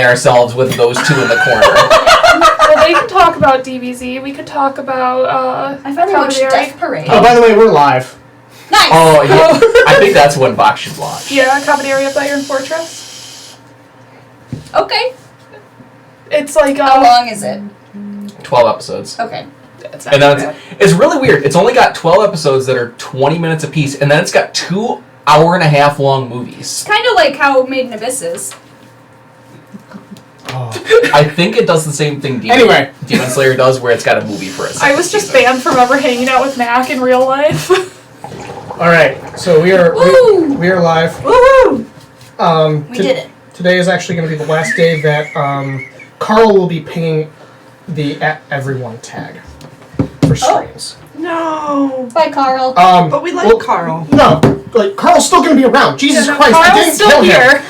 ourselves with those two in the corner. Well, they can talk about DBZ. We could talk about, I finally watched Comedy Death Parade. Oh, by the way, we're live. Nice! Oh, yeah. I think that's one Vox should watch. Yeah, Comedy Area of Iron Fortress. Okay. It's like, How long is it? 12 episodes. Okay. And then it's really weird. It's only got 12 episodes that are 20 minutes apiece, and then it's got 2 hour-and-a-half long movies. Kind of like how Made in Abyss is. Oh. I think it does the same thing Demon Slayer does, where it's got a movie for it. I was just banned from ever hanging out with Mac in real life. All right, so we are live. Woohoo! We did it. Today is actually going to be the last day that Carl will be pinging the @everyone tag for streams. No. Bye, Carl. But we like Carl. No, like Carl's still going to be around. Jesus Christ, I Carl's didn't still kill here. him.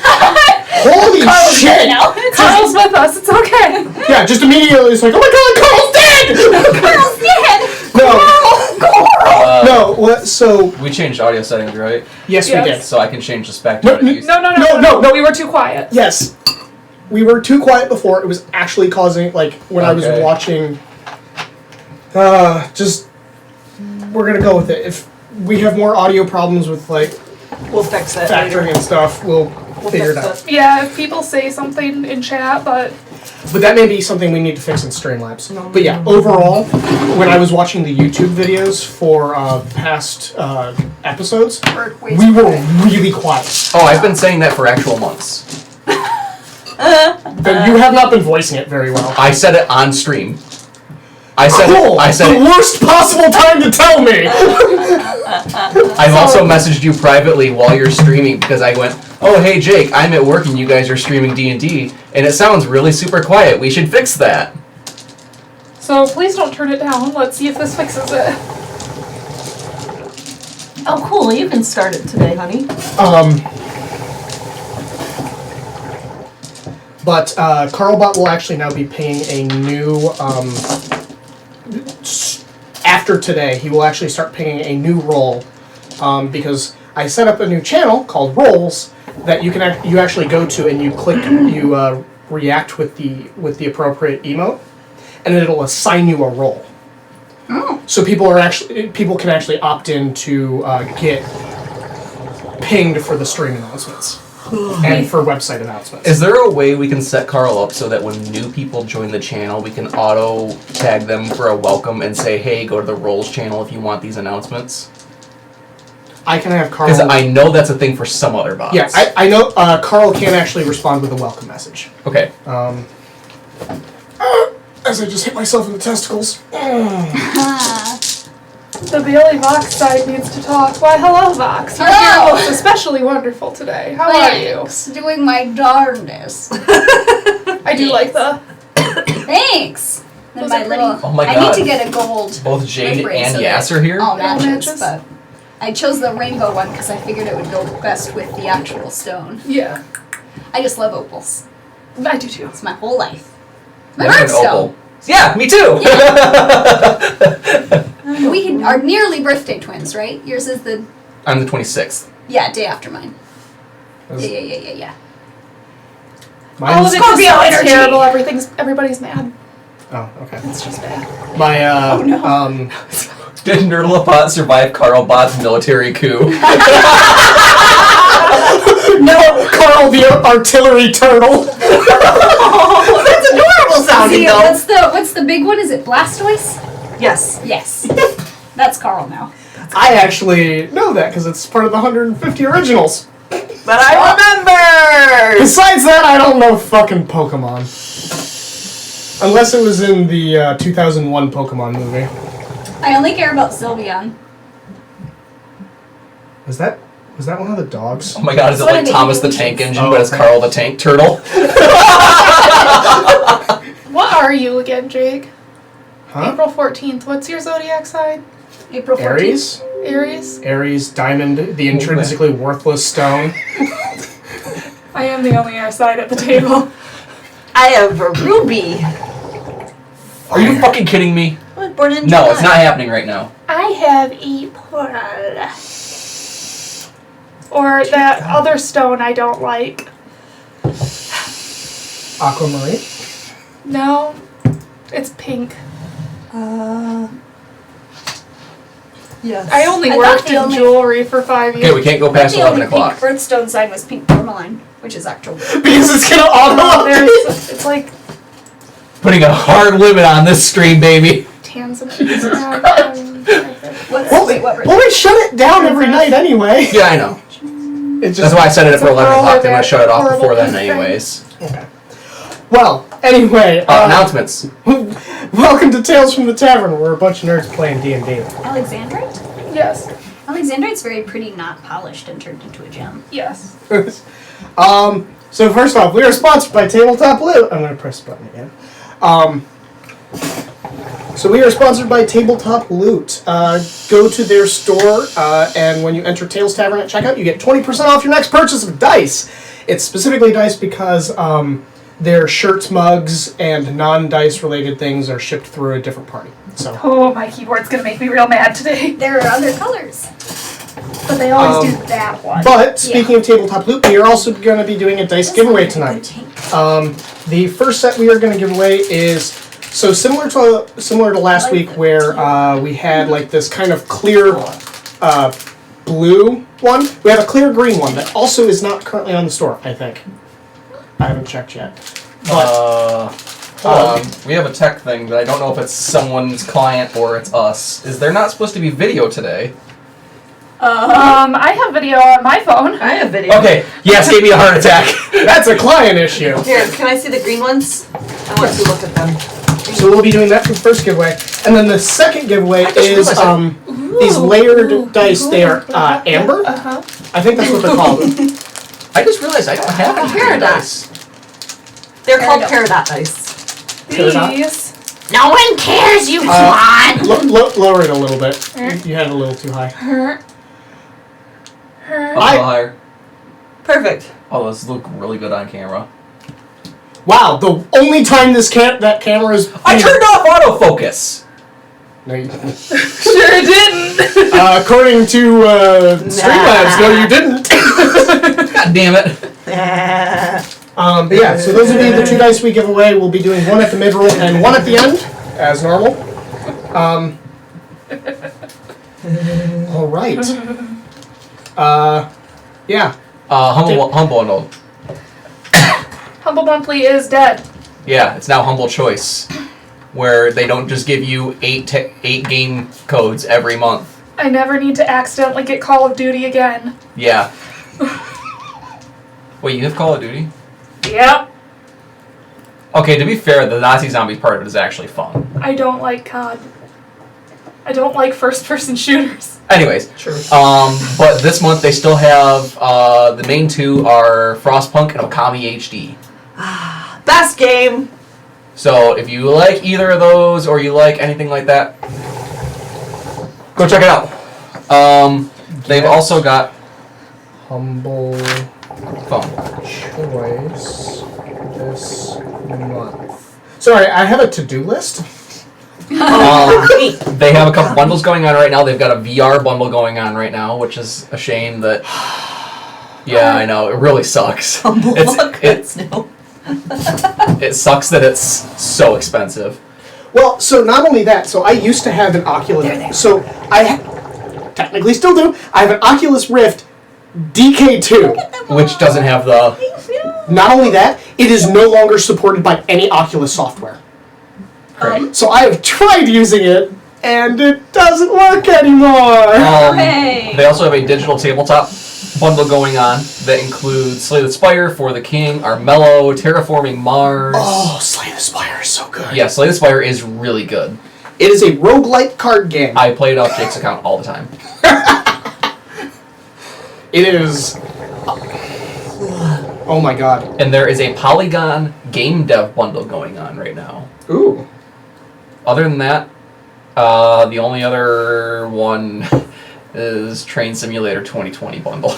Holy shit! Now. Carl's with us. It's okay. Yeah, just immediately it's like, oh my God, Carl's dead! Carl's dead! No, so We changed audio settings, right? yes, Yes. we did. So I can change this back to No, what it used No. No. We were too quiet. Yes, we were too quiet before. It was actually causing, like, when I was Okay. watching. We're gonna go with it. If we have more audio problems with like We'll fix that factoring later. and stuff, we'll figure it fix out. it. Yeah, if people say something in chat, but But that may be something we need to fix in Streamlabs. But yeah, overall, when I was watching the YouTube videos for past episodes, we were really quiet. Oh, I've been saying that for actual months. Then you have not been voicing it very well. I said it on stream. I said Cool! I said the worst possible time to tell me! I've also messaged you privately while you're streaming because I went, oh, hey, Jake, I'm at work and you guys are streaming D&D, and it sounds really super quiet. We should fix that. so please don't turn it down. Let's see if this fixes it. Oh, cool. You can start it today, honey. But Carlbot will actually now be paying a new, after today, he will actually start paying a new role, because I set up a new channel called Roles that you can you actually go to and you click, you react with the appropriate emote, and it'll assign you a role. Oh. So people can actually opt in to get pinged for the stream announcements. And for website announcements. Is there a way we can set Carl up so that when new people join the channel, we can auto tag them for a welcome and say, hey, go to the Roles channel if you want these announcements? I can have Carl... Because I know that's a thing for some other bots. Yeah, I know Carl can actually respond with a welcome message. Okay. As I just hit myself in the testicles. The Bailey Vox side needs to talk. Why, hello, Vox. You're Hello. here. It's especially wonderful today. How are you? Thanks. Doing my darndest. I do like the... Thanks. And Those my are little. pretty. Oh my I God. need to get a gold. Both Jade bracelet. and Yass are here? All matches, matches? but I chose the rainbow one because I figured it would go best with the actual stone. Yeah, I just love opals. I do too. It's my whole life. My Never an birthstone. opal. Yeah, me too! We are nearly birthday twins, right? Yours is the I'm the 26th. day after mine. Yeah. Mine All is... of it is terrible. Everybody's mad. Oh, okay. It's just bad. My, Did Nerdlepot survive Carlbot's military coup? No, Carl the artillery turtle. That's adorable sounding, though. What's the big one? Is it Blastoise? Yes. Yes. That's Carl now. I actually know that because it's part of the 150 originals. But I remember! Besides that, I don't know fucking Pokemon. Unless it was in the 2001 Pokemon movie. I only care about Sylveon. Was that one of the dogs? Oh my God, is it One like of the Thomas the evolutions. Tank Engine, Oh, but it's okay. Carl the Tank Turtle? What are you again, Jake? Huh? April 14th. What's your zodiac sign? April 14th. Aries? Aries? Aries, diamond, the intrinsically worthless stone. I am the only air sign at the table. I have a ruby. Are you fucking kidding me? I was born in No, July. it's not happening right now. I have a pearl. Or that other stone I don't like. Aquamarine. No, it's pink. Yes. I only I thought worked the in only- jewelry for 5 years. Okay, we can't go past The 11 only o'clock. pink birthstone sign was pink tourmaline, which is October. Because it's gonna auto. It's like Putting a hard limit on this stream, baby. Wait, what? Well, we shut it down every night anyway. Yeah, I know. It's That's just why I set it It's for a 11 o'clock. They want to shut it off horrible before then, thing. anyways. okay. Well, anyway, Announcements. welcome to Tales from the Tavern, where a bunch of nerds playing D&D. Alexandrite? Yes. Alexandrite's very pretty, not polished, and turned into a gem. Yes. So first off, we are sponsored by Tabletop Loot. I'm going to press the button again. So we are sponsored by Tabletop Loot. Go to their store, and when you enter Tales Tavern at checkout, you get 20% off your next purchase of dice. It's specifically dice because their shirts, mugs, and non-dice related things are shipped through a different party. So Oh, my keyboard's gonna make me real mad today. There are other colors. But they always do that one. But speaking of Tabletop Loot, we are also going to be doing a dice giveaway tonight. The first set we are going to give away is similar to last week where we had like this kind of clear blue one. We have a clear green one that also is not currently on the store, I think. I haven't checked yet. But Hold on. We have a tech thing, but I don't know if it's someone's client or it's us. Is there not supposed to be video today? I have video on my phone. I have video. Okay, yes, gave me a heart attack. that's a client issue. Here, can I see the green ones? I want to look at them. So we'll be doing that for the first giveaway. And then the second giveaway is these layered dice. They are amber. Uh-huh. I think that's what they're called. I just realized I don't have any Paradise. They're called Paradise. These. No one cares, you clown! Lower it a little bit. You had it a little too high. A little higher. Perfect. Oh, those look really good on camera. Wow, the only time that camera is... I turned off autofocus! No, you Sure didn't. according to Streamlabs, no, you didn't. God damn it. But yeah, so those will be the two dice we give away. We'll be doing one at the mid-roll and one at the end, as normal. All right. Yeah. Humble Bundle. Humble Monthly is dead. Yeah, it's now Humble Choice, where they don't just give you eight game codes every month. I never need to accidentally get Call of Duty again. Yeah. Wait, you have Call of Duty? Yep. Okay, to be fair, the Nazi Zombies part of it is actually fun. I don't like COD. I don't like first-person shooters. Anyways, but this month they still have the main two are Frostpunk and Okami HD. Best game! So if you like either of those or you like anything like that, go check it out. They've also got Humble phone. Choice this month. Sorry, I have a to-do list. They have a couple bundles going on right now. They've got a VR bundle going on right now, which is a shame that. Yeah, I know, it really sucks. It sucks that it's so expensive. Well, so not only that, so I used to have an Oculus. So I technically still do. I have an Oculus Rift DK2. Which doesn't have the. Not only that, it is no longer supported by any Oculus software. So I have tried using it, and it doesn't work anymore. They also have a digital tabletop bundle going on that includes Slay the Spire, For the King, Armello, Terraforming Mars. Oh, Slay the Spire is so good. Yeah, Slay the Spire is really good. It is a roguelike card game. I play it off Jake's account all the time. It is... Oh my god. And there is a Polygon game dev bundle going on right now. Ooh. Other than that, the only other one is Train Simulator 2020 bundle.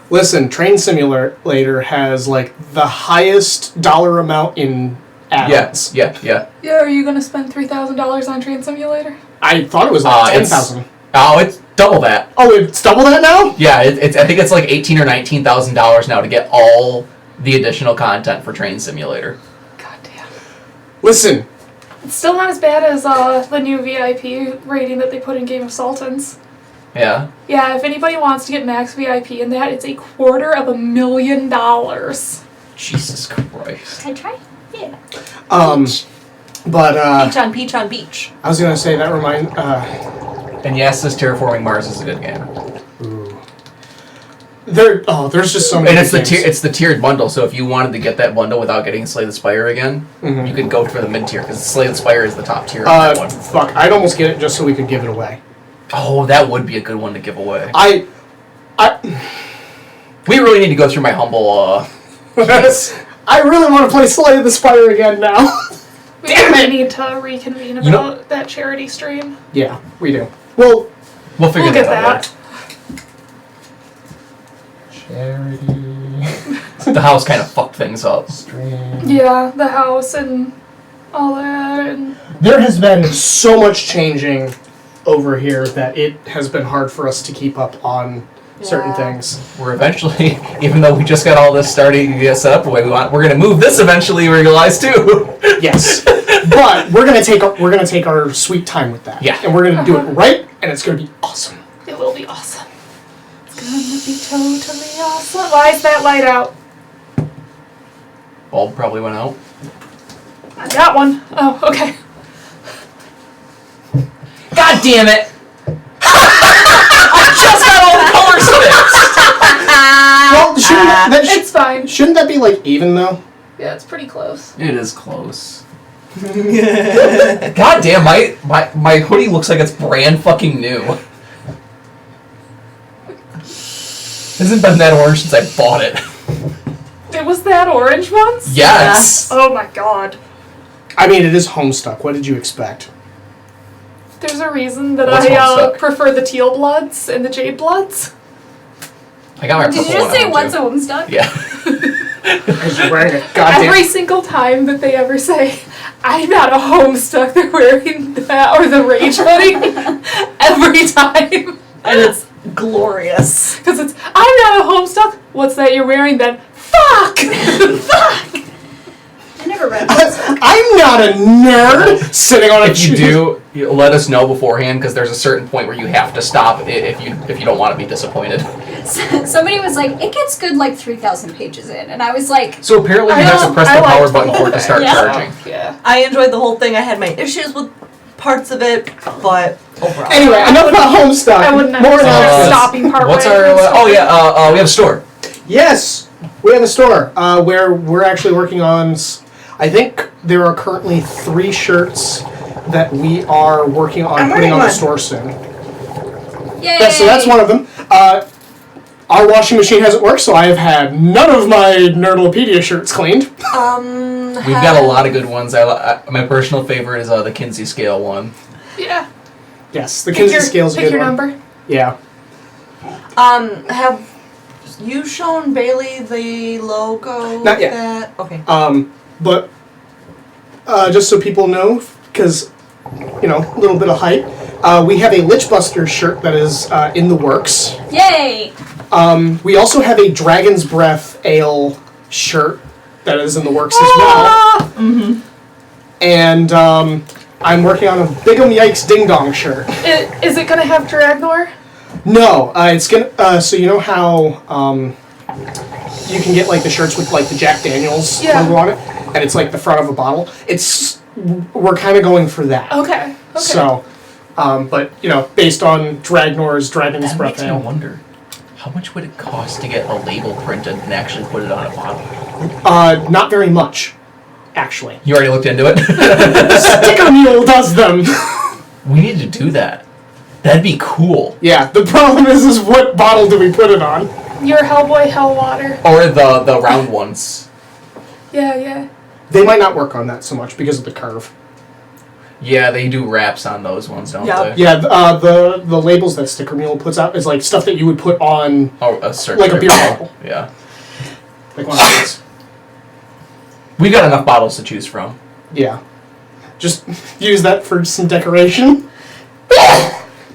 Listen, Train Simulator has like the highest dollar amount in add-ons. Yeah. Yeah, are you gonna spend $3,000 on Train Simulator? I thought it was like 10,000. Oh, it's double that. Oh, it's double that now? Yeah, it's. I think it's like $18,000 or $19,000 now to get all the additional content for Train Simulator. Listen, It's still not as bad as the new VIP rating that they put in Game of Sultans. Yeah. Yeah, if anybody wants to get max VIP in that, it's $250,000. Jesus Christ. I try. Yeah. but Peach on beach. I was gonna say that And yes, this Terraforming Mars is a good game. there's just so many. And it's good games. it's the tiered bundle. So if you wanted to get that bundle without getting Slay the Spire again, you could go for the mid tier because Slay the Spire is the top tier. Of that one. Fuck, I'd almost get it just so we could give it away. Oh, that would be a good one to give away. I We really need to go through my humble. I really want to play Slay the Spire again now. We really need to reconvene about that charity stream. Yeah, we do. Well, We'll figure We'll get that out. charity The house kind of fucked things up. stream. Yeah, the house and all that. And There has been so much changing over here that it has been hard for us to keep up on certain things. We're eventually, even though we just got all this starting to get set up the way we want, we're gonna move this eventually. We realize too. Yes, but we're gonna take our sweet time with that. Yeah. And we're gonna do it right, and it's gonna be awesome. it will be awesome. It's gonna be totally awesome. Why is that light out? Bulb probably went out. I got one. Oh, okay. God damn it! I just got all the colors fixed. Well, It's fine. shouldn't that be like even though? Yeah, it's pretty close. It is close. God damn, my hoodie looks like it's brand fucking new. Hasn't been that orange since I bought it. It was that orange once? Yes. Oh my god. I mean, it is Homestuck. What did you expect? There's a reason that What's I Homestuck? prefer the teal bloods and the jade bloods. I got my Did purple you just one say on, what's too. a Homestuck? Yeah. Because you're wearing a goddamn. Every single time that they ever say, I'm not a Homestuck, they're wearing that or the Rage hoodie. Every time. And it's glorious. Because it's, I'm not a Homestuck. What's that you're wearing then? Fuck! Fuck! I never read Homestuck. I'm not a nerd sitting on a If you do, let us know beforehand because there's a certain point where you have to stop if you don't want to be disappointed. Somebody was like, it gets good like 3,000 pages in. And I was like, So apparently you I have know, to press I the power liked the button for whole it to thing. start Yeah. charging. Yeah. I enjoyed the whole thing. I had my issues with parts of it, but overall. Anyway, enough about Homestuck. I wouldn't have More to start announcements. stopping part What's way our? and Oh stopping. yeah, we have a store. Yes, we have a store where we're actually working on. I think there are currently 3 shirts that we are working on I'm putting wearing on the one. store soon. yay! Yeah, so that's one of them. Our washing machine hasn't worked, so I have had none of my Nerdlopedia shirts cleaned. We've got a lot of good ones. My personal favorite is the Kinsey scale one. Yeah. Yes, the Kinsey scale's a Pick good your one. number. Yeah. Have you shown Bailey the logo? Not yet. That? Okay. But just so people know, because, a little bit of hype, we have a Lichbuster shirt that is in the works. Yay! We also have a Dragon's Breath Ale shirt that is in the works as well. And I'm working on a Big 'em Yikes Ding Dong shirt. Is it gonna have Dragnor? No, it's gonna. So you know how you can get like the shirts with like the Jack Daniels Yeah. logo on it, and it's like the front of a bottle. We're kind of going for that. Okay. So, but based on Dragnor's Dragon's That Breath makes me Ale. wonder, how much would it cost to get a label printed and actually put it on a bottle? Not very much, actually. You already looked into it? Sticker Mule does them. We need to do that. That'd be cool. Yeah. The problem is what bottle do we put it on? Your Hellboy Hellwater. Or the round ones. Yeah. They might not work on that so much because of the curve. Yeah, they do wraps on those ones, don't Yeah. they? Yeah, the labels that Sticker Mule puts out is like stuff that you would put on Oh, a certain like a beer bottle. Yeah. Like one of these. We got enough bottles to choose from. Yeah. Just use that for some decoration.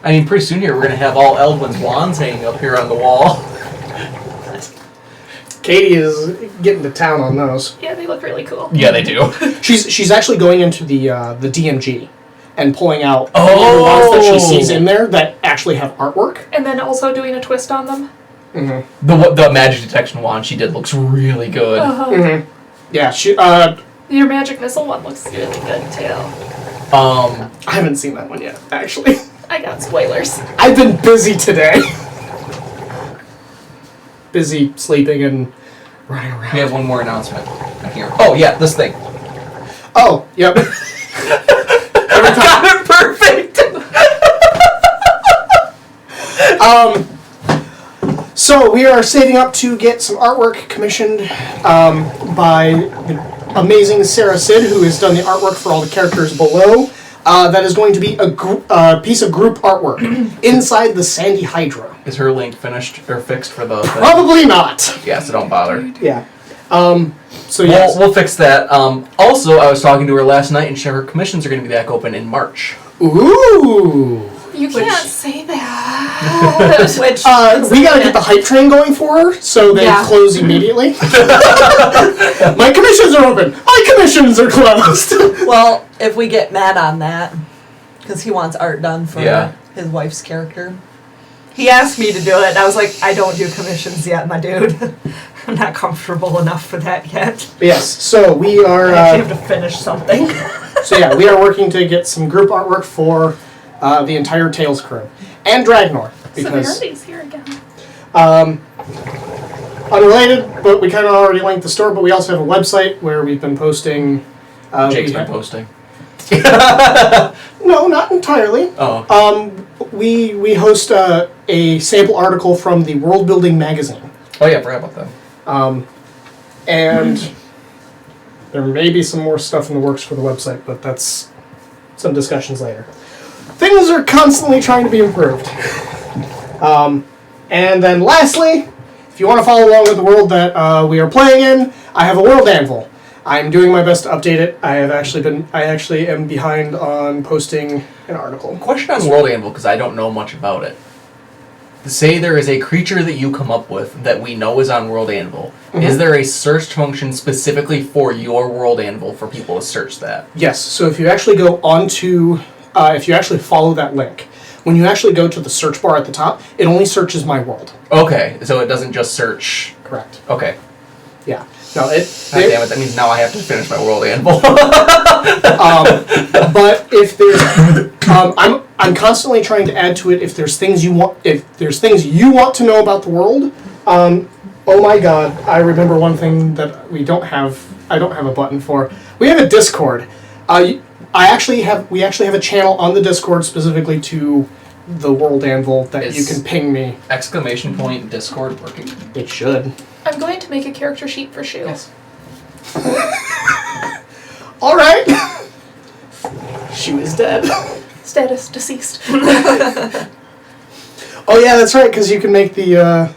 I mean, pretty soon here we're gonna have all Eldwin's wands hanging up here on the wall. Katie is getting to town on those. Yeah, they look really cool. Yeah, they do. She's actually going into the DMG and pulling out Oh! the ones that she sees in there that actually have artwork. And then also doing a twist on them. The magic detection wand she did looks really good. Uh-huh. Yeah, Your magic missile one looks really good too. I haven't seen that one yet, actually. I got spoilers. I've been busy today. Busy sleeping and running around. We have one more announcement. I hear. Oh yeah, this thing. Oh, yep. Every time. Got it perfect. So we are saving up to get some artwork commissioned by the amazing Sarah Sid, who has done the artwork for all the characters below. That is going to be a piece of group artwork inside the Sandy Hydra. Is her link finished or fixed for the thing? Probably not. Yeah, so don't bother. Yeah. So yes. We'll fix that. Also, I was talking to her last night, and her commissions are going to be back open in March. Ooh. You can't say that. Which We gotta get the hype train going for her, so they close immediately. My commissions are open. My commissions are closed. well, if we get Matt on that, because he wants art done for his wife's character. He asked me to do it, and I was like, I don't do commissions yet, my dude. I'm not comfortable enough for that yet. Yes, so we are. I have to finish something. So yeah, we are working to get some group artwork for the entire Tales crew and Dragnor because Severity's here again. unrelated, but we kind of already linked the store. But we also have a website where we've been posting. Jake's been posting. No, not entirely. Oh. We host a sample article from the World Building magazine. Oh yeah, I forgot about that. And there may be some more stuff in the works for the website, but that's some discussions later. Things are constantly trying to be improved. And then lastly, if you want to follow along with the world that we are playing in, I have a World Anvil. I'm doing my best to update it. I actually am behind on posting an article. Question on World Anvil, because I don't know much about it. Say there is a creature that you come up with that we know is on World Anvil. Mm-hmm. Is there a search function specifically for your World Anvil for people to search that? Yes, so if you actually go onto, if you actually follow that link, when you actually go to the search bar at the top, it only searches my world. Okay, so it doesn't just search... Correct. Okay. Yeah. No, it... God damn it, that means now I have to finish my World Anvil. But if there's... I'm constantly trying to add to it if there's things you want to know about the world. Oh my god, I remember one thing that I don't have a button for. We have a Discord. We actually have a channel on the Discord specifically to the World Anvil that you can ping me. Exclamation point Discord working. It should. I'm going to make a character sheet for Shu. Yes. Alright. She was dead. Status deceased. Oh yeah, that's right, because you can make the,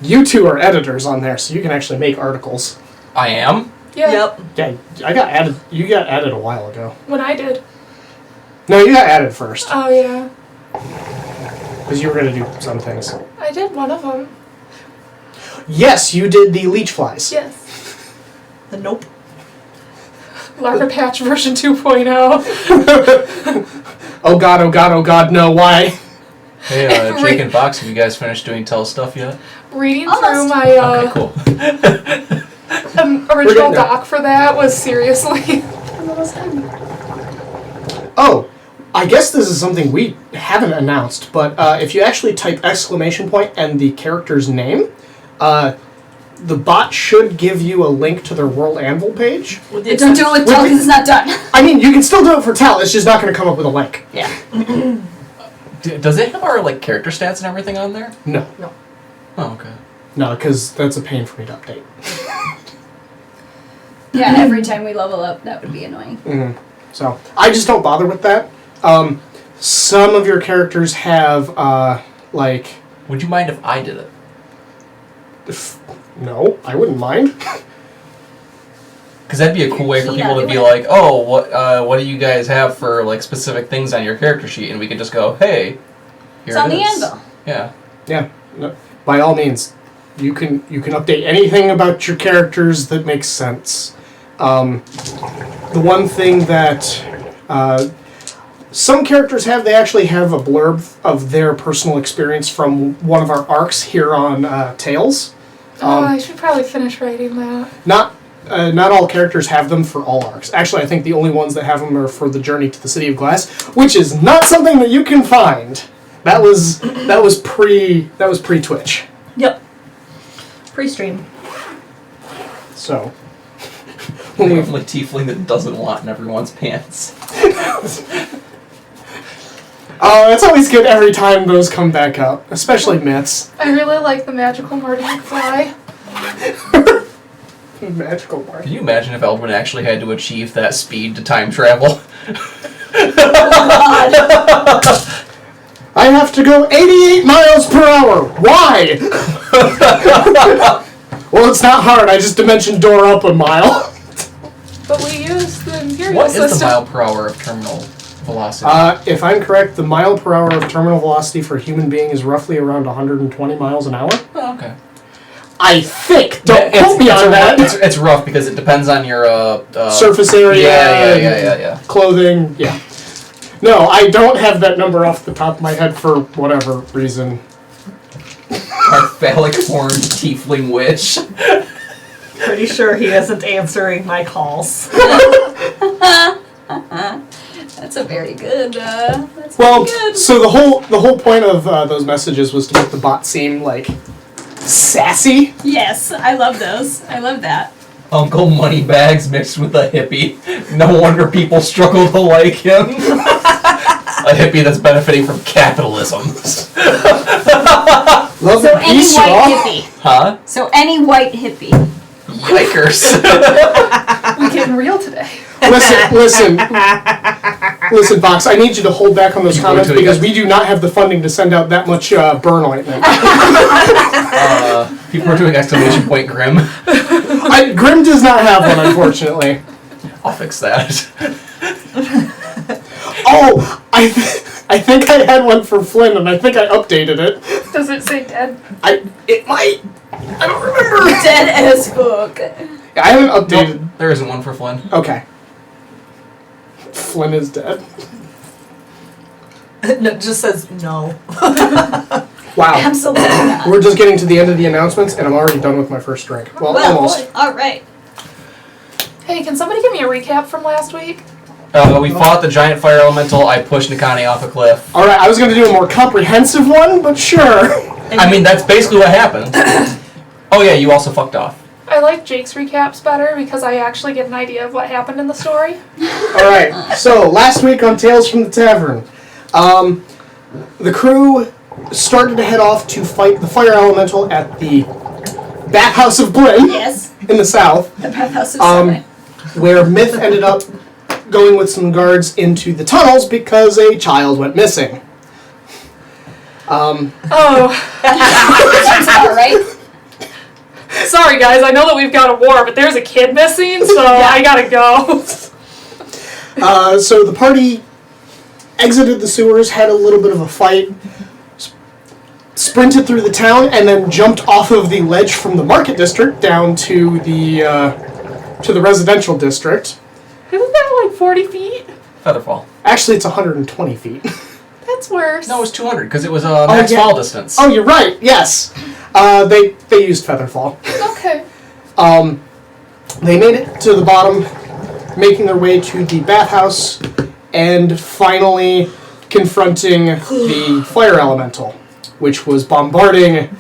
you two are editors on there, so you can actually make articles. I am? Yeah. Yep. Yeah, you got added a while ago. When I did. No, you got added first, Oh yeah. because you were going to do some things. I did one of them. Yes, you did the leech flies. Yes. The nope. Larva Patch version 2.0. Oh god, oh god, oh god, no, why? Hey, Jake and Fox, have you guys finished doing Tell stuff yet? Reading Almost. through my Okay, cool. original doc for that was seriously. Oh, I guess this is something we haven't announced, but if you actually type exclamation point and the character's name, the bot should give you a link to their World Anvil page. Don't do it with Tal because it's not done. I mean, you can still do it for Tal, it's just not going to come up with a link. Yeah. Does it have our character stats and everything on there? No. Oh, okay. No, because that's a pain for me to update. Yeah, every time we level up, that would be annoying. Mm-hmm. So, I just don't bother with that. Some of your characters have, Would you mind if I did it? No, I wouldn't mind. Because that'd be a cool way for Yeah, people to do be it. like, oh, what do you guys have for specific things on your character sheet, and we could just go, hey, here It's on it the is. anvil. Yeah. Yeah, no, by all means, You can update anything about your characters that makes sense. The one thing that some characters have, they actually have a blurb of their personal experience from one of our arcs here on Tales. I should probably finish writing that. Not all characters have them for all arcs. Actually, I think the only ones that have them are for the Journey to the City of Glass, which is not something that you can find. That was pre-Twitch. Yep. Pre-stream. So. When we have like tiefling that doesn't want in everyone's pants. It's always good every time those come back up, especially myths. I really like the magical Marty McFly. Magical Marty. Can you imagine if Eldwin actually had to achieve that speed to time travel? I have to go 88 miles per hour. Why? Well, it's not hard. I just dimension door up a mile. But we use the Imperial What system. is the mile per hour of terminal velocity? If I'm correct, the mile per hour of terminal velocity for a human being is roughly around 120 miles an hour. Oh, okay. I think. Don't quote me on that. It's rough because it depends on your Surface area. Yeah. Clothing. Yeah. No, I don't have that number off the top of my head for whatever reason. Our phallic horned tiefling witch. Pretty sure he isn't answering my calls. That's a very good. That's Well, very good. so the whole point of those messages was to make the bot seem like sassy. Yes, I love those. I love that. Uncle Moneybags mixed with a hippie. No wonder people struggle to like him. A hippie that's benefiting from capitalism. Love So and any peace, white y'all. hippie. Huh? So any white hippie. Yikers. We're getting real today. Listen, Fox. I need you to hold back on those You comments going to because again? we do not have the funding to send out that much burn ointment. People are doing exclamation point Grim. Grim does not have one, unfortunately. I'll fix that. Oh, I think I had one for Flynn, and I think I updated it. Does it say dead? It might. I don't remember. Dead as fuck. I haven't updated. Nope, there isn't one for Flynn. Okay. Flynn is dead. No, it just says no. Wow. Absolutely not. We're just getting to the end of the announcements, and I'm already done with my first drink. Well, almost. All right. Hey, can somebody give me a recap from last week? We fought the giant fire elemental. I pushed Nikani off a cliff. All right, I was going to do a more comprehensive one, but sure. I mean, that's basically what happened. Oh yeah, you also fucked off. I like Jake's recaps better because I actually get an idea of what happened in the story. All right, so last week on Tales from the Tavern, the crew started to head off to fight the fire elemental at the Bathhouse of Blinn Yes. in the south, The bathhouse is separate. where Myth ended up going with some guards into the tunnels because a child went missing. Oh, Sounds about right. sorry guys, I know that we've got a war, but there's a kid missing, so I gotta go. So the party exited the sewers, had a little bit of a fight, sprinted through the town, and then jumped off of the ledge from the market district down to the residential district. Isn't that like 40 feet? Featherfall. Actually, it's 120 feet. That's worse. No, it was 200 because it was a max yeah. fall distance. Oh, you're right. Yes, they used Featherfall. Okay. They made it to the bottom, making their way to the bathhouse, and finally confronting the fire elemental, which was bombarding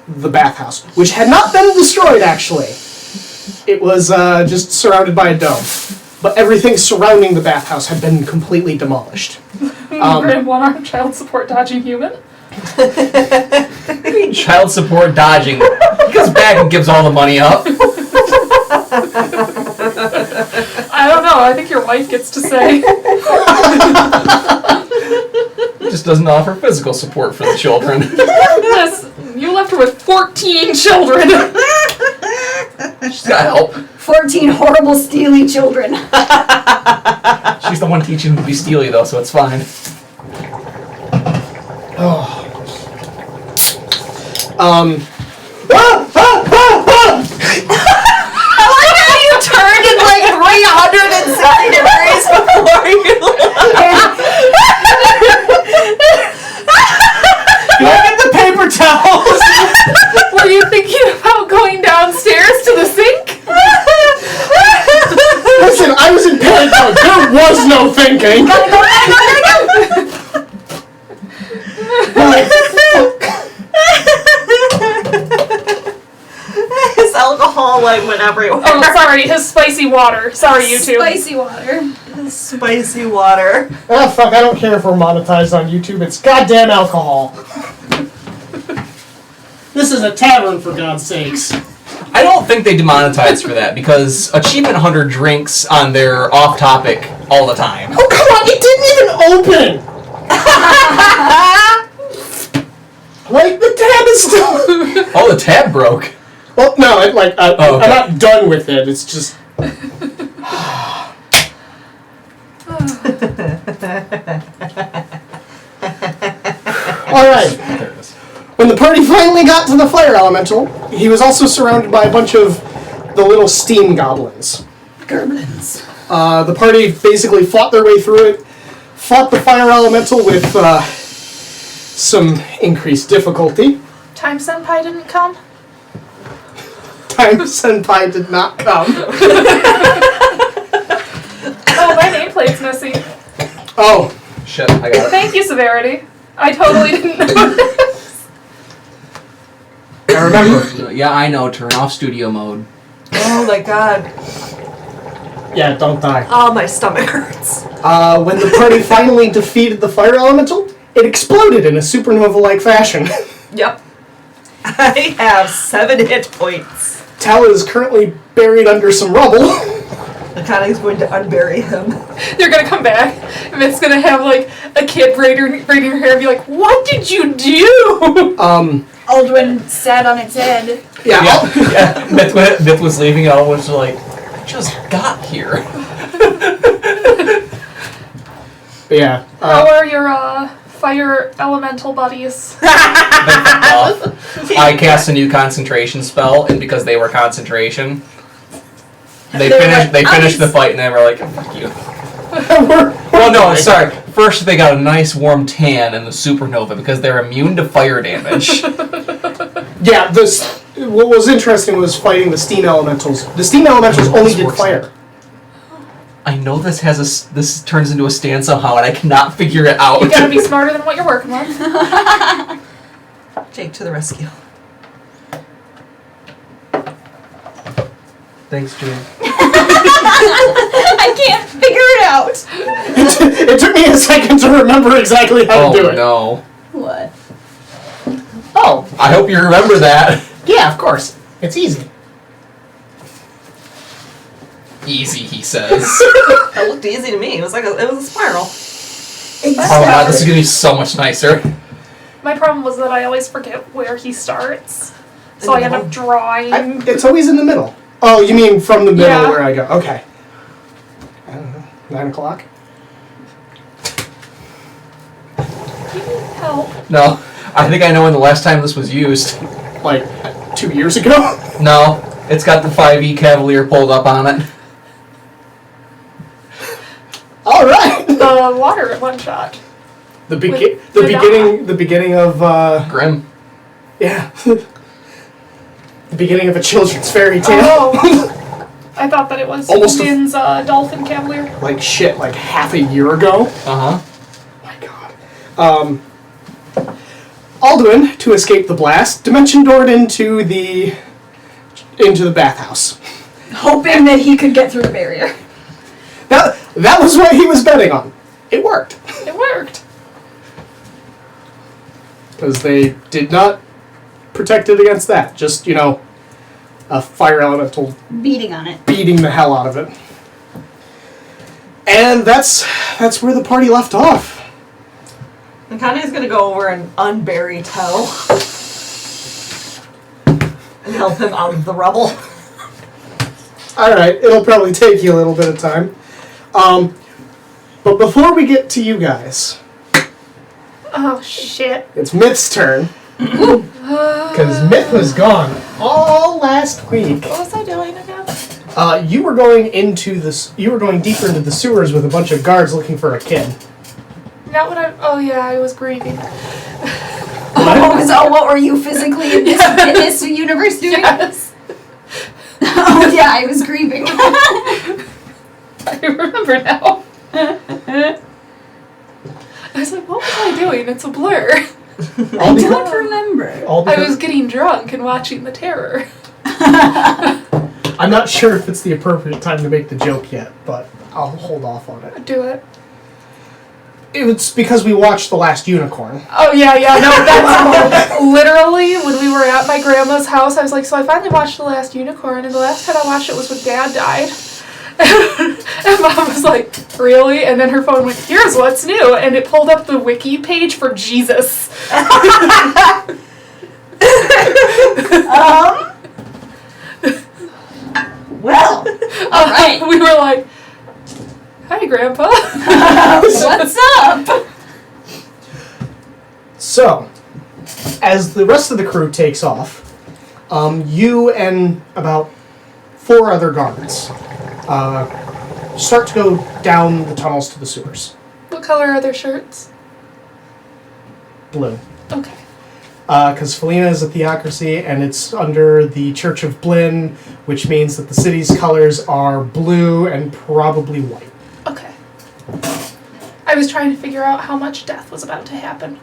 the bathhouse, which had not been destroyed, actually. It was just surrounded by a dome. But everything surrounding the bathhouse had been completely demolished. Grim one-armed child support dodging human. Child support dodging. He goes back and gives all the money up. I don't know, I think your wife gets to say. He just doesn't offer physical support for the children. Yes, you left her with 14 children. She's got help. 14 horrible, steely children. She's the one teaching him to be steely, though, so it's fine. thinking. His alcohol like went everywhere. Oh, sorry, his spicy water. Sorry, YouTube. Spicy water. Spicy water. Oh, fuck, I don't care if we're monetized on YouTube. It's goddamn alcohol. This is a tavern, for God's sakes. I don't think they demonetize for that because Achievement Hunter drinks on their off topic all the time. Oh, come on, it didn't even open! Like, the tab is still... Oh, the tab broke. Well, no, okay. Oh, okay. I'm not done with it. It's just... Alright. There it is. When the party finally got to the fire elemental, he was also surrounded by a bunch of the little steam goblins. Gerblins. The party basically fought their way through it, fought the fire elemental with some increased difficulty. Time Senpai didn't come? Time Senpai did not come. Oh, my nameplate's missing. Oh, Shit, I got it. Thank you, Severity. I totally didn't know this. I remember. Yeah, I know. Turn off studio mode. Oh my god. Yeah, don't die. Oh, my stomach hurts. When the party finally defeated the fire elemental, it exploded in a supernova-like fashion. Yep. I have 7 hit points. Tal is currently buried under some rubble. Akani's going to unbury him. You're gonna come back, and it's gonna have, like, a kid braiding your hair and be like, what did you do? Aldwin sat on its head. Yeah. Myth was leaving. I was like, I just got here. Yeah. How are your, fire elemental buddies? I cast a new concentration spell, and because they were concentration, they finished the fight, and they were like, oh, "Fuck you." Well, no, sorry. First, they got a nice warm tan in the supernova because they're immune to fire damage. Yeah, what was interesting was fighting the steam elementals. The steam elementals only did fire. I know this turns into a stand somehow, and I cannot figure it out. You gotta be smarter than what you're working with. Jake to the rescue. Thanks, Jane. I can't figure it out. It took me a second to remember exactly how to do it. No. What? Oh, I hope you remember that. yeah, of course. It's easy. Easy, he says. That looked easy to me. It was a spiral. Oh god, this is gonna be so much nicer. My problem was that I always forget where he starts. So I end up drawing. It's always in the middle. Oh, you mean from the middle Yeah. where I go? Okay. I don't know. 9 o'clock? Do you need help? No, I think I know when the last time this was used. Like 2 years ago? No, it's got the 5e Cavalier pulled up on it. All right. The water at one shot. The With beginning of Grim. yeah. The beginning of a children's fairy tale. Oh. I thought that it was Almost a- Min's Dolphin Cavalier. Like shit, like half a year ago. Uh-huh. My god. Alduin, to escape the blast, dimension doored into the bathhouse. Hoping that he could get through the barrier. That was what he was betting on. It worked. It worked. Because they did not protect it against that. Just, a fire elemental Beating on it. beating the hell out of it. And that's where the party left off. Akani's gonna go over and unbury Tell. And help him out of the rubble. Alright, it'll probably take you a little bit of time. But before we get to you guys, Oh, shit. it's Myth's turn. Because Myth was gone all last week. What was I doing again? You were going deeper into the sewers with a bunch of guards looking for a kid. Not what I... Oh, yeah, I was grieving. What were you physically in this universe doing? Yes. Oh yeah, I was grieving. I remember now. I was like, what was I doing? It's a blur. I don't remember. All I because, was getting drunk and watching The Terror. I'm not sure if it's the appropriate time to make the joke yet, but I'll hold off on it. Do it. It's because we watched The Last Unicorn. Oh, yeah. No, that's literally when we were at my grandma's house. I was like, so I finally watched The Last Unicorn, and the last time I watched it was when Dad died. And Mom was like, really? And then her phone went, here's what's new. And it pulled up the wiki page for Jesus. Well, all right. We were like, hi, Grandpa. What's up? So, as the rest of the crew takes off, you and about 4 other guards start to go down the tunnels to the sewers. What color are their shirts? Blue. Okay. Because Falena is a theocracy, and it's under the Church of Blinn, which means that the city's colors are blue and probably white. Okay. I was trying to figure out how much death was about to happen.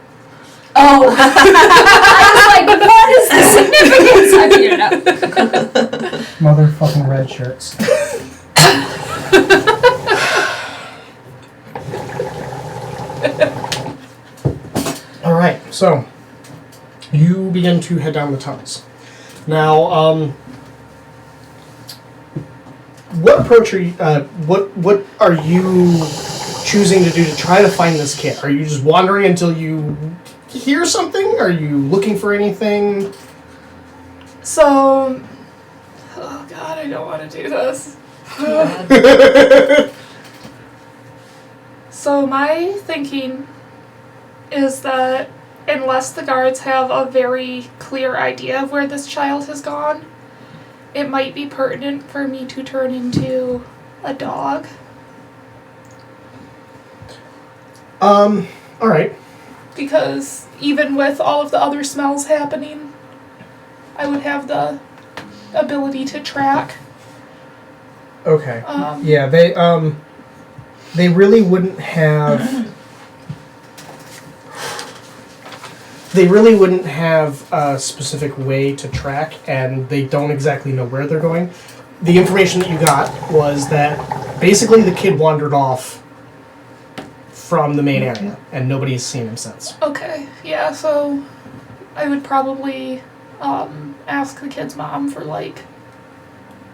Oh. I was like, what is the significance? I figured it out. Motherfucking red shirts. Alright, so you begin to head down the tunnels. Now, what approach are you, what are you choosing to do to try to find this kid? Are you just wandering until you hear something? Are you looking for anything? So, oh God, I don't want to do this. So my thinking is that unless the guards have a very clear idea of where this child has gone, it might be pertinent for me to turn into a dog. Alright. Because even with all of the other smells happening, I would have the ability to track. Okay. Yeah, they really wouldn't have... They really wouldn't have a specific way to track, and they don't exactly know where they're going. The information that you got was that basically the kid wandered off from the main area, and nobody's seen him since. Okay, yeah, so I would probably ask the kid's mom for, like,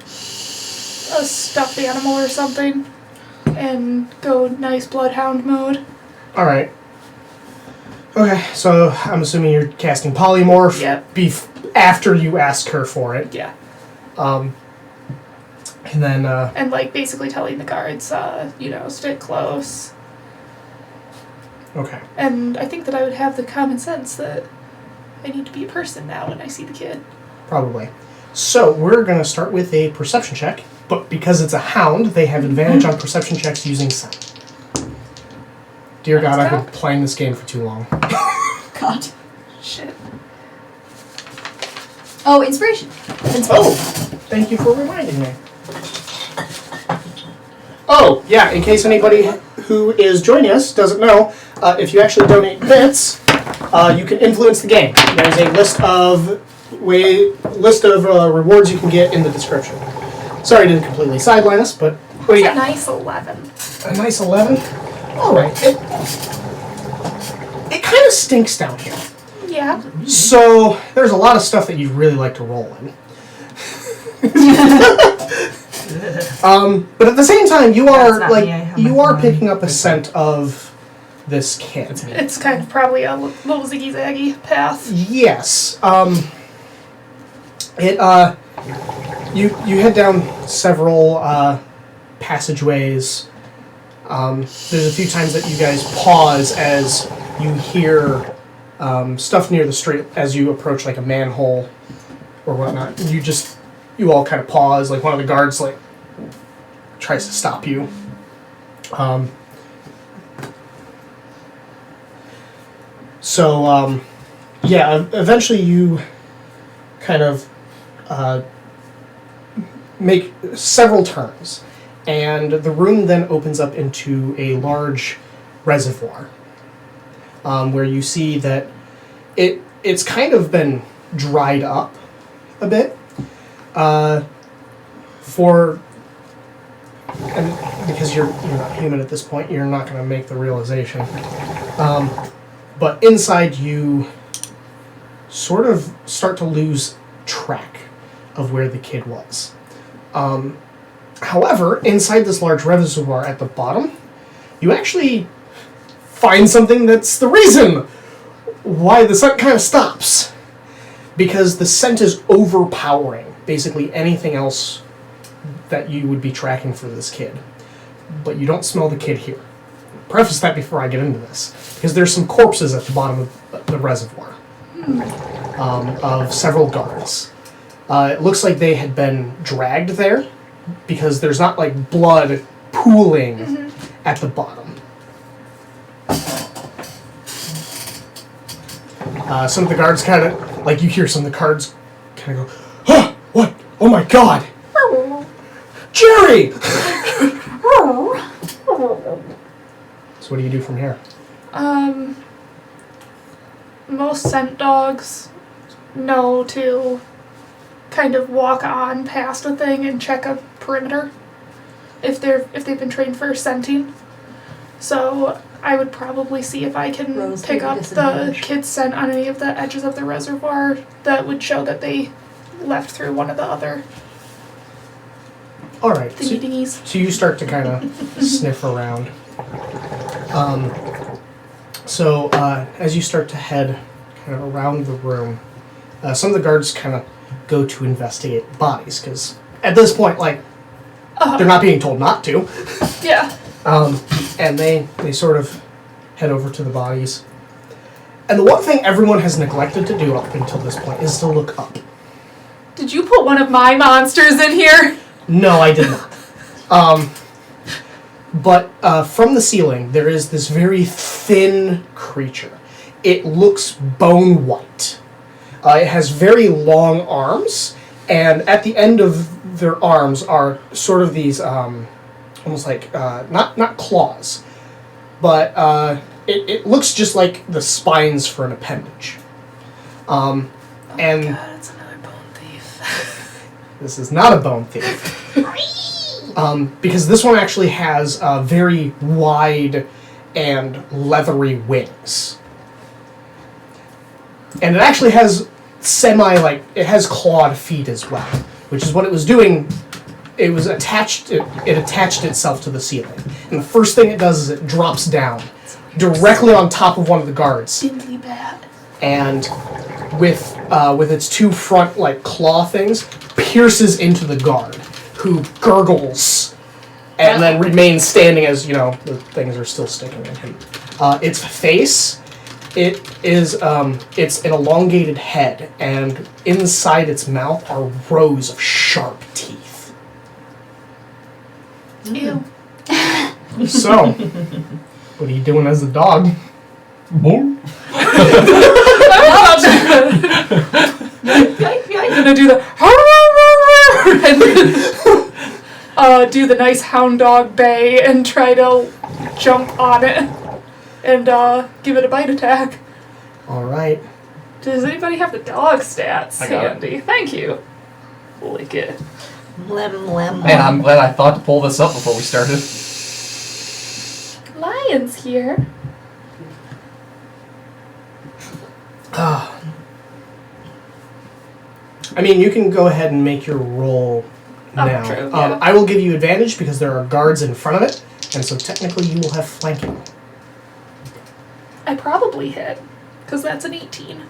a stuffed animal or something, and go nice bloodhound mode. Alright. Okay, so I'm assuming you're casting polymorph. Yep. After you ask her for it. Yeah. And then, And, like, basically telling the guards, stick close. Okay. And I think that I would have the common sense that I need to be a person now when I see the kid. Probably. So, we're going to start with a perception check, but because it's a hound, they have advantage on perception checks using scent. Dear God, I've been playing this game for too long. God. Shit. Oh, inspiration. Oh! Thank you for reminding me. Oh, yeah, in case anybody who is joining us doesn't know, if you actually donate bits, you can influence the game. There's a list of rewards you can get in the description. Sorry to completely sideline us, but what do you It's a got? nice 11. A nice 11? Alright. It kind of stinks down here. Yeah. So, there's a lot of stuff that you'd really like to roll in. But at the same time, you That's are not me, I have my phone. picking up a scent of this kid. It's kind of probably a little ziggy-zaggy path. Yes. You head down several passageways. There's a few times that you guys pause as you hear stuff near the street as you approach like a manhole or whatnot. You all kind of pause. Like one of the guards like tries to stop you. Eventually you kind of make several turns. And the room then opens up into a large reservoir, where you see that it's kind of been dried up a bit. And because you're not human at this point, you're not going to make the realization. But inside you sort of start to lose track of where the kid was. However, inside this large reservoir at the bottom, you actually find something that's the reason why the scent kind of stops. Because the scent is overpowering basically anything else that you would be tracking for this kid. But you don't smell the kid here. Preface that before I get into this, because there's some corpses at the bottom of the reservoir of several guards. It looks like they had been dragged there, because there's not like blood pooling at the bottom. Some of the guards kind of, like you hear some of the guards kind of go, "Huh, what? Oh my god! Jerry!" So what do you do from here? Most scent dogs know to kind of walk on past a thing and check a perimeter if they've been trained for scenting. So I would probably see if I can Rose pick to up the disadvantage. kid's scent on any of the edges of the reservoir that would show that they left through one of the other Alright, thingy-dingies. so you start to kind of sniff around. As you start to head kind of around the room, some of the guards kind of go to investigate bodies, because at this point, like, they're not being told not to. Yeah. And they sort of head over to the bodies. And the one thing everyone has neglected to do up until this point is to look up. Did you put one of my monsters in here? No, I did not. But from the ceiling, there is this very thin creature. It looks bone white. It has very long arms, and at the end of their arms are sort of these, almost like, not claws, but it looks just like the spines for an appendage. God, it's another bone thief. This is not a bone thief. Because this one actually has very wide and leathery wings. And it actually has it has clawed feet as well, which is what it was doing. It was attached, it attached itself to the ceiling. And the first thing it does is it drops down directly on top of one of the guards. Dindly bad. And with its two front claw things, pierces into the guard, who gurgles and then remains standing as the things are still sticking in him. Its face, it's an elongated head, and inside its mouth are rows of sharp teeth. Ew. So, what are you doing as a dog? I'm gonna do the and do the nice hound dog bay and try to jump on it and give it a bite attack. All right. Does anybody have the dog stats I got it. handy? Thank you. Lick it. Lem. Man, I'm glad I thought to pull this up before we started. Lion's here. I mean, you can go ahead and make your roll now. True, yeah. I will give you advantage because there are guards in front of it, and so technically you will have flanking. I probably hit, because that's an 18.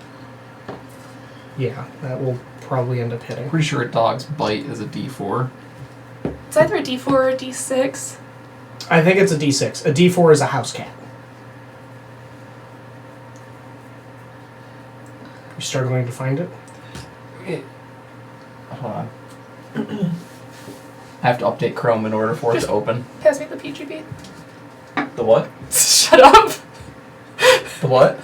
Yeah, that will probably end up hitting. Pretty sure a dog's bite is a D4. It's either a D4 or a D6. I think it's a D6. A D4 is a house cat. You struggling to find it? Hold on. I have to update Chrome in order for it to open. Pass me the PGB. The what? Shut up. The what?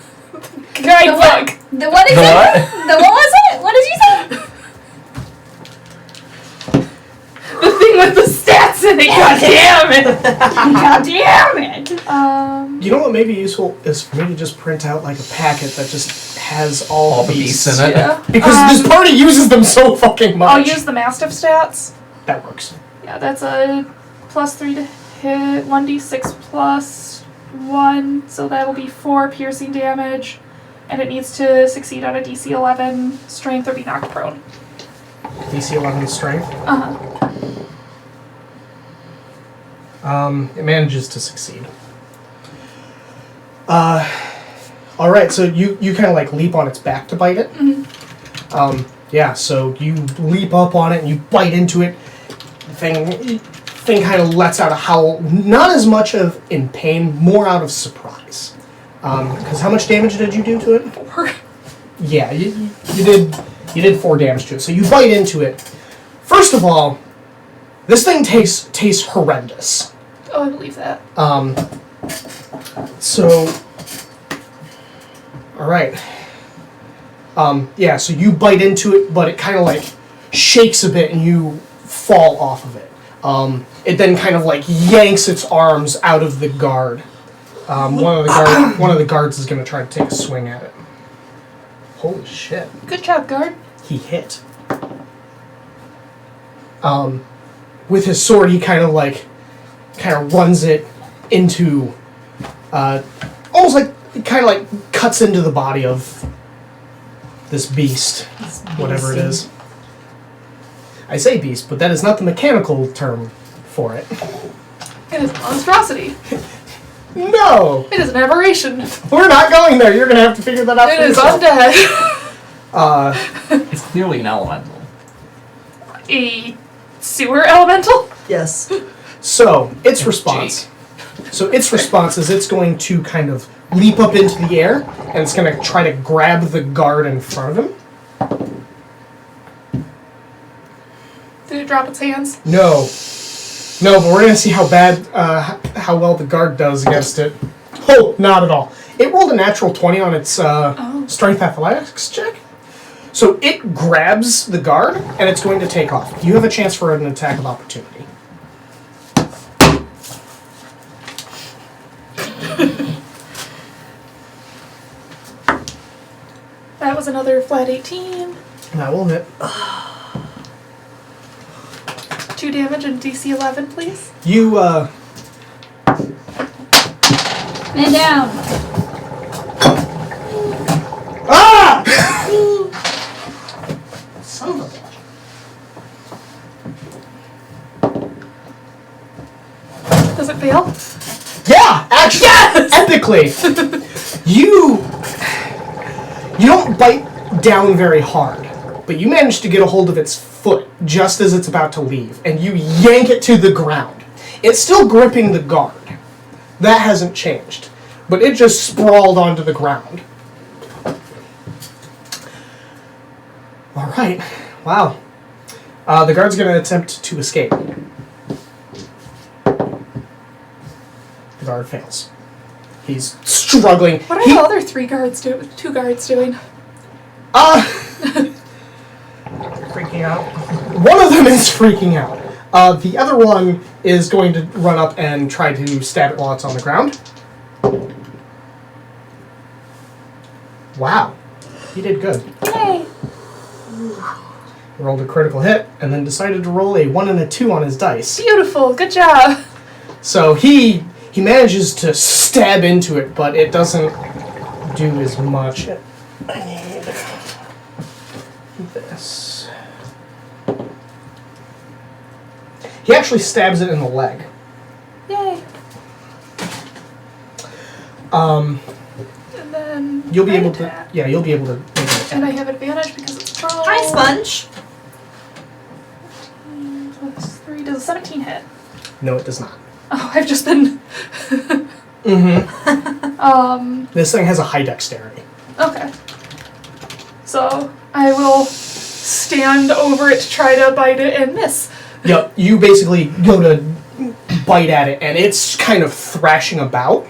Guidebook. The what The again? what? The what was it? What did you say? The thing with the stats poison. God damn it. God damn it! You know what may be useful is for me to just print out like a packet that just has all the beasts beasts in it. Yeah. Because this party uses them so fucking much. I'll use the Mastiff stats. That works. Yeah, that's a +3 to hit, 1d6 plus 1, so that will be 4 piercing damage, and it needs to succeed on a DC 11 strength or be knocked prone. DC 11 strength. Uh-huh. It manages to succeed. Alright, so you kind of like leap on its back to bite it. Mm-hmm. Yeah, so you leap up on it and you bite into it. The thing kind of lets out a howl, not as much of in pain, more out of surprise. Because how much damage did you do to it? 4. Yeah, you did 4 damage to it. So you bite into it. First of all, this thing tastes horrendous. Oh, I believe that. So, all right. Yeah, so you bite into it, but it kind of like shakes a bit, and you fall off of it. It then kind of like yanks its arms out of the guard. One of the guards is going to try to take a swing at it. Holy shit! Good job, guard. He hit. With his sword, he kind of runs it into, almost like it kind of like cuts into the body of this beast, whatever it is. I say beast, but that is not the mechanical term for it. It is a monstrosity. No, It is an aberration. we're not going there. You're gonna have to figure that out. It for is yourself. undead. It's clearly an elemental. A sewer elemental? Yes. So its response. So its response is it's going to kind of leap up into the air and it's going to try to grab the guard in front of him. Did it drop its hands? No, but we're going to see how well the guard does against it. Oh, not at all. It rolled a natural 20 on its strength athletics check. So it grabs the guard and it's going to take off. You have a chance for an attack of opportunity. That was another flat 18. That will hit. 2 damage and DC 11, please. You, Man down. Ah! Son of a bitch. Does it fail? Yeah, actually, epically. You don't bite down very hard, but you manage to get a hold of its foot just as it's about to leave, and you yank it to the ground. It's still gripping the guard. That hasn't changed, but it just sprawled onto the ground. All right, wow. The guard's going to attempt to escape. The guard fails. He's struggling. What are the other 2 guards doing? Freaking out. One of them is freaking out. The other one is going to run up and try to stab it while it's on the ground. Wow. He did good. Yay! He rolled a critical hit and then decided to roll a 1 and a 2 on his dice. Beautiful. Good job. So he manages to stab into it, but it doesn't do as much. I need this. He actually stabs it in the leg. Yay. Um, And then you'll be able attack. to. Yeah, you'll be able to. Make an attack. And I have advantage because it's prone. Hi, Sponge. Plus 3. Does a 17 hit? No, it does not. Oh, I've just been... Mm-hmm. This thing has a high dexterity. Okay. So, I will stand over it to try to bite it and miss. Yep. You basically go to bite at it, and it's kind of thrashing about.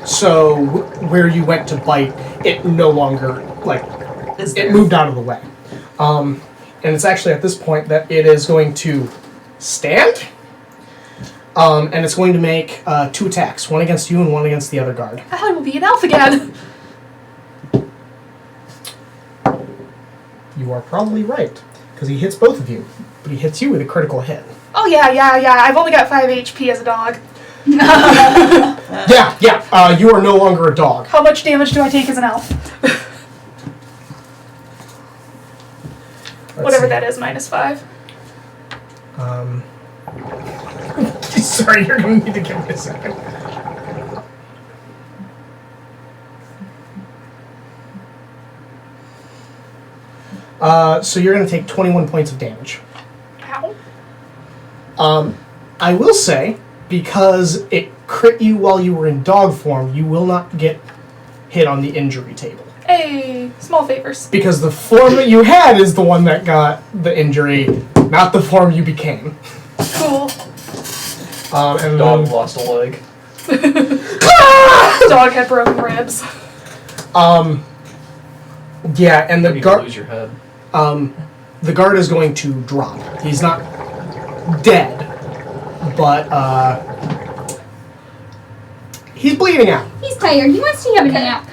So where you went to bite, it no longer it moved out of the way. And it's actually at this point that it is going to stand. And it's going to make 2 attacks, one against you and one against the other guard. I will be an elf again. You are probably right, because he hits both of you, but he hits you with a critical hit. Oh yeah. I've only got 5 HP as a dog. Yeah, you are no longer a dog. How much damage do I take as an elf? Whatever that is, -5. Sorry, you're going to need to give me a second. So you're going to take 21 points of damage. Ow. I will say, because it crit you while you were in dog form, you will not get hit on the injury table. Hey, small favors. Because the form that you had is the one that got the injury, not the form you became. Cool. And Dog lost a leg. Dog had broken ribs. Yeah, and the You guard. lose your head. The guard is going to drop. He's not dead, but he's bleeding out. He's tired. He wants to have a nap.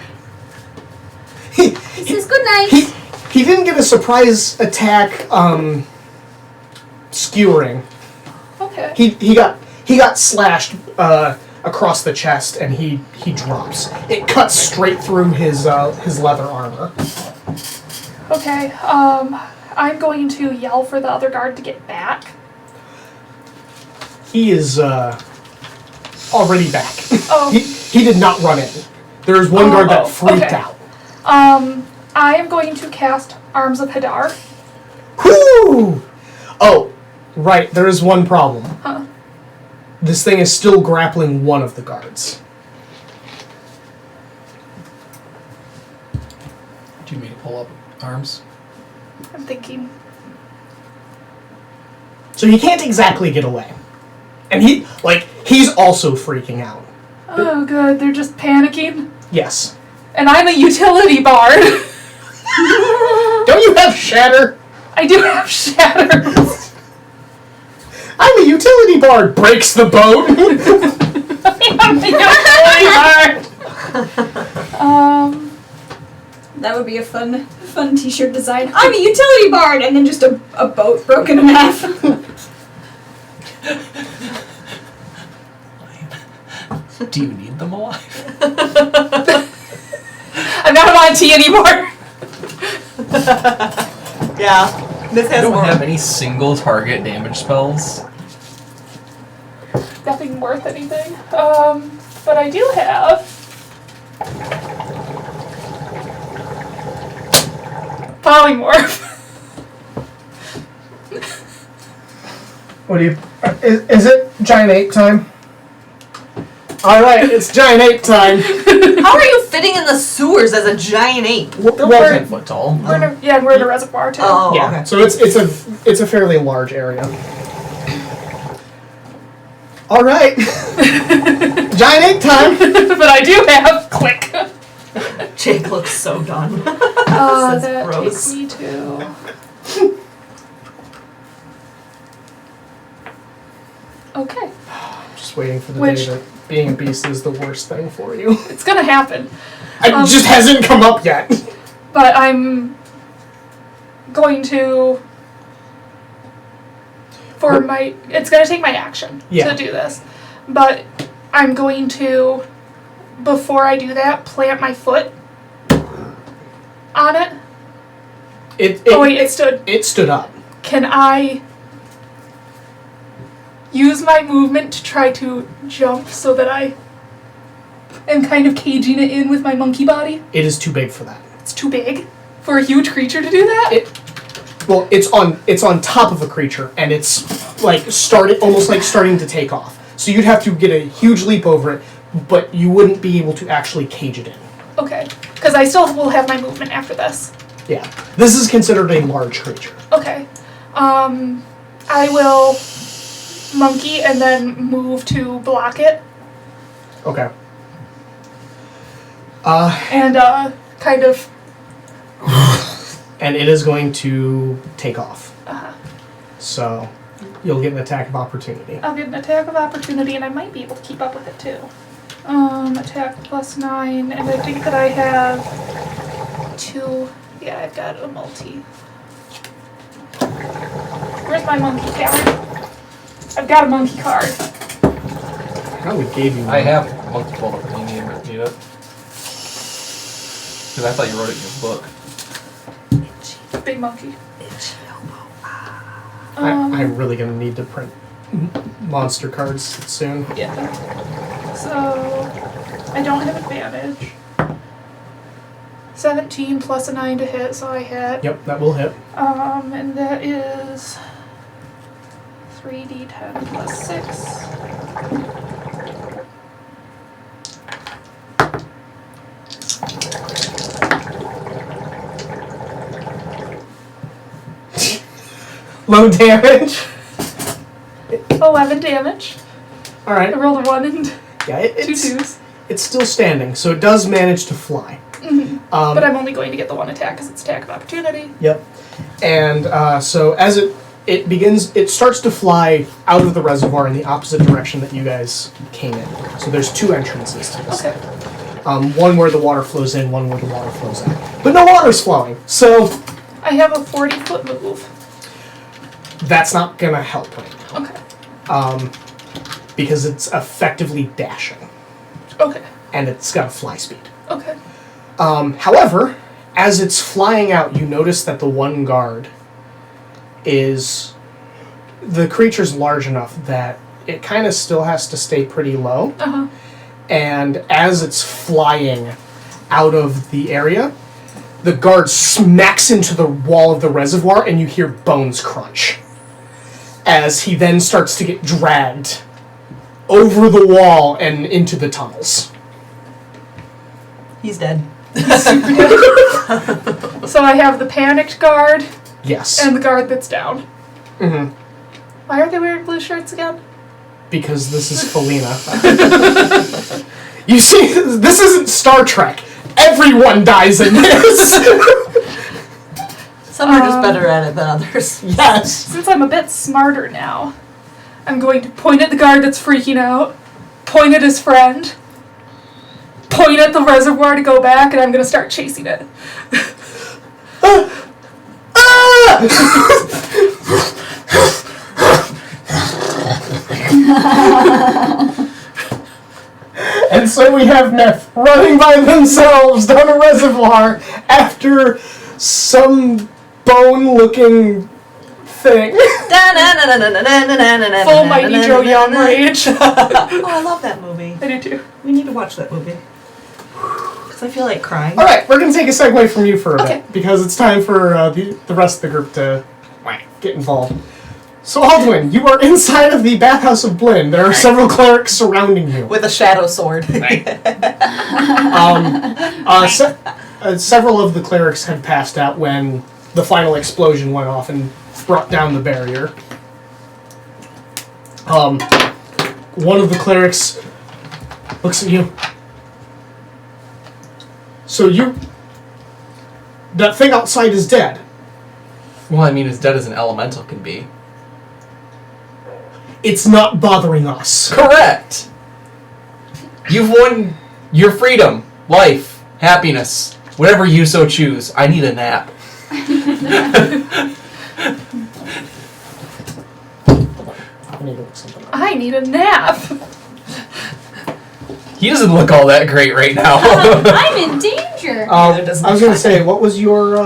He says good night. He didn't get a surprise attack skewering. Okay. He got slashed across the chest and he drops. It cuts straight through his leather armor. Okay. I'm going to yell for the other guard to get back. He is already back. Oh. He did not run in. There is one guard that freaked okay. out. I am going to cast Arms of Hadar. Whoo! Oh, right. There is one problem. Huh. This thing is still grappling one of the guards. Do you mean to pull up arms? I'm thinking. So he can't exactly get away. And he's also freaking out. Oh, good. They're just panicking. Yes. And I'm a utility bard. Don't you have Shatter? I do have Shatter. I'm a utility bard. Breaks the boat. I'm a utility bard. That would be a fun t-shirt design. I'm a utility bard! And then just a boat broken in half. Do you need them alive? I'm not on T anymore. Yeah. This I has don't more. have any single target damage spells. Nothing worth anything. But I do have polymorph. What do you... Is it giant ape time? Alright, it's giant ape time. How are you fitting in the sewers as a giant ape? They're Well, 10 foot tall. We're in a, yeah, and we're in a reservoir too. Oh, yeah, okay. so it's a fairly large area. Alright. Giant ape time. But I do have click. Jake looks so done. That This is gross. takes me to. Okay, Just waiting for the Which- day that being a beast is the worst thing for you. it's gonna happen. It just hasn't come up yet. But I'm going to. It's gonna take my action Yeah. to do this. But I'm going to, before I do that, plant my foot on it. It stood. It stood up. Can I use my movement to try to jump so that I am kind of caging it in with my monkey body? It is too big for that. It's too big for a huge creature to do that? Well, it's on top of a creature, and it's almost like starting to take off. So you'd have to get a huge leap over it, but you wouldn't be able to actually cage it in. Okay. Because I still will have my movement after this. Yeah, this is considered a large creature. Okay. I will monkey and then move to block it. Okay. And kind of. And it is going to take off. Uh-huh. So You'll get an attack of opportunity. I'll get an attack of opportunity, and I might be able to keep up with it too. Attack +9, and I think that I have 2. Yeah, I've got a multi. Where's my monkey card? I've got a monkey card. I probably gave you one. I have monkey ball. You need it? Because I thought you wrote it in your book. Big monkey. I'm really going to need to print monster cards soon. Yeah. So, I don't have advantage. 17 plus a 9 to hit, so I hit. Yep, that will hit. And that is 3d10 plus 6. Low damage. 11 damage. All right. I rolled a 1 and Yeah, 2 it's 2s. it's still standing, so it does manage to fly. But I'm only going to get the 1 attack because it's attack of opportunity. Yep. And so as it begins, it starts to fly out of the reservoir in the opposite direction that you guys came in. So there's 2 entrances to this. Okay. One where the water flows in, one where the water flows out. But no water's flowing, so I have a 40-foot move. that's not gonna help right now. Okay. Because it's effectively dashing, Okay. and it's got a fly speed. Okay. However, as it's flying out, you notice that the one guard is... The creature's large enough that it kind of still has to stay pretty low. Uh-huh. And as it's flying out of the area, the guard smacks into the wall of the reservoir, and you hear bones crunch. As he then starts to get dragged over the wall and into the tunnels. He's dead. So I have the panicked guard Yes. and the guard that's down. Mm-hmm. Why are they wearing blue shirts again? Because this is Falena. You see, this isn't Star Trek. Everyone dies in this. Some are just better at it than others. Yes. Since I'm a bit smarter now, I'm going to point at the guard that's freaking out, point at his friend, point at the reservoir to go back, and I'm going to start chasing it. And so we have Meth running by themselves down a reservoir after some bone-looking thing. Full Mighty Joe Young rage. Oh, I love that movie. I do too. We need to watch that movie. Because I feel like crying. All right, we're going to take a segue from you for a Okay. bit, because it's time for the rest of the group to get involved. So, Aldwin, you are inside of the bathhouse of Blinn. There are several clerics surrounding you. With a shadow sword. Several of the clerics had passed out when the final explosion went off and brought down the barrier. One of the clerics looks at you. So that thing outside is dead. Well, I mean, as dead as an elemental can be. It's not bothering us. Correct! You've won your freedom, life, happiness, whatever you so choose. I need a nap. I need a nap. He doesn't look all that great right now. I'm in danger. I was going to say, what was your...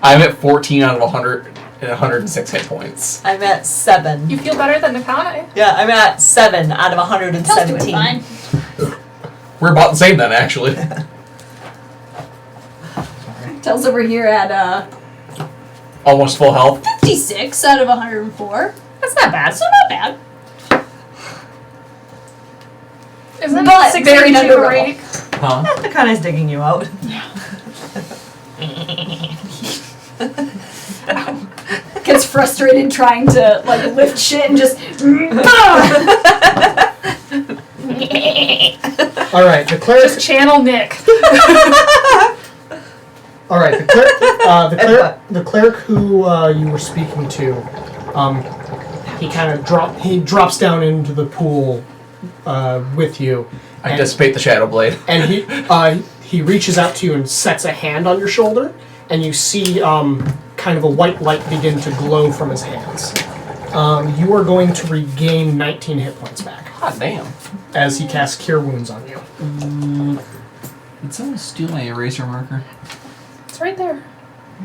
I'm at 14 out of 100 and 106 hit points. I'm at 7. You feel better than Nakane. Yeah, I'm at 7 out of Tell's doing 117. fine. We're about the same then, actually. Tell's over here at Almost full health. 56 out of 104. That's not bad. So not bad. Isn't But it 6 very very under break? Huh? Nakane's digging you out. Gets frustrated trying to like lift shit and just. All right, the cleric... Just channel Nick. All right, the cleric who you were speaking to, he kind of drops down into the pool with you. I dissipate the shadow blade. And he reaches out to you and sets a hand on your shoulder, and you see kind of a white light begin to glow from his hands. You are going to regain 19 hit points back. Hot damn. As he casts Cure Wounds on you. Did someone steal my eraser marker? It's right there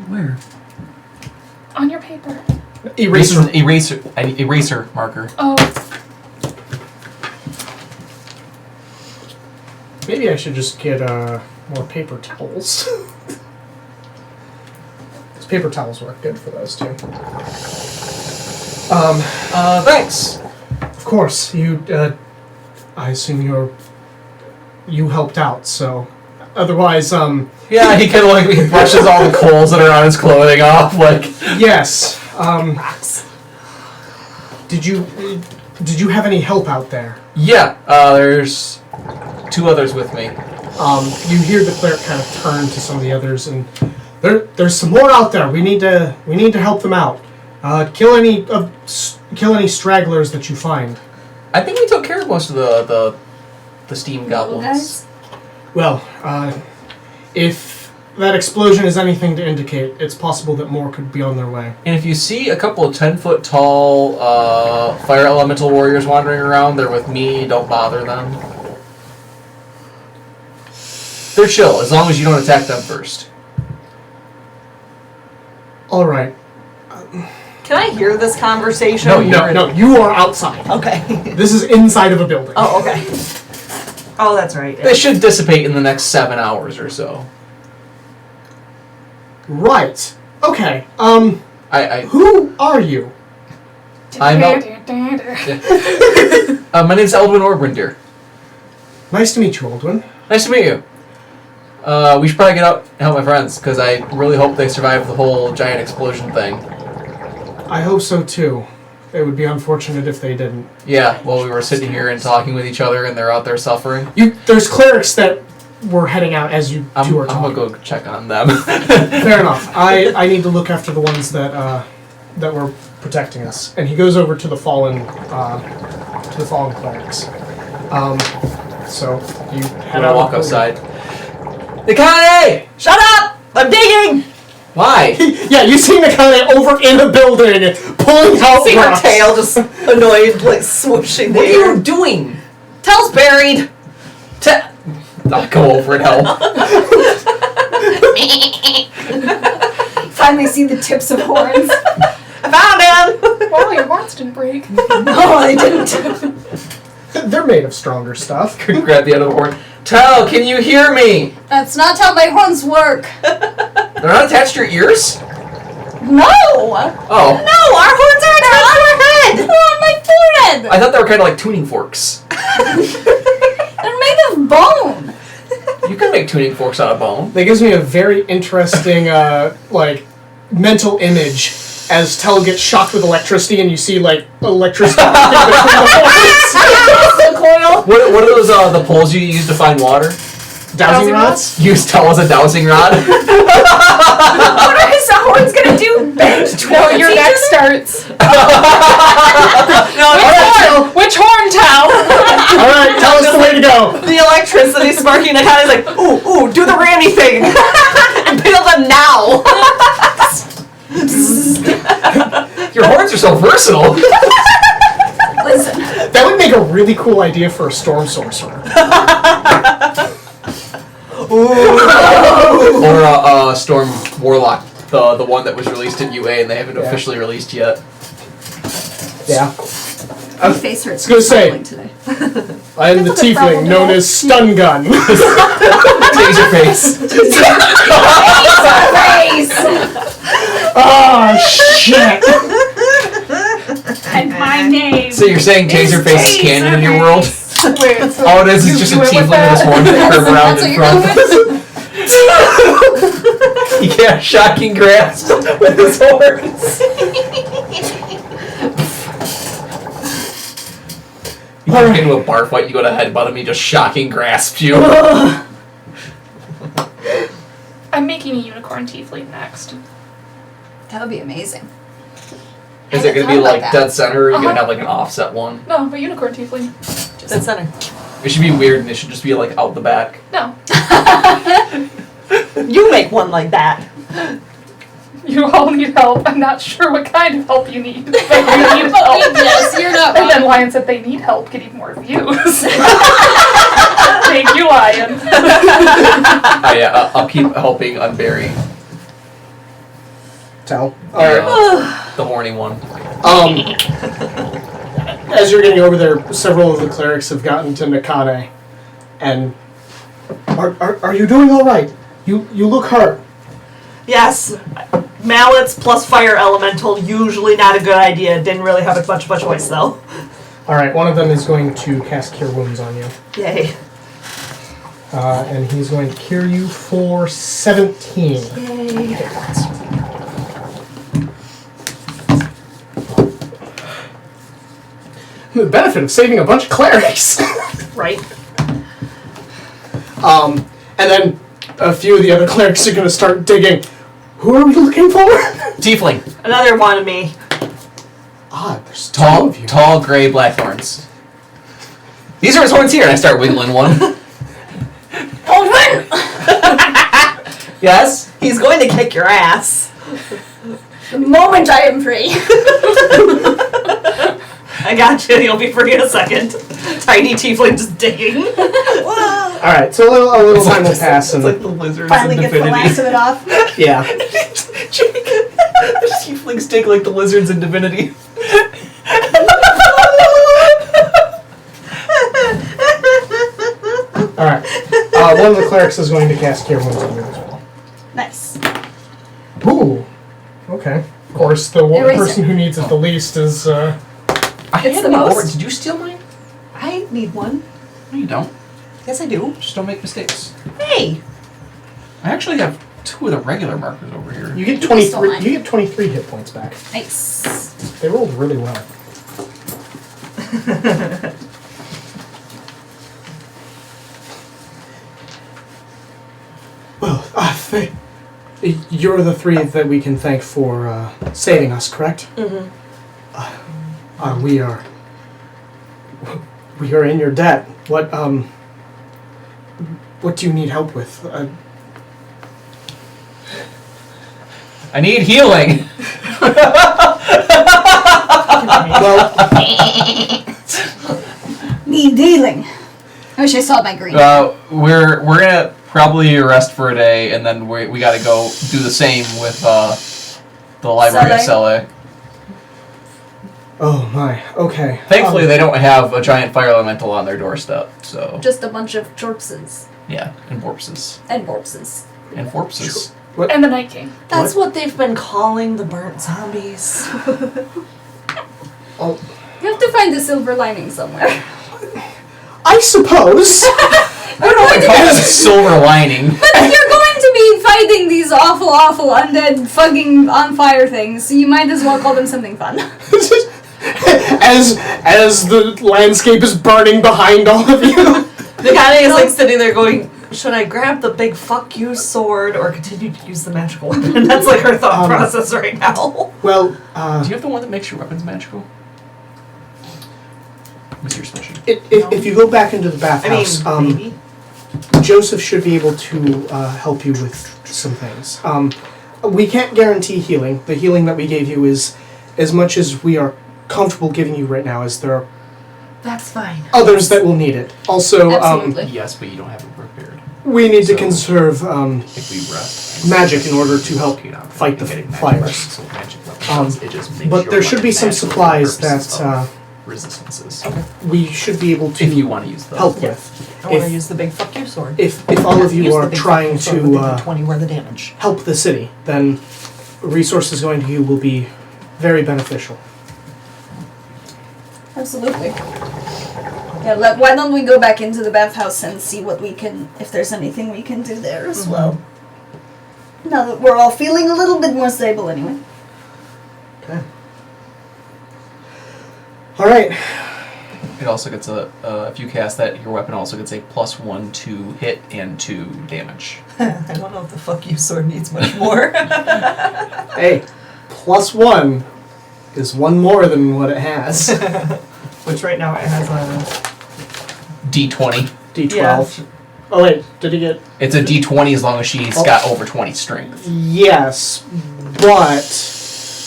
Where? on your paper. Eraser marker. Oh, Maybe I should just get more paper towels. Those paper towels work good for those too. Thanks. Of course, I assume you helped out, so otherwise, Yeah, he kind of like he brushes all the coals that are on his clothing off, like. yes. Did you have any help out there? Yeah, there's 2 others with me. You hear the cleric kind of turn to some of the others, and there's some more out there. We need to help them out. Kill any stragglers that you find. I think we took care of most of the steam goblins. Guys? Well, if that explosion is anything to indicate, it's possible that more could be on their way. And if you see a couple of 10-foot tall fire elemental warriors wandering around, they're with me. Don't bother them. They're chill as long as you don't attack them first. All right. Can I hear this conversation? No, No, you are outside. Okay. This is inside of a building. Oh, okay. Oh, that's right. They should dissipate in the next 7 hours or so. Right. Okay. Who are you? I'm my name's Eldwin Orgrinder. Nice to meet you, Aldwin. Nice to meet you. We should probably get out and help my friends, because I really hope they survive the whole giant explosion thing. I hope so too. It would be unfortunate if they didn't. Yeah, well, we were sitting here and talking with each other, and they're out there suffering. There's clerics that were heading out as you two are I'm talking. gonna go check on them. Fair enough. I need to look after the ones that were protecting us. And he goes over to the fallen clerics. So you head And out. I walk outside. Nikane! Shut up! I'm digging! Why? Yeah, you see Nikane over in a building, pulling out See her rocks. tail just annoyed, like swooshing the What are air. you doing? Tail's buried! I'll go over and help. Finally see the tips of horns. I found him! wow, your horns didn't break. No, they didn't. They're made of stronger stuff. Grab the end of the horn. Tal, can you hear me? That's not how my horns work. They're not attached to your ears? No! Oh. No, our horns are attached to our head! They're on my forehead! I thought they were kind of like tuning forks. They're made of bone. You can make tuning forks out of bone. That gives me a very interesting, mental image as Tell gets shocked with electricity and you see, electricity between the horns. What are those, the poles you use to find water? Dowsing rods? Use Tal as a dowsing rod? What are his horns gonna do? Bend No, towards your each neck other? starts. No, Which horn, Tao? Alright, tell us the way to go. the electricity sparking the kind is like, ooh, do the Randy thing! And peel them now! Your horns are so versatile. Listen, That would make a really cool idea for a storm sorcerer. Or a storm warlock, the one that was released in UA and they haven't officially released yet. Yeah. my face hurts. gonna say- today. I am the That's what the problem tiefling known as Stun Gun. Taser face. Face! Oh, shit. And my name. So you're saying taser face is canon in your world? Wait, so All it is just a do it with tiefling with his horns that curve around That's in what you're front. Yeah, shocking grasp with his horns. You get into a bar fight, you go to headbutt him, he just shocking grasps you. I'm making a unicorn tiefling next. That would be amazing. Is it going to be like dead center, or are you going to have like an offset one? No, but unicorn tiefling. Dead center. It should be weird, and it should just be like out the back. No. You make one like that. You all need help. I'm not sure what kind of help you need. But you need help. Yes, you're not And then wrong. Lion said they need help getting more views. Thank you, Lion. Oh yeah, I'll keep helping unbury Tell. Alright. the horny one. As you're getting over there, several of the clerics have gotten to Nakane, and are you doing all right? You look hurt. Yes. Mallets plus fire elemental, usually not a good idea. Didn't really have much of a choice, though. All right, one of them is going to cast Cure Wounds on you, Yay. and he's going to cure you for 17. Yay. The benefit of saving a bunch of clerics. Right. And then a few of the other clerics are going to start digging. Who are we looking for? Tiefling. Another one of me. There's two Tall, of you. tall, gray, black thorns. These are his horns here, and I start wiggling one. Old one! Yes? He's going to kick your ass. The moment I am free. I got you. You'll be free in a second. Tiny tiefling just digging. All right, so a little time will pass, It's and like the lizards Finally in gets the Divinity. last of it off. yeah. Jake, the tieflings dig like the lizards in Divinity. All right. One of the clerics is going to cast Cure Wounds on you as well. Nice. Ooh. Okay. Of course, the one Eraser. person who needs it the least is. I It's had the one most. over. Did you steal mine? I need one. No, you don't. Yes, I do. Just don't make mistakes. Hey. I actually have 2 of the regular markers over here. You get You 23. stole mine. You get 23 hit points back. Nice. They rolled really well. Well, you're the 3 that we can thank for saving us, correct? Mm-hmm. We are in your debt. What do you need help with? I need healing. Well, Need dealing. I wish I saw my green. We're gonna probably rest for a day, and then we gotta go do the same with the library of Cele. oh my. Okay. Thankfully, they don't have a giant fire elemental on their doorstep, so Just a bunch of corpses yeah, and corpses. and corpses. And corpses. And the Night King. That's what they've been calling the burnt zombies. Oh, You have to find the silver lining somewhere. I suppose. I don't know if I call it a silver lining. But if you're going to be fighting these awful, awful undead fucking on fire things, you might as well call them something fun. as the landscape is burning behind all of you. The guy is like sitting there going, should I grab the big fuck you sword or continue to use the magical weapon? That's like her thought process right now. Well, Do you have the one that makes your weapons magical? What's your special? if you go back into the bathhouse, I mean, maybe. Joseph should be able to help you with some things. We can't guarantee healing. The healing that we gave you is as much as we are comfortable giving you right now, as there are That's fine. others that will need it. Also, Absolutely. Yes, but you don't have it prepared. we need to So- conserve If we rest, magic in order to help you know, fight the getting magic fires. weapons, so magic weapons, it just makes But your there should be weapon some magical for supplies purposes that of resistances. we should be able to If you want to use those. help Yeah. with. I want to If- use the big fuck you sword. If all of you Use the are big trying fuck you sword with to the 20 worth of damage. help the city, then resources going to you will be very beneficial. Absolutely. Yeah, why don't we go back into the bathhouse and see what we can, if there's anything we can do there as well. Now that we're all feeling a little bit more stable anyway. Okay. All right. It also gets if you cast that, your weapon also gets a +1 to hit and 2 damage. I don't know if the fuck you sword needs much more. Hey, +1 is one more than what it has. Which right now it has a D20. D12. Yeah. Oh wait, did he get? It's a D20 as long as she's got over 20 strength. Yes, but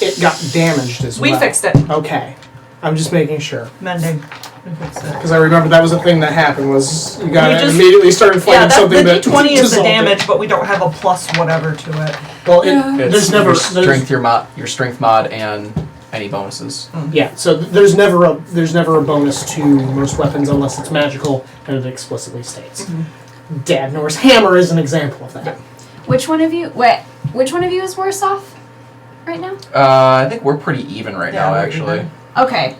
it got damaged as well. We fixed it. Okay, I'm just making sure Mending. We fixed it. because I remember that was a thing that happened. Was you We guys just- immediately started fighting Yeah, the something that D20 is the dissolved it. damage, but we don't have a plus whatever to it. Well, Yeah. It's there's never your strength, your strength mod, and any bonuses. Yeah, so there's never a bonus to most weapons unless it's magical, and it explicitly states. Dadnor's hammer is an example of that. Which one of you is worse off right now? I think we're pretty even right Yeah, now, we're actually. even. Okay.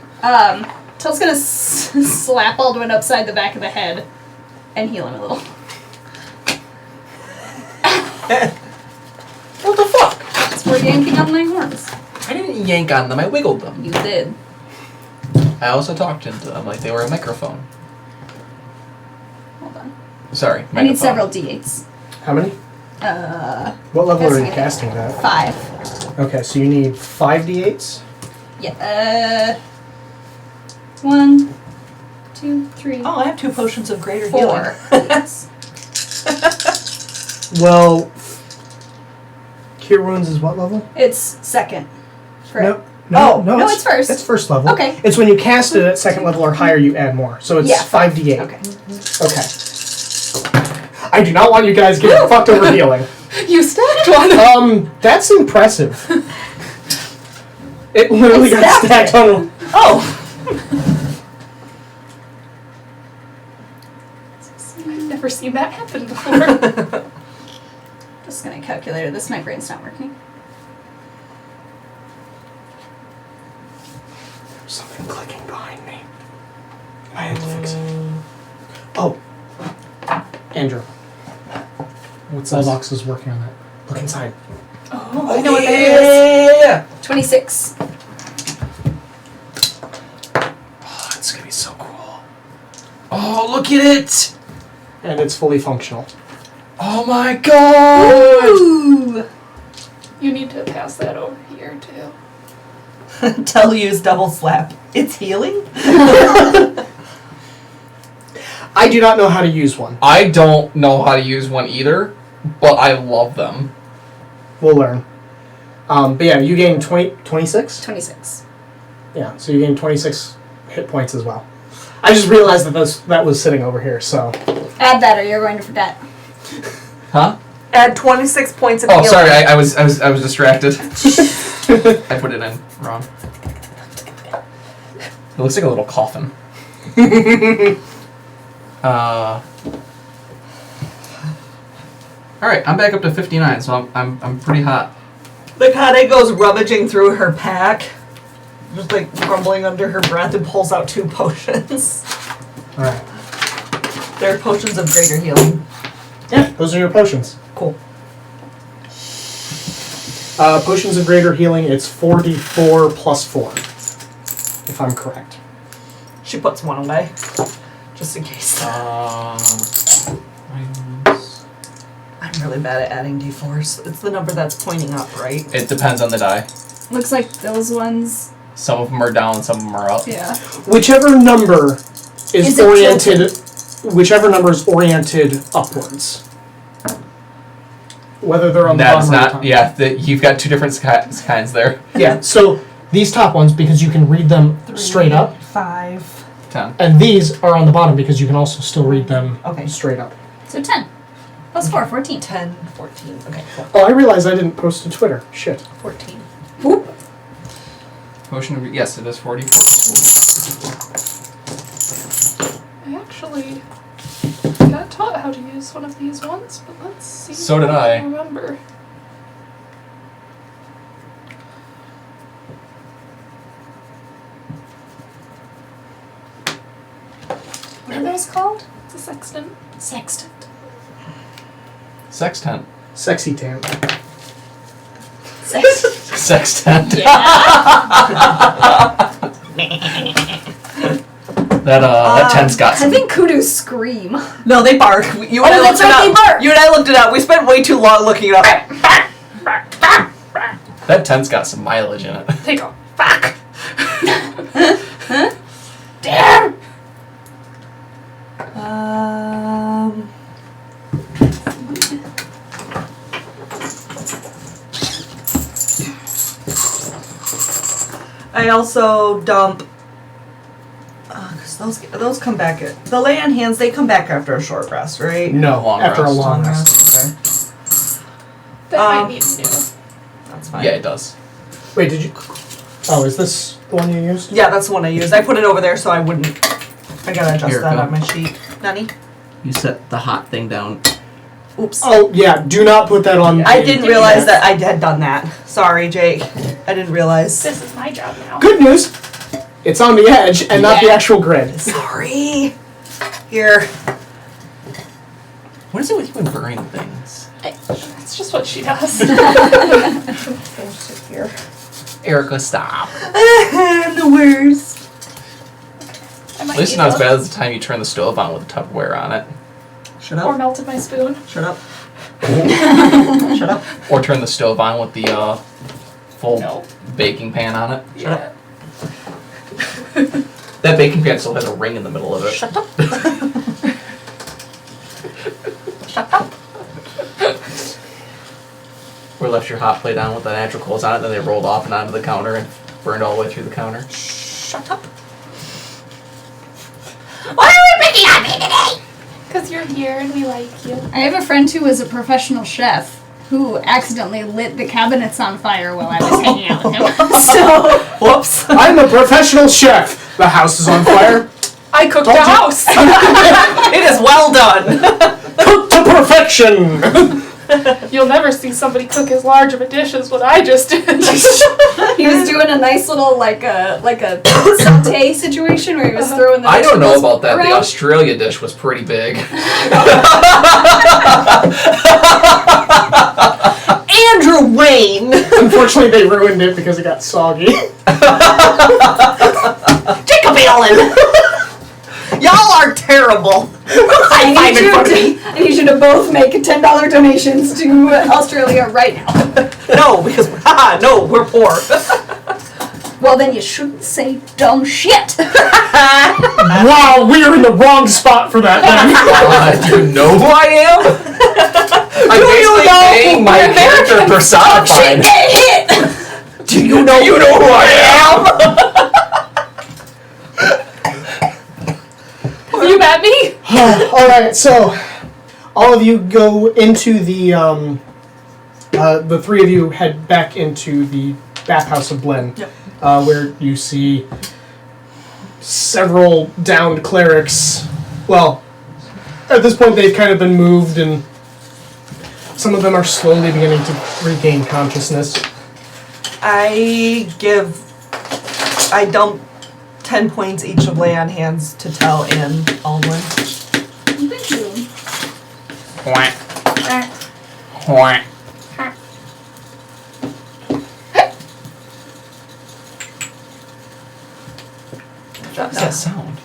Till's gonna slap Alduin upside the back of the head and heal him a little. What the fuck? That's we're yanking on my horns. I didn't yank on them. I wiggled them. You did. I also talked into them like they were a microphone. Hold on. Sorry, I need megaphone. several d8s. How many? What level Guessing are you it. casting that? 5. Okay, so you need 5 d8s. Yeah. 1, 2, 3, Oh, I have 2 potions of greater 4. healing. Yes. Well, Cure Wounds is what level? It's second. Correct. No, no, it's first. It's first level. Okay. It's when you cast it at second level or higher, you add more. So it's Yeah. 5d8. Okay. Okay. I do not want you guys getting fucked over healing. You stacked one. That's impressive. It literally It's got stacked. stacked on. Oh! I've never seen that happen before. Just gonna calculate it. My brain's not working. There's something clicking behind me. I have to fix it. Oh, Andrew. What's Cell this? Box is working on that. Look inside. Oh, I know what that is. Yeah. 26. Oh, it's gonna be so cool. Oh, look at it! And it's fully functional. Oh my god! Ooh. You need to pass that over here too. Tell use double slap. It's healing? I do not know how to use one. I don't know how to use one either, but I love them. We'll learn. But yeah, you gain 26? 26. Yeah, so you gain 26 hit points as well. I just realized that was sitting over here, so. Add that or you're going to forget. Huh? Add 26 points of Oh, healing. sorry, I was distracted. I put it in wrong. It looks like a little coffin. Alright, I'm back up to 59, so I'm pretty hot. Mikade goes rummaging through her pack, just like grumbling under her breath, and pulls out 2 potions. Alright. They're potions of greater healing. Yeah, those are your potions. Cool. Potions of greater healing, it's 4d4 plus 4. If I'm correct. She puts one away, just in case. I'm really bad at adding d4s. It's the number that's pointing up, right? It depends on the die. Looks like those ones. Some of them are down, some of them are up. Yeah. Whichever number is Is it oriented, whichever number is oriented upwards. Whether they're on the That's bottom or the not, top. yeah, you've got 2 different kinds there. Yeah, so these top ones, because you can read them straight up, 5. 10. and these are on the bottom because you can also still read them Okay. straight up. So 10. Plus 4, 14. 10, 14. Okay, cool. Oh, I realized I didn't post to Twitter. Shit. 14. Whoop. Potion of, yes, it is 44. I actually got taught how to use one of these ones, but let's see. So did if I. remember. What are those called? It's a sextant. Sextant. Sextant. Sexy tan. Sextant. Yeah. That 10's got I some. think kudos scream. No, they bark. You and I that's looked it right, they up. bark. You and I looked it up. We spent way too long looking it up. That 10's got some mileage in it. They go, fuck! Damn! I also dump. Cause those come back. The lay on hands, they come back after a short rest, right? No, Long after rest. a long rest. Okay. That Um, might need new. That's fine. Yeah, it does. Wait, did you? Oh, is this the one you used? Yeah, that's the one I used. I put it over there so I wouldn't. I gotta adjust Here, that go. on my sheet. Nani? You set the hot thing down. Oops. Oh yeah, do not put that on. I didn't realize that I had done that. Sorry, Jake. I didn't realize. This is my job now. Good news, it's on the edge and not the actual grid. Sorry. Here. What is it with you and burning things? It's just what she does. Here. Erica, stop. The worst. I might At least need not as a- bad as the time you turn the stove on with Tupperware on it. Shut Or up. melted my spoon. Shut up. Shut up. Or turn the stove on with the full No. baking pan on it. Shut up. That baking pan still has a ring in the middle of it. Shut up. Shut up. Or left your hot plate on with the natural coals on it, then they rolled off and onto the counter and burned all the way through the counter. Shut up. Why are we picking on me today? Because you're here and we like you. I have a friend who was a professional chef who accidentally lit the cabinets on fire while I was hanging out with him. So, Whoops. I'm a professional chef. The house is on fire. I cooked Told a you. house. It is well done. Cooked to perfection. You'll never see somebody cook as large of a dish as what I just did. he was doing a nice little like a saute situation where he was throwing the I don't know vegetables about that. The around. Australia dish was pretty big. Andrew Wayne. Unfortunately, they ruined it because it got soggy. Jacob Allen. Y'all are terrible. High five in front of me. I need you to both make $10 donations to Australia right now. No, because we're poor. Well, then you shouldn't say dumb shit. Wow, we are in the wrong spot for that then. Do you know who I am? I'm basically saying my character personified. Get hit! Do you know who I am? You met me? Alright, so all of you go into the three of you head back into the bathhouse of Blinn. Yep. Where you see several downed clerics. Well, at this point they've kind of been moved and some of them are slowly beginning to regain consciousness. I dump 10 points each of lay on hands to Tell and Alwyn. Thank you. Quack. Quack. What does that sound?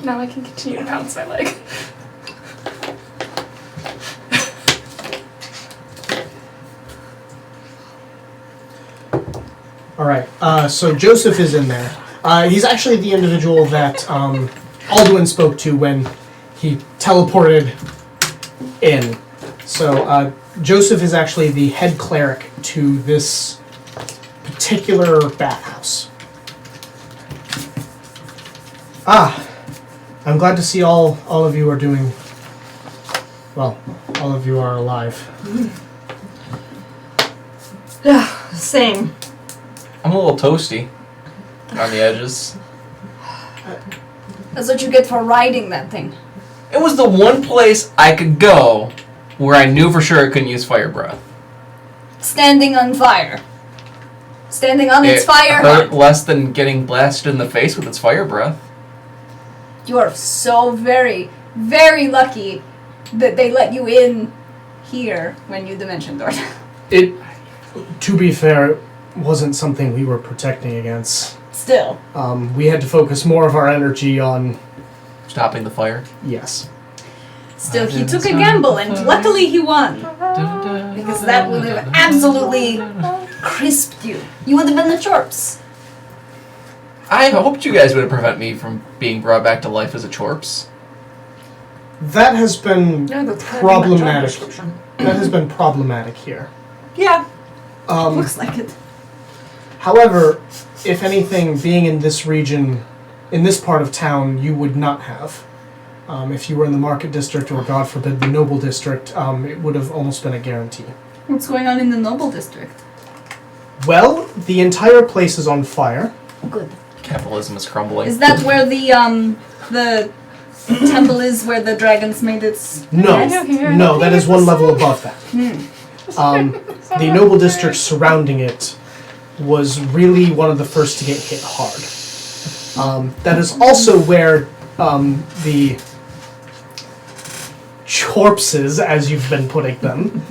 Now I can continue to pounce my leg. Alright, so Joseph is in there. He's actually the individual that Alduin spoke to when he teleported in. So Joseph is actually the head cleric to this particular bathhouse. I'm glad to see all of you are doing well. All of you are alive. Same. I'm a little toasty on the edges. That's what you get for riding that thing. It was the one place I could go where I knew for sure I couldn't use fire breath. Standing on fire. Standing on its It fire. hurt less than getting blasted in the face with its fire breath. You are so very, very lucky that they let you in here when you dimension doored. It, to be fair, wasn't something we were protecting against. Still. We had to focus more of our energy on, Stopping the fire. yes. Still, he took a gamble and luckily he won. Because that would have absolutely crisped you. You would have been the Chorps. I hoped you guys would prevent me from being brought back to life as a Chorps. That has been Yeah, that's kind of problematic. my job description. That has been problematic here. Yeah. Looks like it. However, if anything, being in this region, in this part of town, you would not have. If you were in the Market District or, God forbid, the Noble District, it would have almost been a guarantee. What's going on in the Noble District? Well, the entire place is on fire. Good. Capitalism is crumbling. Is that where the temple is where the dragons made its No, nest? no, that is one level above that. The Noble District surrounding it was really one of the first to get hit hard. That is also where the Chorpses, as you've been putting them,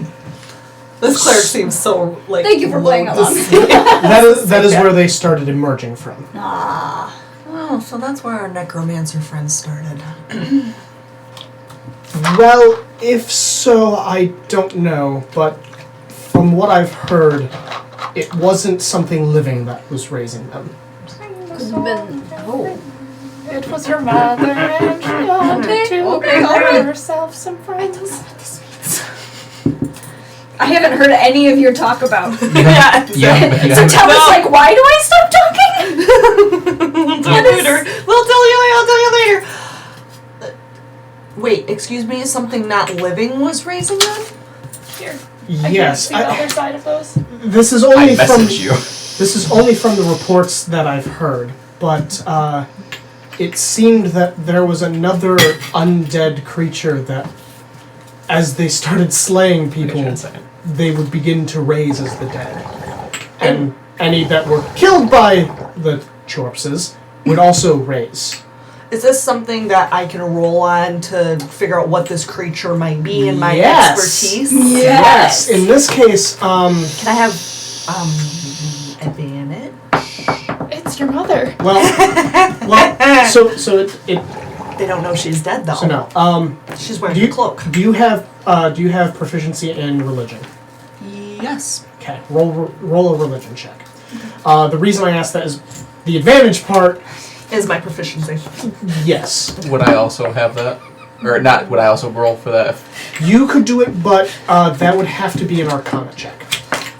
This cleric seems so like. Thank you for playing low along. that is where they started emerging from. Ah. Oh, so that's where our necromancer friends started. Well, if so, I don't know, but from what I've heard, it wasn't something living that was raising them. Could have been. Oh. It was her mother, and she wanted to Okay, make alright. herself some friends. I haven't heard any of your talk about. Yeah. So tell us, like, why do I stop talking? We'll tell you later. I'll tell you later. Wait, excuse me. Something not living was raising them. Here, Yes, I can see the other side of those. this is I only from message you. this is only from the reports that I've heard, but it seemed that there was another undead creature that, as they started slaying people, they would begin to raise as the dead, and any that were killed by the Chorpses would also raise. Is this something that I can roll on to figure out what this creature might be in my Yes. expertise? Yes. In this case, Can I have advantage? It's your mother. well, so it They don't know she's dead though. so no. She's wearing Do a cloak. you have proficiency in religion? Yes. Okay, roll a religion check. The reason I asked that is the advantage part. Is my proficiency. Yes, Would I also have that? Or not, would I also roll for that? you could do it, but that would have to be an Arcana check.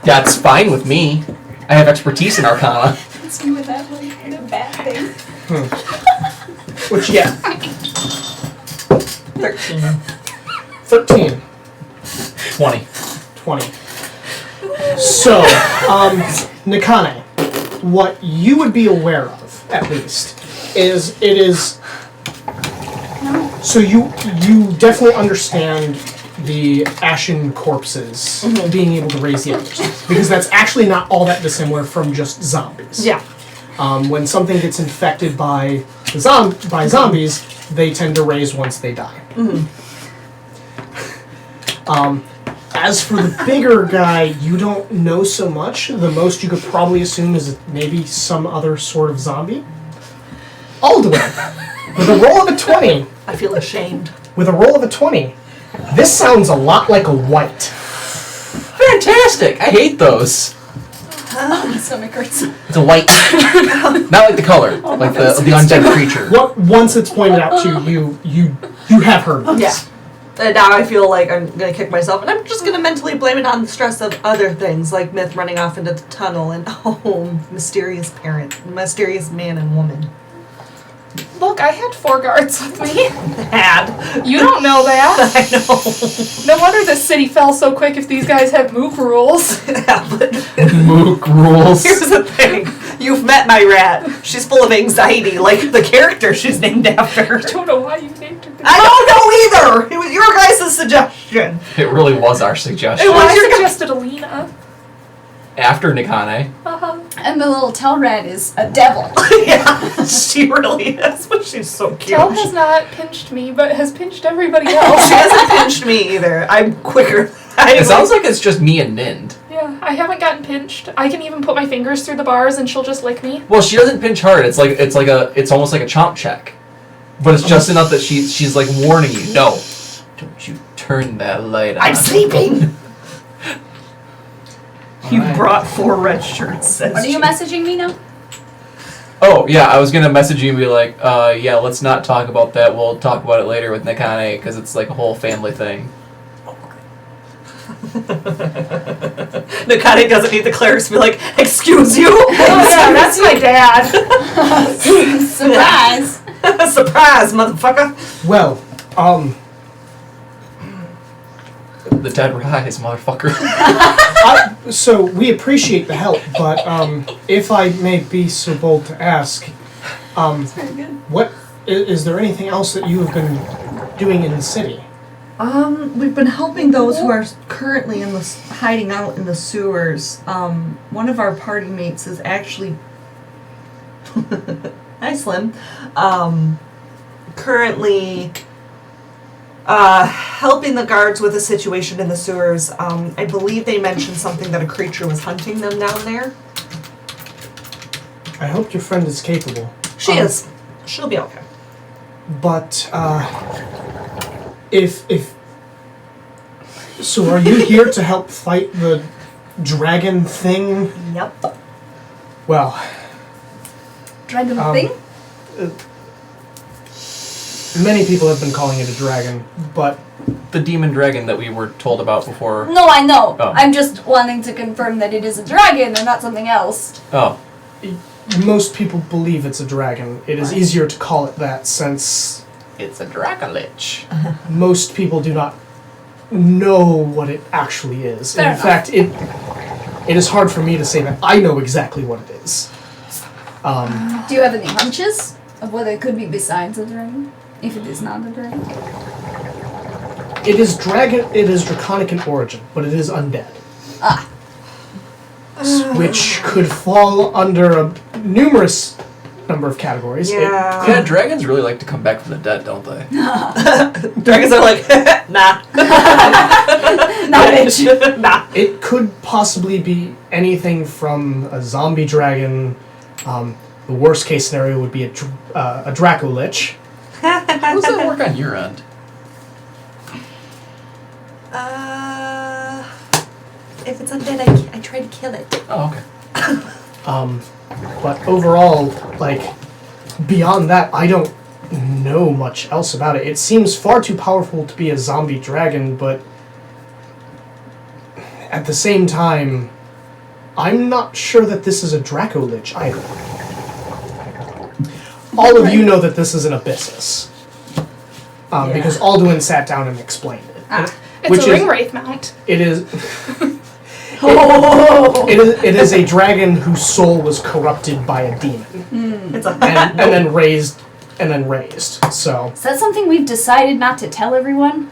That's fine with me. I have expertise in Arcana. It's doing that like a bad thing. Which 13. 13, 20. 20. So, Nikane, what you would be aware of, at least, is it is. So you definitely understand the ashen corpses being able to raise the others, because that's actually not all that dissimilar from just zombies. Yeah. When something gets infected by zombies, they tend to raise once they die. As for the bigger guy, you don't know so much. The most you could probably assume is maybe some other sort of zombie. Aldwin, with a roll of a 20, I feel ashamed. this sounds a lot like a white. Fantastic! I hate those. My stomach hurts. It's a white. Not like the color, like the undead creature. Once it's pointed out to you, you have heard this. Yeah. And now I feel like I'm gonna kick myself, and I'm just gonna mentally blame it on the stress of other things, like Myth running off into the tunnel and mysterious man and woman. Look, I had 4 guards with me. Had. You don't know that. I know. No wonder this city fell so quick if these guys have mook rules. Yeah, but Mook rules. here's the thing. You've met my rat. She's full of anxiety, like the character she's named after. I don't know why you named her that. I don't know either! It was your guys' suggestion. It really was our suggestion. It was. I suggested Alina. After Nikane. And the little tell rat is a devil. Yeah, she really is, but she's so cute. Kel has not pinched me, but has pinched everybody else. She hasn't pinched me either. I'm quicker. It sounds like it's just me and Nind. Yeah, I haven't gotten pinched. I can even put my fingers through the bars and she'll just lick me. Well, she doesn't pinch hard. It's almost like a chomp check. But it's just enough that she's like warning you. No, don't you turn that light on. I'm sleeping. You Right. brought 4 red shirts. Says What are you Jane. messaging me now? Oh, yeah, I was gonna message you and be like, yeah, let's not talk about that. We'll talk about it later with Nikane, because it's like a whole family thing. Nakane doesn't need the clerics to be like, excuse you? Oh yeah, that's my dad. Surprise! Surprise, motherfucker. Well, The dead rise, motherfucker. so we appreciate the help, but if I may be so bold to ask, Very good. what is there anything else that you have been doing in the city? We've been helping those who are currently in the hiding out in the sewers. One of our party mates is actually hi Slim. Currently helping the guards with a situation in the sewers. I believe they mentioned something that a creature was hunting them down there. I hope your friend is capable. She is. She'll be okay. But if so, are you here to help fight the dragon thing? Yep. Well, Dragon Um, thing? many people have been calling it a dragon, but The demon dragon that we were told about before. No, I know. Oh. I'm just wanting to confirm that it is a dragon and not something else. Oh, most people believe it's a dragon. It is easier to call it that since it's a Dracolich. most people do not know what it actually is. Fair In enough. fact, it is hard for me to say that I know exactly what it is. Do you have any hunches of what it could be besides a dragon? If it is not a dragon? It is dragon. It is draconic in origin, but it is undead, Ah. which could fall under a numerous number of categories. Yeah, dragons really like to come back from the dead, don't they? Dragons are like, nah. Not bitch. Nah. It could possibly be anything from a zombie dragon. The worst case scenario would be a Dracolich. How does that work on your end? If it's undead, I try to kill it. Oh, okay. But overall, like, beyond that, I don't know much else about it. It seems far too powerful to be a zombie dragon, but at the same time, I'm not sure that this is a Dracolich either. All of you know that this is an Abyssus. Because Alduin sat down and explained it. Ah. It's Which a is- ring wraith mount. It is... It is a dragon whose soul was corrupted by a demon. It's a and then raised. So Is that something we've decided not to tell everyone?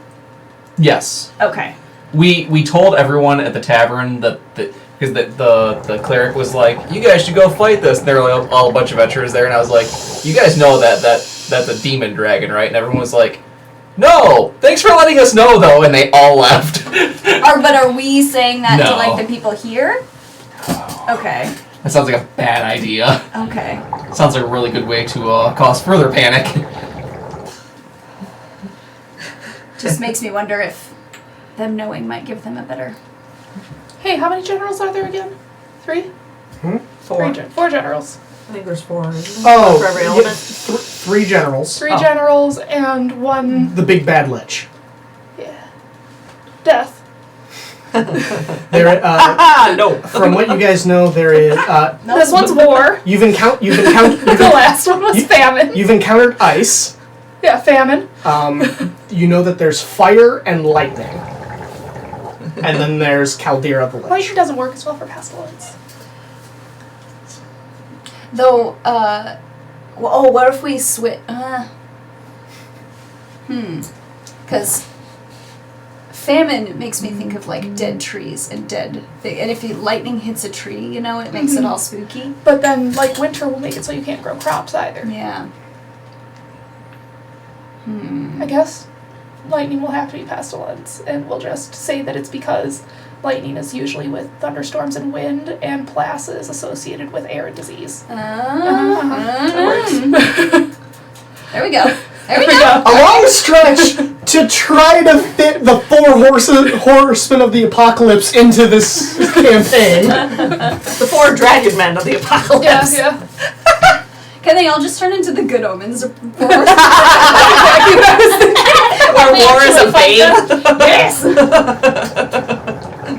Yes. Okay. We told everyone at the tavern that because the cleric was like, you guys should go fight this. And there were like all a bunch of veterans there, and I was like, you guys know that's a demon dragon, right? And everyone was like, no, thanks for letting us know though, and they all left. But are we saying that to No. like the people here? Okay. That sounds like a bad idea. Okay. Sounds like a really good way to cause further panic. Just makes me wonder if them knowing might give them a better. Hey, how many generals are there again? 3? 4. 4 generals. I think there's 4. Isn't oh, For every yeah, element. 3 generals. 3 generals and 1 The big bad lich. death. There, No. from what you guys know, there is. This one's war. You've encountered. The last one was famine. You've encountered ice. Yeah, famine. You know that there's fire and lightning, and then there's Caldera the lich. Lightning doesn't work as well for pestilence. Though, what if we switch? Because famine makes me think of like dead trees and dead and if lightning hits a tree, you know, it makes it all spooky. But then, like, winter will make it so you can't grow crops either. Yeah. I guess lightning will have to be pestilence, and we'll just say that it's because lightning is usually with thunderstorms and wind, and Plas is associated with air and disease. There we go. There we go. A long stretch to try to fit the 4 horsemen of the apocalypse into this campaign. The 4 dragon men of the apocalypse. Yeah. Can they all just turn into the good omens? Our war is a babe. Yes.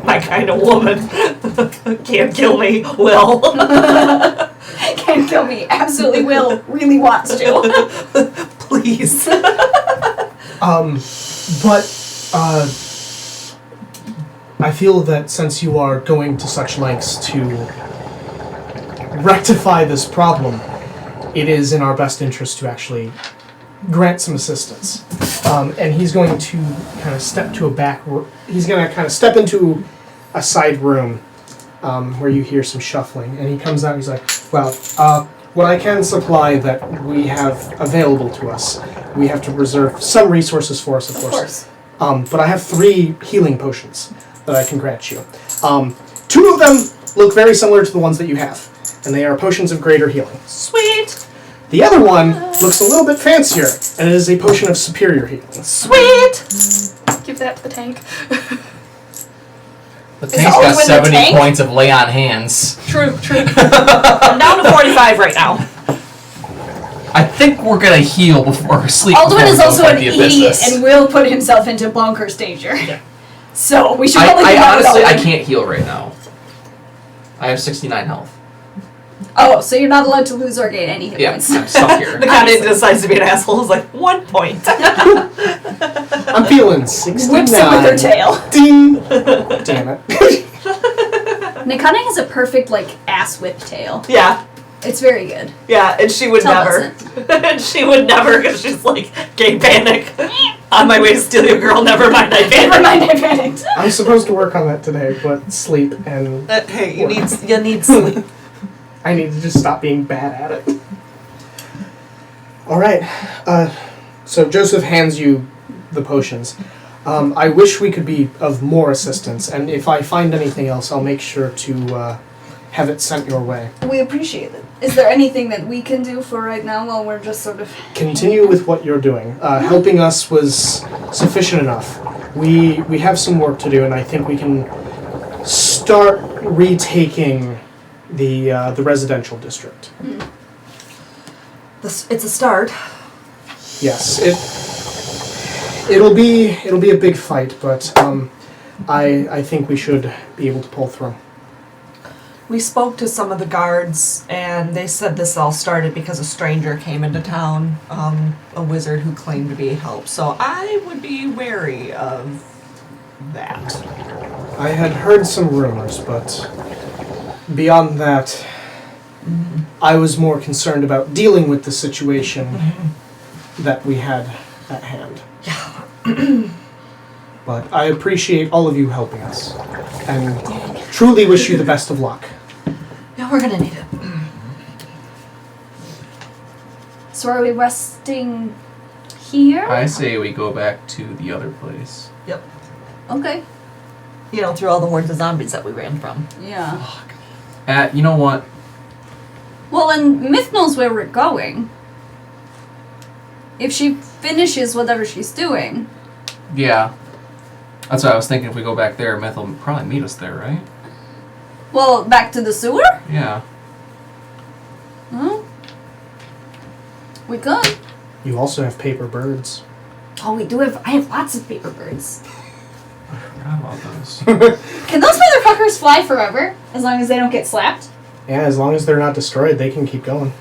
My kind of woman. Can't kill me. Will. Can't kill me. Absolutely will. Really wants to. Please. I feel that since you are going to such lengths to rectify this problem, it is in our best interest to actually grant some assistance. And he's going to kind of step to a he's going to kind of step into a side room where you hear some shuffling. And he comes out and he's like, well, what I can supply that we have available to us, we have to reserve some resources for us, of course. But I have 3 healing potions that I can grant you. 2 of them look very similar to the ones that you have, and they are potions of greater healing. Sweet. The other one looks a little bit fancier, and it is a potion of superior healing. Sweet. Give that to the tank. The tank's got 70 points of lay on hands. True. I'm down to 45 right now. I think we're gonna heal before sleep. Alduin is before we also go an fight the idiot Abyssus. and will put himself into bonkers danger. Yeah. So we should probably I get out honestly, of I can't heal right now. I have 69 health. Oh, so you're not allowed to lose or gain any hit Yeah, points. I'm stuck here. The guy that decides to be an asshole is like 1 point. I'm feeling 69. Whips him with her tail. Ding! Damn it. Nikana has a perfect, ass whip tail. Yeah. It's very good. Yeah, and she would Tell never. us And she would never, because she's like, gay panic. On my way to steal your girl, never mind, I panicked. Never mind, I panicked. I'm supposed to work on that today, but sleep and Hey, you need sleep. I need to just stop being bad at it. Alright, so Joseph hands you the potions. I wish we could be of more assistance, and if I find anything else, I'll make sure to have it sent your way. We appreciate it. Is there anything that we can do for right now while we're just sort of... Continue with what you're doing. Helping us was sufficient enough. We have some work to do, and I think we can start retaking the residential district. It's a start. Yes, it'll be a big fight, but I think we should be able to pull through. We spoke to some of the guards, and they said this all started because a stranger came into town, a wizard who claimed to be help. So I would be wary of that. I had heard some rumors, but beyond that, I was more concerned about dealing with the situation that we had at hand. Yeah. But I appreciate all of you helping us, and truly wish you the best of luck. Yeah, we're gonna need it. So are we resting here? I say we go back to the other place. Yep. Okay. You know, through all the hordes of zombies that we ran from. Yeah. You know what? Well, and Myth knows where we're going. If she finishes whatever she's doing. Yeah. That's what I was thinking. If we go back there, Myth will probably meet us there, right? Well, back to the sewer? Yeah. Hmm? We could. You also have paper birds. Oh, we do have... I have lots of paper birds. I forgot about those. Can those motherfuckers fly forever? As long as they don't get slapped? Yeah, as long as they're not destroyed, they can keep going.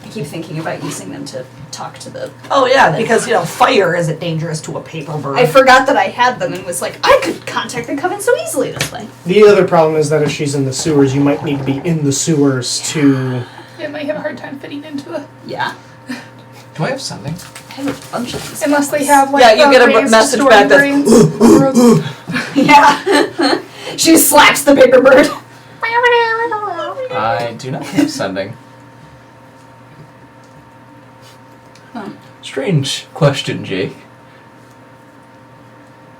I keep thinking about using them to talk to the... Oh yeah, because fire isn't dangerous to a paper bird. I forgot that I had them and was like, I could contact the Coven so easily this way. The other problem is that if she's in the sewers, you might need to be in the sewers to... It might have a hard time fitting into it. Yeah. Do I have sending? I have a bunch of these. Unless they have Yeah, you the get a raised message story back that's, brains. Yeah. She slaps the paper bird. I do not have sending. Huh. Strange question, Jake.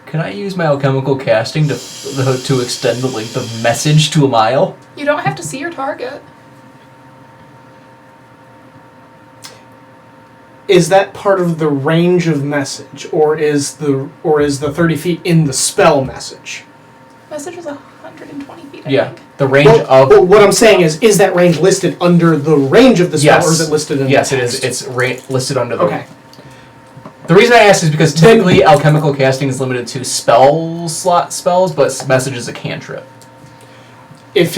Can I use my alchemical casting to extend the length of message to a mile? You don't have to see your target. is that part of the range of message, or is the 30 feet in the spell message? Message was 120 feet, I Yeah, think. the range of... Well, what I'm saying is that range listed under the range of the spell, Yes. or is it listed in Yes, the it text? is. It's listed under the... Okay. The reason I asked is because typically alchemical casting is limited to spell slot spells, but message is a cantrip. If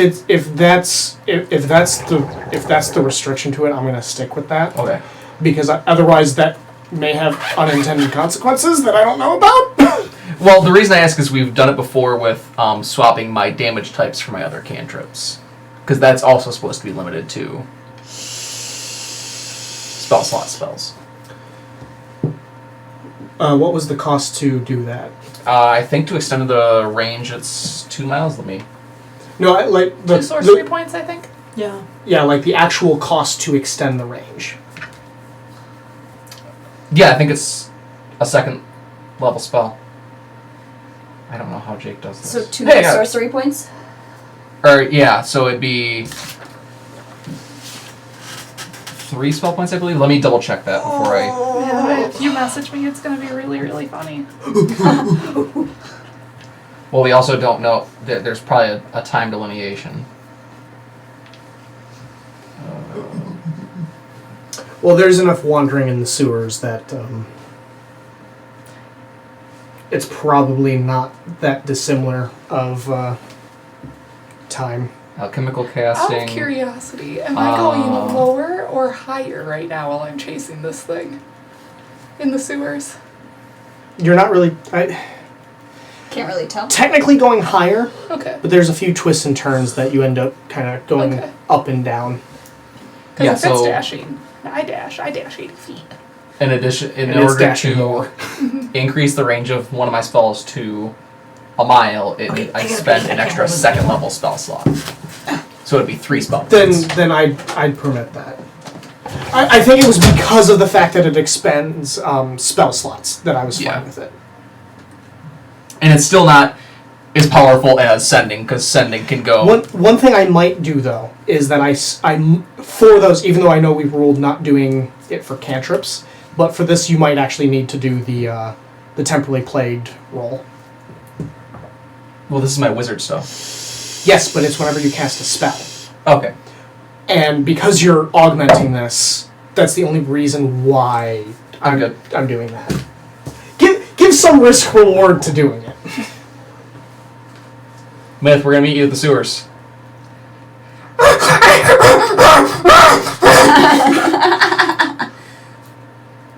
that's the restriction to it, I'm gonna stick with that. Okay. Because otherwise that may have unintended consequences that I don't know about. Well, the reason I ask is we've done it before with swapping my damage types for my other cantrips. Because that's also supposed to be limited to spell slot spells. What was the cost to do that? I think to extend the range, it's 2 miles. Let me... No, like the 2 sorcery points, I think. Yeah. yeah, like the actual cost to extend the range. Yeah, I think it's a 2nd level spell. I don't know how Jake does this. So 2 Hey, yeah. sorcery points? Or, yeah, so it'd be 3 spell points, I believe. Let me double check that before I... Yeah, if you message me, it's gonna be really, really funny. Well, we also don't know that there's probably a time delineation. Well, there's enough wandering in the sewers that it's probably not that dissimilar of time. Alchemical Out casting. of curiosity, am I going lower or higher right now while I'm chasing this thing? In the sewers? You're not really Can't really tell. technically going higher, Okay. but there's a few twists and turns that you end up kind of going Okay. up and down. Because Yeah, if it's so- dashing, I dash 80 feet. In addition, in And it's order dashing to more. increase the range of one of my spells to a mile, I spend an extra 2nd level spell slot. So it'd be 3 spell points. Then I'd permit that. I think it was because of the fact that it expends spell slots that I was Yeah. fine with it. And it's still not as powerful as sending, because sending can go... One thing I might do though is that I'm for those, even though I know we've ruled not doing it for cantrips, but for this you might actually need to do the temporally plagued roll. Well, this is my wizard stuff. Yes, but it's whenever you cast a spell. Okay. And because you're augmenting this, that's the only reason why I'm good. I'm doing that. Give some risk reward to doing it. Myth, we're gonna meet you at the sewers.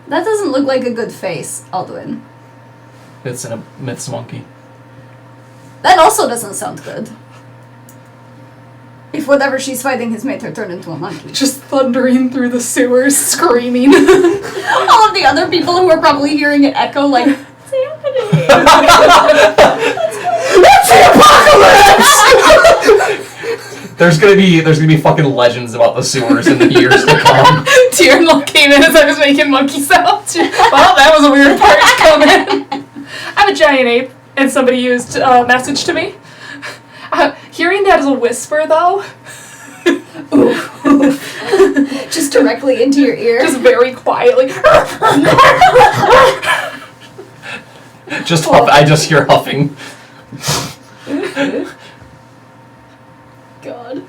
That doesn't look like a good face, Aldwin. It's in a Myth's monkey. That also doesn't sound good. If whatever she's fighting has made her turn into a monkey. Just thundering through the sewers, screaming. All of the other people who are probably hearing it echo like, what's happening? What's the apocalypse? There's gonna be fucking legends about the sewers in the years to come. Tyrnl came in as I was making monkey sounds. Well, that was a weird part to come in. I'm a giant ape, and somebody used a message to me. Hearing that as a whisper, though, Just directly into your ear. just very quietly. I just hear huffing. God.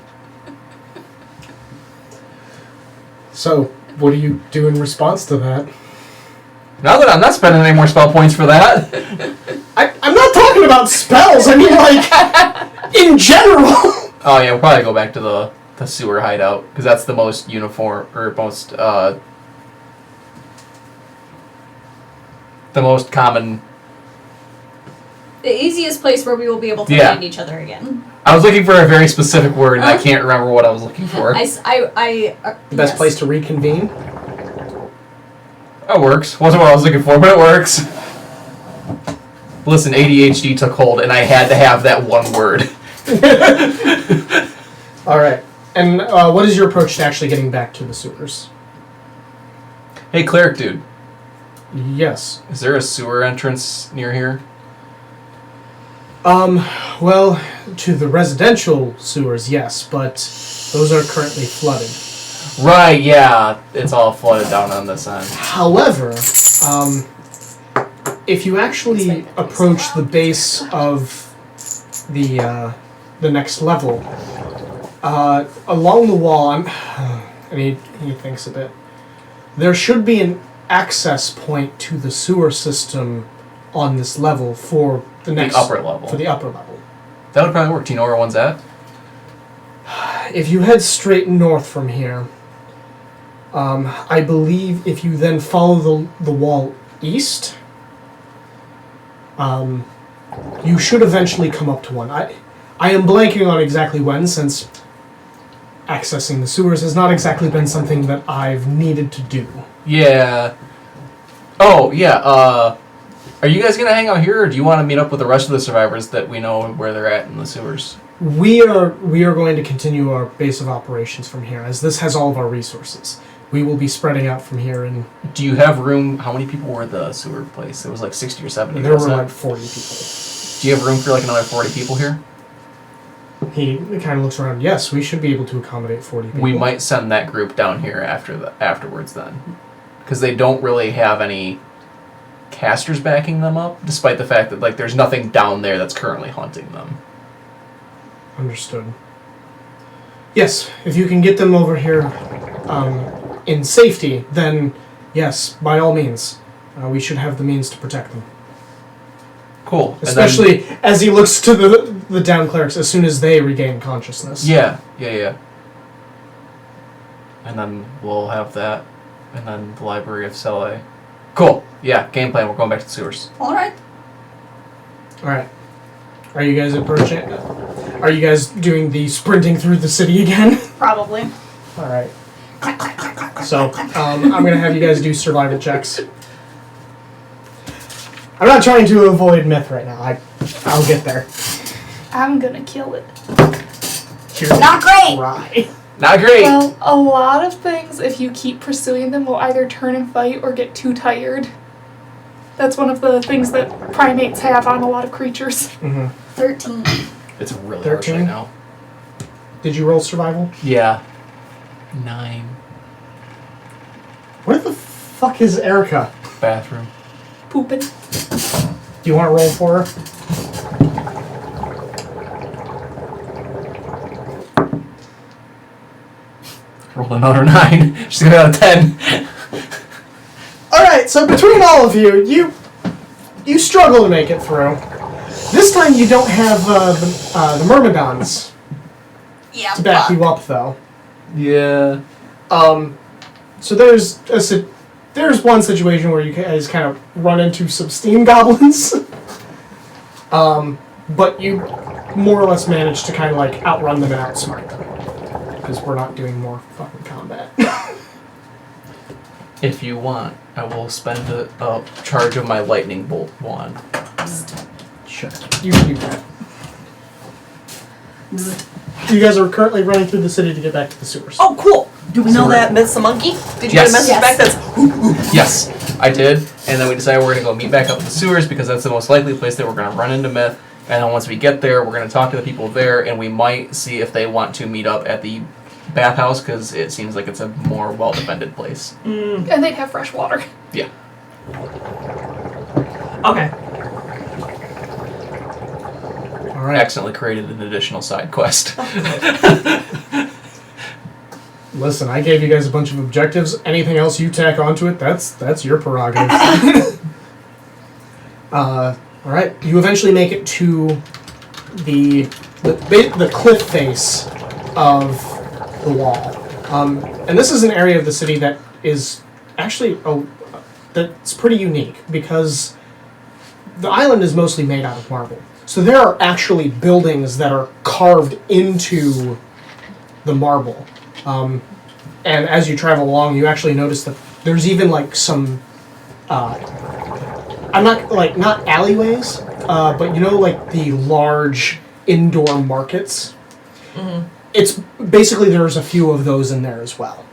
So, what do you do in response to that? Now that I'm not spending any more spell points for that. I'm not talking about spells. I mean, like, in general. Oh yeah, we'll probably go back to the sewer hideout, because that's the most uniform, or most, the most common. The easiest place where we will be able to Yeah. find each other again. I was looking for a very specific word, and I can't remember what I was looking for. The Best yes. place to reconvene? That works. Wasn't what I was looking for, but it works. Listen, ADHD took hold, and I had to have that one word. Alright. And what is your approach to actually getting back to the sewers? Hey, cleric dude, Yes. is there a sewer entrance near here? Well, to the residential sewers, yes, but those are currently flooded. Right, yeah. It's all flooded down on this end. However, if you actually approach the base of the next level, along the wall, and he thinks a bit, there should be an access point to the sewer system on this level for the next upper level. For the upper level. That would probably work. Do you know where one's at? If you head straight north from here, I believe if you then follow the wall east, you should eventually come up to one. I am blanking on exactly when, since accessing the sewers has not exactly been something that I've needed to do. Yeah. Oh, yeah. Are you guys going to hang out here, or do you want to meet up with the rest of the survivors that we know where they're at in the sewers? We are going to continue our base of operations from here, as this has all of our resources. We will be spreading out from here, and Do you have room? How many people were at the sewer place? It was like 60 or 70. there were wasn't it? like 40 people. Do you have room for like another 40 people here? He kind of looks around. Yes, we should be able to accommodate 40 people. We might send that group down here afterwards then. Because they don't really have any casters backing them up, despite the fact that like there's nothing down there that's currently hunting them. Understood. Yes, if you can get them over here in safety, then yes, by all means, we should have the means to protect them. Cool. Especially as he looks to the down clerics as soon as they regain consciousness. Yeah. And then we'll have that, and then the Library of Cele. Cool. Yeah, game plan. We're going back to the sewers. Alright. Alright. Are you guys approaching? Are you guys doing the sprinting through the city again? Probably. Alright. So, I'm going to have you guys do survival checks. I'm not trying to avoid myth right now. I'll get there. I'm gonna kill it. Not great! Try. Not great. Well, a lot of things, if you keep pursuing them, will either turn and fight or get too tired. That's one of the things that primates have on a lot of creatures. Mm-hmm. 13. It's really harsh 13? right now. Did you roll survival? Yeah. 9. Where the fuck is Erica? Bathroom. Pooping. Do you want to roll for her? Roll another 9. She's gonna got a 10. Alright, so between all of you, you struggle to make it through. This time you don't have the Myrmidons Yeah, to back you up, though. Yeah. So there's one situation where you guys kind of run into some steam goblins. But you more or less manage to kind of like outrun them and outsmart them. Because we're not doing more fucking combat. If you want, I will spend a charge of my lightning bolt wand. Sure. You can do that. You guys are currently running through the city to get back to the sewers. Oh, cool. Do we know So that Miss the Monkey? Did you Yes. get a message Yes. back that's... Yes, I did. And then we decided we're going to go meet back up in the sewers because that's the most likely place that we're going to run into Myth. And then once we get there, we're going to talk to the people there, and we might see if they want to meet up at the bathhouse because it seems like it's a more well-defended place. And they'd have fresh water. Yeah. Okay. All right. Accidentally created an additional side quest. Listen, I gave you guys a bunch of objectives. Anything else you tack onto it, that's your prerogative. All right. You eventually make it to the cliff face of the wall, and this is an area of the city that is actually that's pretty unique because the island is mostly made out of marble. So there are actually buildings that are carved into the marble. And as you travel along, you actually notice that there's even like some, not alleyways, but you know, like the large indoor markets. Mm-hmm. It's basically there's a few of those in there as well.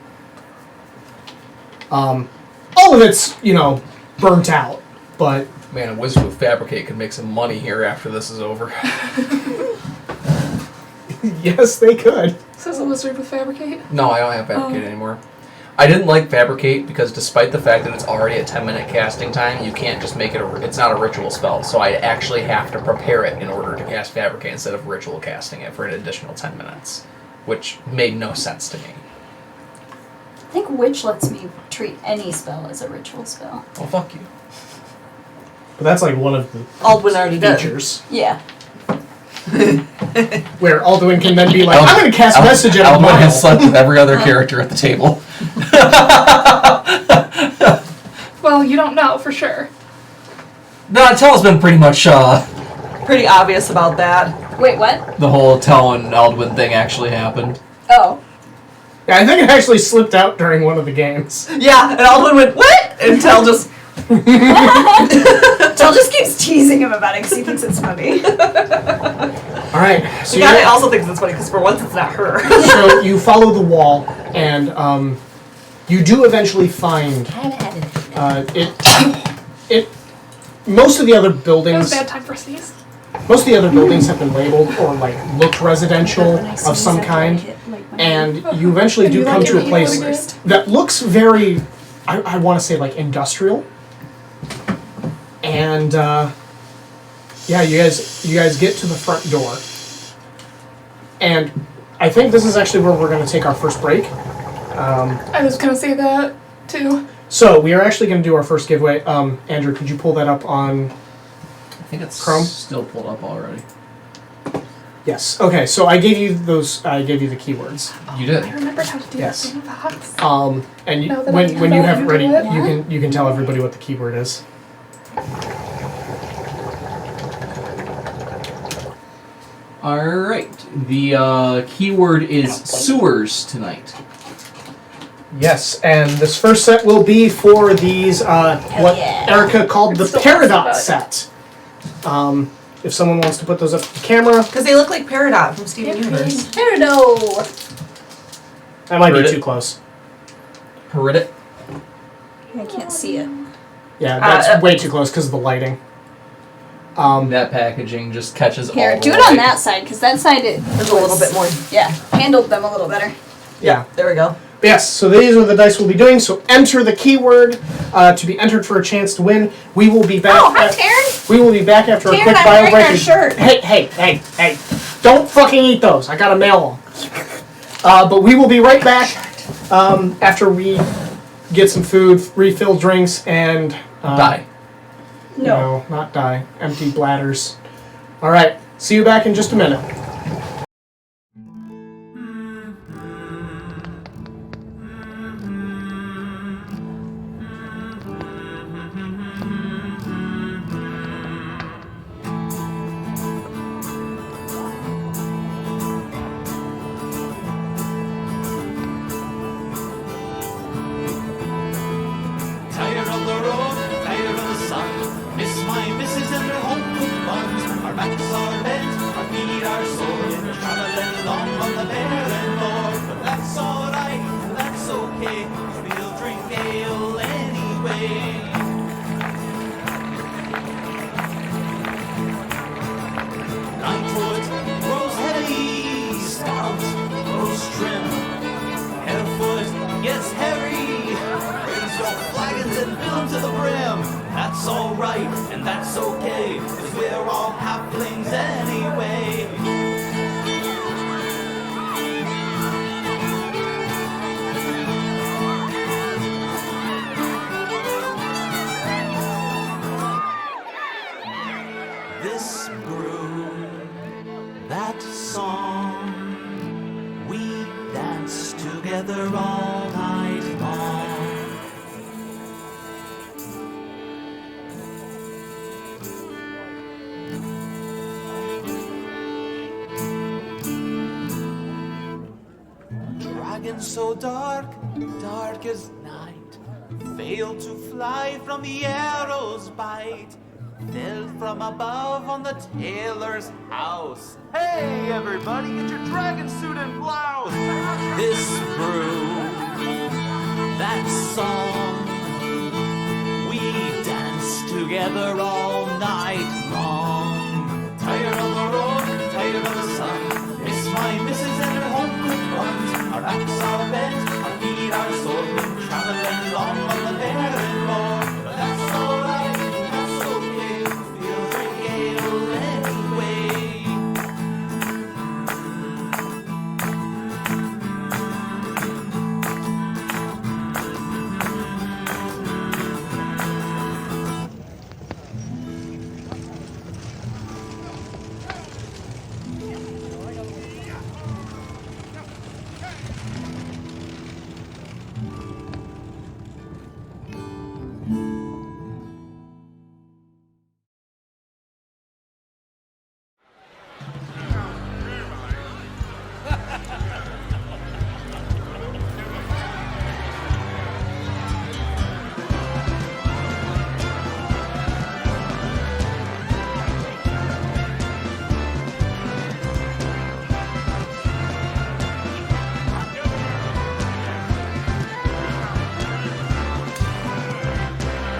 All of it's burnt out, but Man, a wizard with Fabricate could make some money here after this is over. Yes, they could. Says a wizard with fabricate. No, I don't have Fabricate Oh. anymore. I didn't like Fabricate because despite the fact that it's already a 10-minute casting time, you can't just make it it's not a ritual spell, so I actually have to prepare it in order to cast Fabricate instead of ritual casting it for an additional 10 minutes, which made no sense to me. I think Witch lets me treat any spell as a ritual spell. Well, fuck you. But that's like one of the Aldwin already did. features Yeah. where Alduin can then be like, I'm going to cast message at a Alvin mile. has slept with every other character at the table. Well, you don't know for sure. Tel's been pretty much Pretty obvious about that. Wait, what? the whole Tel and Aldwin thing actually happened. Oh. Yeah, I think it actually slipped out during one of the games. Yeah, and Aldwin went, what? And Tel just, Jill just keeps teasing him about it because he thinks it's funny. All right, so the guy also thinks it's funny because for once it's not her. so you follow the wall, and you do eventually find it. Most of the other That was buildings, a bad time for sneeze. most of the other buildings have been labeled or like looked residential of some kind, and you eventually do You come like to a it place first. that looks very, I want to say like industrial, and yeah, you guys get to the front door, and I think this is actually where we're going to take our first break. I was gonna say that too. So we are actually going to do our first giveaway. Andrew, could you pull that up on? I think it's Chrome? still pulled up already. Yes. Okay. So I gave you those. I gave you the keywords. You did. I remembered how to do Yes. this in the box. And you, Now that when I you know have how it to ready, do it. you can tell everybody what the keyword is. Alright. The keyword is sewers tonight. Yes, and this first set will be for these what yeah. Erica called the It's the Peridot last set. If someone wants to put those up to the camera, Because they look like Peridot from Steven Universe. Peridot. that might be Peridot. too close. Peridot. I can't see it. Yeah, that's way too close because of the lighting. That packaging just catches Here, all do the it on light. that side because that side it There's a little bit more. Yeah, handled them a little better. Yeah. There we go. Yes, so these are the dice we'll be doing. So enter the keyword to be entered for a chance to win. We will be back. Oh, hi, Taryn. We will be back after a Taryn, quick I'm bio wearing break. our shirt. Hey! Don't fucking eat those. I gotta mail them. But we will be right back after we get some food, refill drinks, and Die. No, not die. Empty bladders. All right. See you back in just a minute. Tired of the road, tired of the sun. Miss my missus and her home cooked buns. Our backs are bent, our feet are sore. Traveling along on the barren moor. But that's alright, that's okay. We'll drink ale anyway. Nightwood grows heavy, stout grows trim. Harefoot gets hairy. Raise your flagons and fill them to the brim. That's alright and that's okay, 'cause we're all halflings anyway. This brew, that song, we dance together all night long. Dragon so dark, dark as night, failed to fly from the arrow's bite. Fell from above on the tailor's house. Hey, everybody, get your dragon suit and blouse. This brew, that song, we dance together all night long. Tired of the road, tired of the sun. Miss my backs are bent, our feet are sore, been traveling long on the barren moor. But that's alright, that's okay, feels like Gale anyway.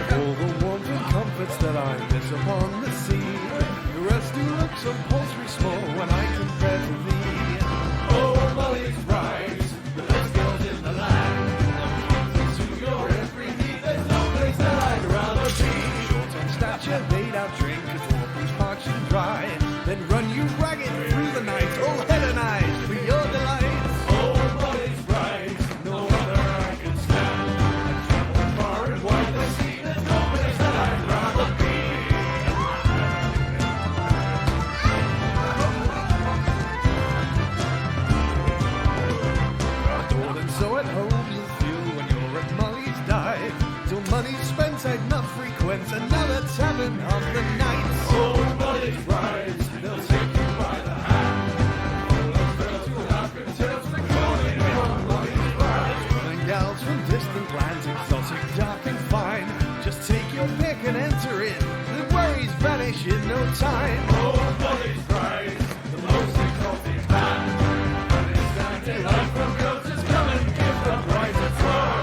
All the warmth and comforts that I miss upon the sea, the rest do look so paltry small when I compare to thee. Oh, Molly's rise, the best girls in the land. To your every need, there's no place that I'd rather be. Short on stature, laid out drink, as orphans parched and dry, then run you ragged through the night, all head and eyes for your delights. Oh, Molly's rise, no other I can stand. I travel far and wide the sea, there's no place that I'd rather be. Adored and so at home you'll feel when you're at Molly's dive. Till money's spent I'd not frequent another tavern of the night. Oh, Molly's rise, they'll take you by the hand. All those girls will laugh and tales recording on Molly's rise. Calling gals from distant lands, exotic, dark and fine. Just take your pick and enter in, the worries vanish in no time. Oh, Molly's rise, the most exotic band. And it's time to life from girls, just come and give the prize a try.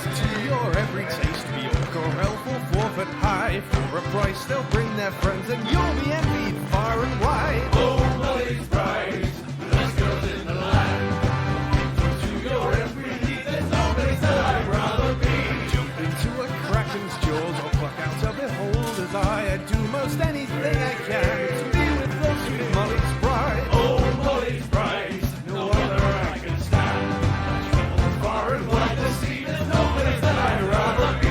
To your every taste, be orc or elf or forfeit high. For a price they'll bring their friends and you'll be envied far and wide. Oh, Molly's rise, the best girls in the land. To your every need, there's no place that I'd rather be. Jump into a kraken's jaws or pluck out a beholder's eye. I'd do most anything I can to be with those sweet Molly's bride. Oh, Molly's rise, no other I can stand. I travel far and wide the sea, there's no place that I'd rather be.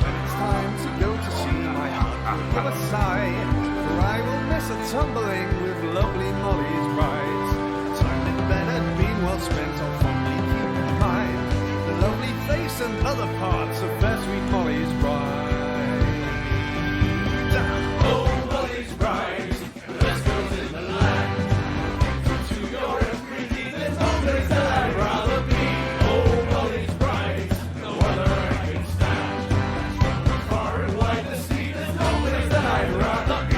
When it's time to go to sea, my heart will have a sigh, for I will miss a tumbling with lovely Molly's rise. Time in bed and been well spent, I'll fondly keep in mind the lovely face and other parts of fair sweet Molly's bride. Oh, Molly's rise, the best girls in the land. To your every need, there's no place that I'd rather be. Oh, Molly's rise, no other I can stand. Far and wide the sea, there's no place that I'd rather be.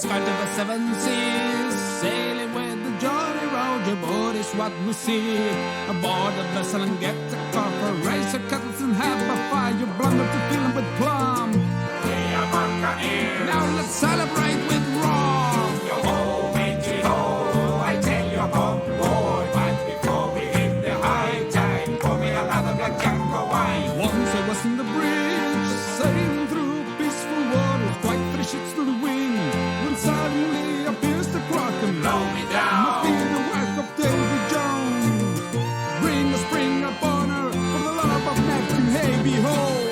spite of the seven seas, sailing with the Jolly Roger boat is what we see. Aboard the vessel and get the copper, raise your kettles and have a fire. You blunder to fill 'em with plum. We are buccaneers. Now let's celebrate with rum. Yo ho, matey ho, I tell you about boy. But before we hit the high tide, pour me another black Janko wine. Once I was in the bridge, sailing through peaceful waters, quite 3 ships to the wind, when suddenly appears the Kraken. Blow me down. Must be the work of Davy Jones. Bring a spring upon her, for the love of Neptune, hey behold.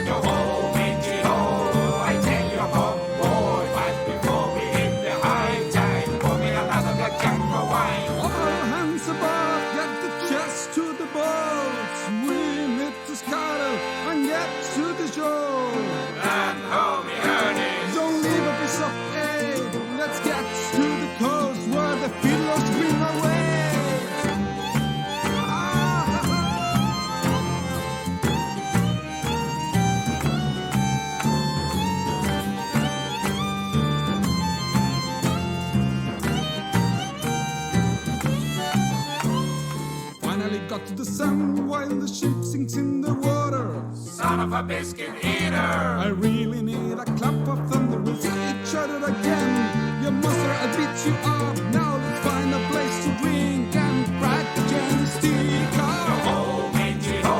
Yo ho, matey ho, I tell you about boy, but before we hit the high tide, pour me another black Janko wine. All hands above, get the chest to the boat, swim it to scuttle and get to the shore. Land ho, me hearties, don't leave a piece of egg. Let's get to the coast where the fiddlers bring away. Finally got to the sun while the ship sinks in the water. Son of a biscuit eater! I really need a clap of thunder. We'll see each other again. You muster, I beat you up. Now let's find a place to drink and crack the gin stick. Ho, matey ho,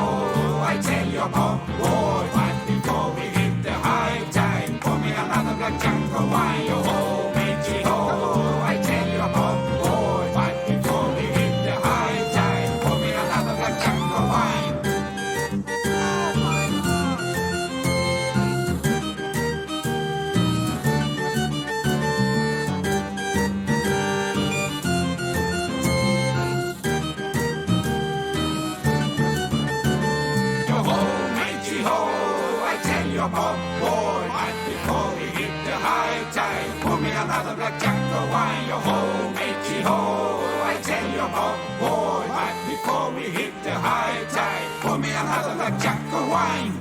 I tell you about boy. But before we hit the high tide, pour me another black Janko wine. Yo ho, matey ho, I tell you about boy. But before we hit the high tide, pour me another black Janko wine. Oh my God. Yo ho, matey ho, I tell you about boy. But before we hit the high tide, pour me another black Janko wine. Yo ho, matey ho, I tell you about boy. But before we hit the high tide, pour me another black Janko wine.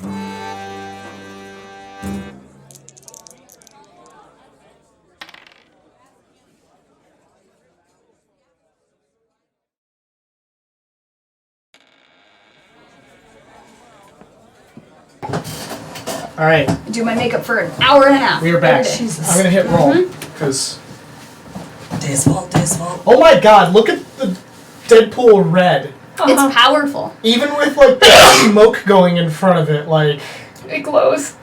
All right, Do my makeup for an hour and a half. we are back. every day. Jesus. I'm gonna hit roll because. Day's fault, day's fault. Oh my God! Look at the Deadpool red. It's powerful. Even with like the smoke going in front of it, like. It glows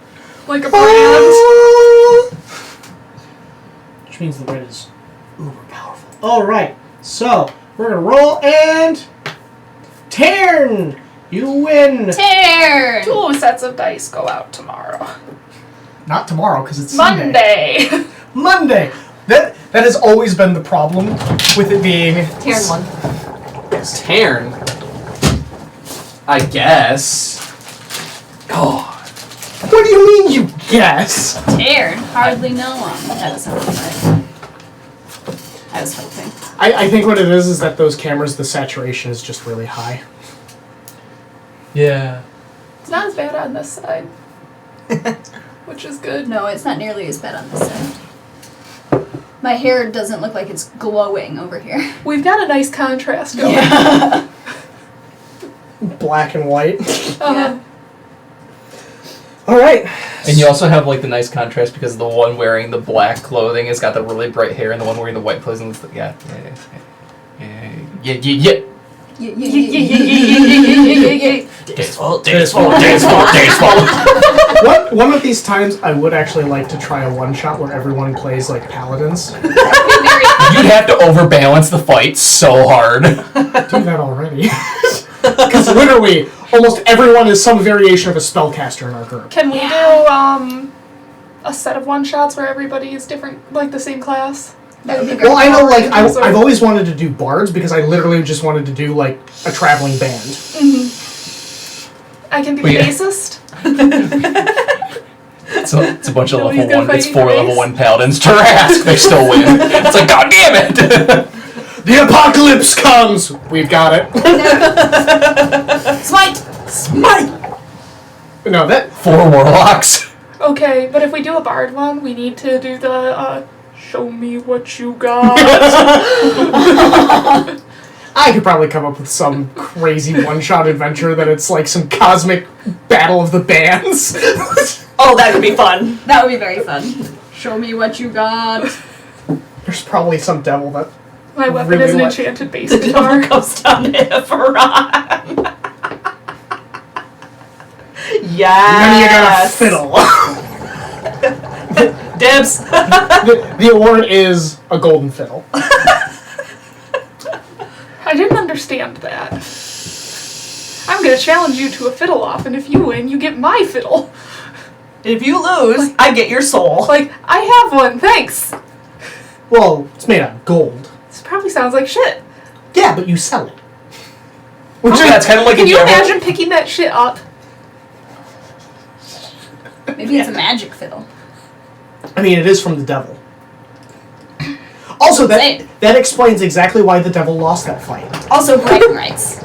like a brand. Which means the red is uber powerful. All right, so we're gonna roll and Tavern, you win. Turn. 2 sets of dice go out tomorrow. Not tomorrow because it's Sunday. Monday. Monday. That has always been the problem with it being. Turn 1. Tavern. I guess. God. What do you mean you guess? Turn. Hardly know him. That doesn't sound right. I was hoping. I think what it is that those cameras, the saturation is just really high. Yeah. It's not as bad on this side. Which is good. No, it's not nearly as bad on this side. My hair doesn't look like it's glowing over here. We've got a nice contrast going. Yeah. Black and white. Yeah. All right. And you also have like the nice contrast because the one wearing the black clothing has got the really bright hair, and the one wearing the white clothing looks like yeah. One of these times, I would actually like to try a one-shot where everyone plays like paladins. Do You'd have to overbalance the fight so hard. that already. Because literally, almost everyone is some variation of a spellcaster in our group. Can we do a set of one-shots where everybody is different, like the same class? That would be great. Well, I know, like, I've always wanted to do bards because I literally just wanted to do, like, a traveling band. Mm-hmm. I can be the bassist. So it's a bunch of Nobody's level gonna one. It's fight 4 you, level Grace? 1 paladins. Tarask, they still win. It's like, God damn it! The apocalypse comes! We've got it. Smite! Smite! No, that 4 warlocks. Okay, but if we do a bard one, we need to do the show me what you got. I could probably come up with some crazy one-shot adventure that it's like some cosmic battle of the bands. Oh, that would be fun. That would be very fun. Show me what you got. There's probably some devil that My weapon Really is an like- enchanted bass The guitar. devil comes down to Everon. then you got a Yes. fiddle. Dibs. The award is a golden fiddle. I didn't understand that. I'm gonna challenge you to a fiddle off, and if you win, you get my fiddle. If you lose, I get your soul. Like, I have one, thanks. Well, it's made out of gold. This probably sounds like shit. Yeah, but you sell it. Which Yeah, it's kind of like Can if you ever- imagine picking that shit up? Maybe it's a magic fiddle. I mean, it is from the devil. Also, Same. that explains exactly why the devil lost that fight. Also, bragging rights.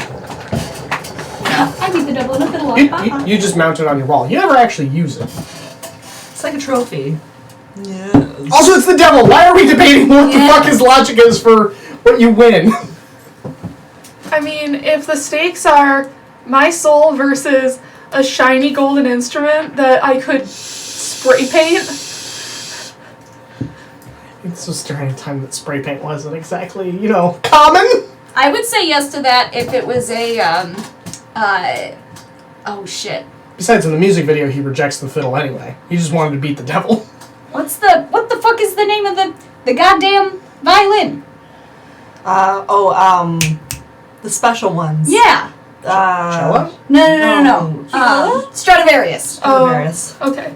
I beat the devil in a fiddle You just mount it on your wall. You never actually use it. It's like a trophy. Yes. Also, it's the devil. Why are we debating what the Yeah. fuck his logic is for what you win? I mean, if the stakes are my soul versus a shiny golden instrument that I could spray paint, It's just during a time that spray paint wasn't exactly, common. I would say yes to that if it was a, oh shit. Besides, in the music video, he rejects the fiddle anyway. He just wanted to beat the devil. What the fuck is the name of the goddamn violin? The special ones. Yeah. Cello? No. Stradivarius. Stradivarius. okay.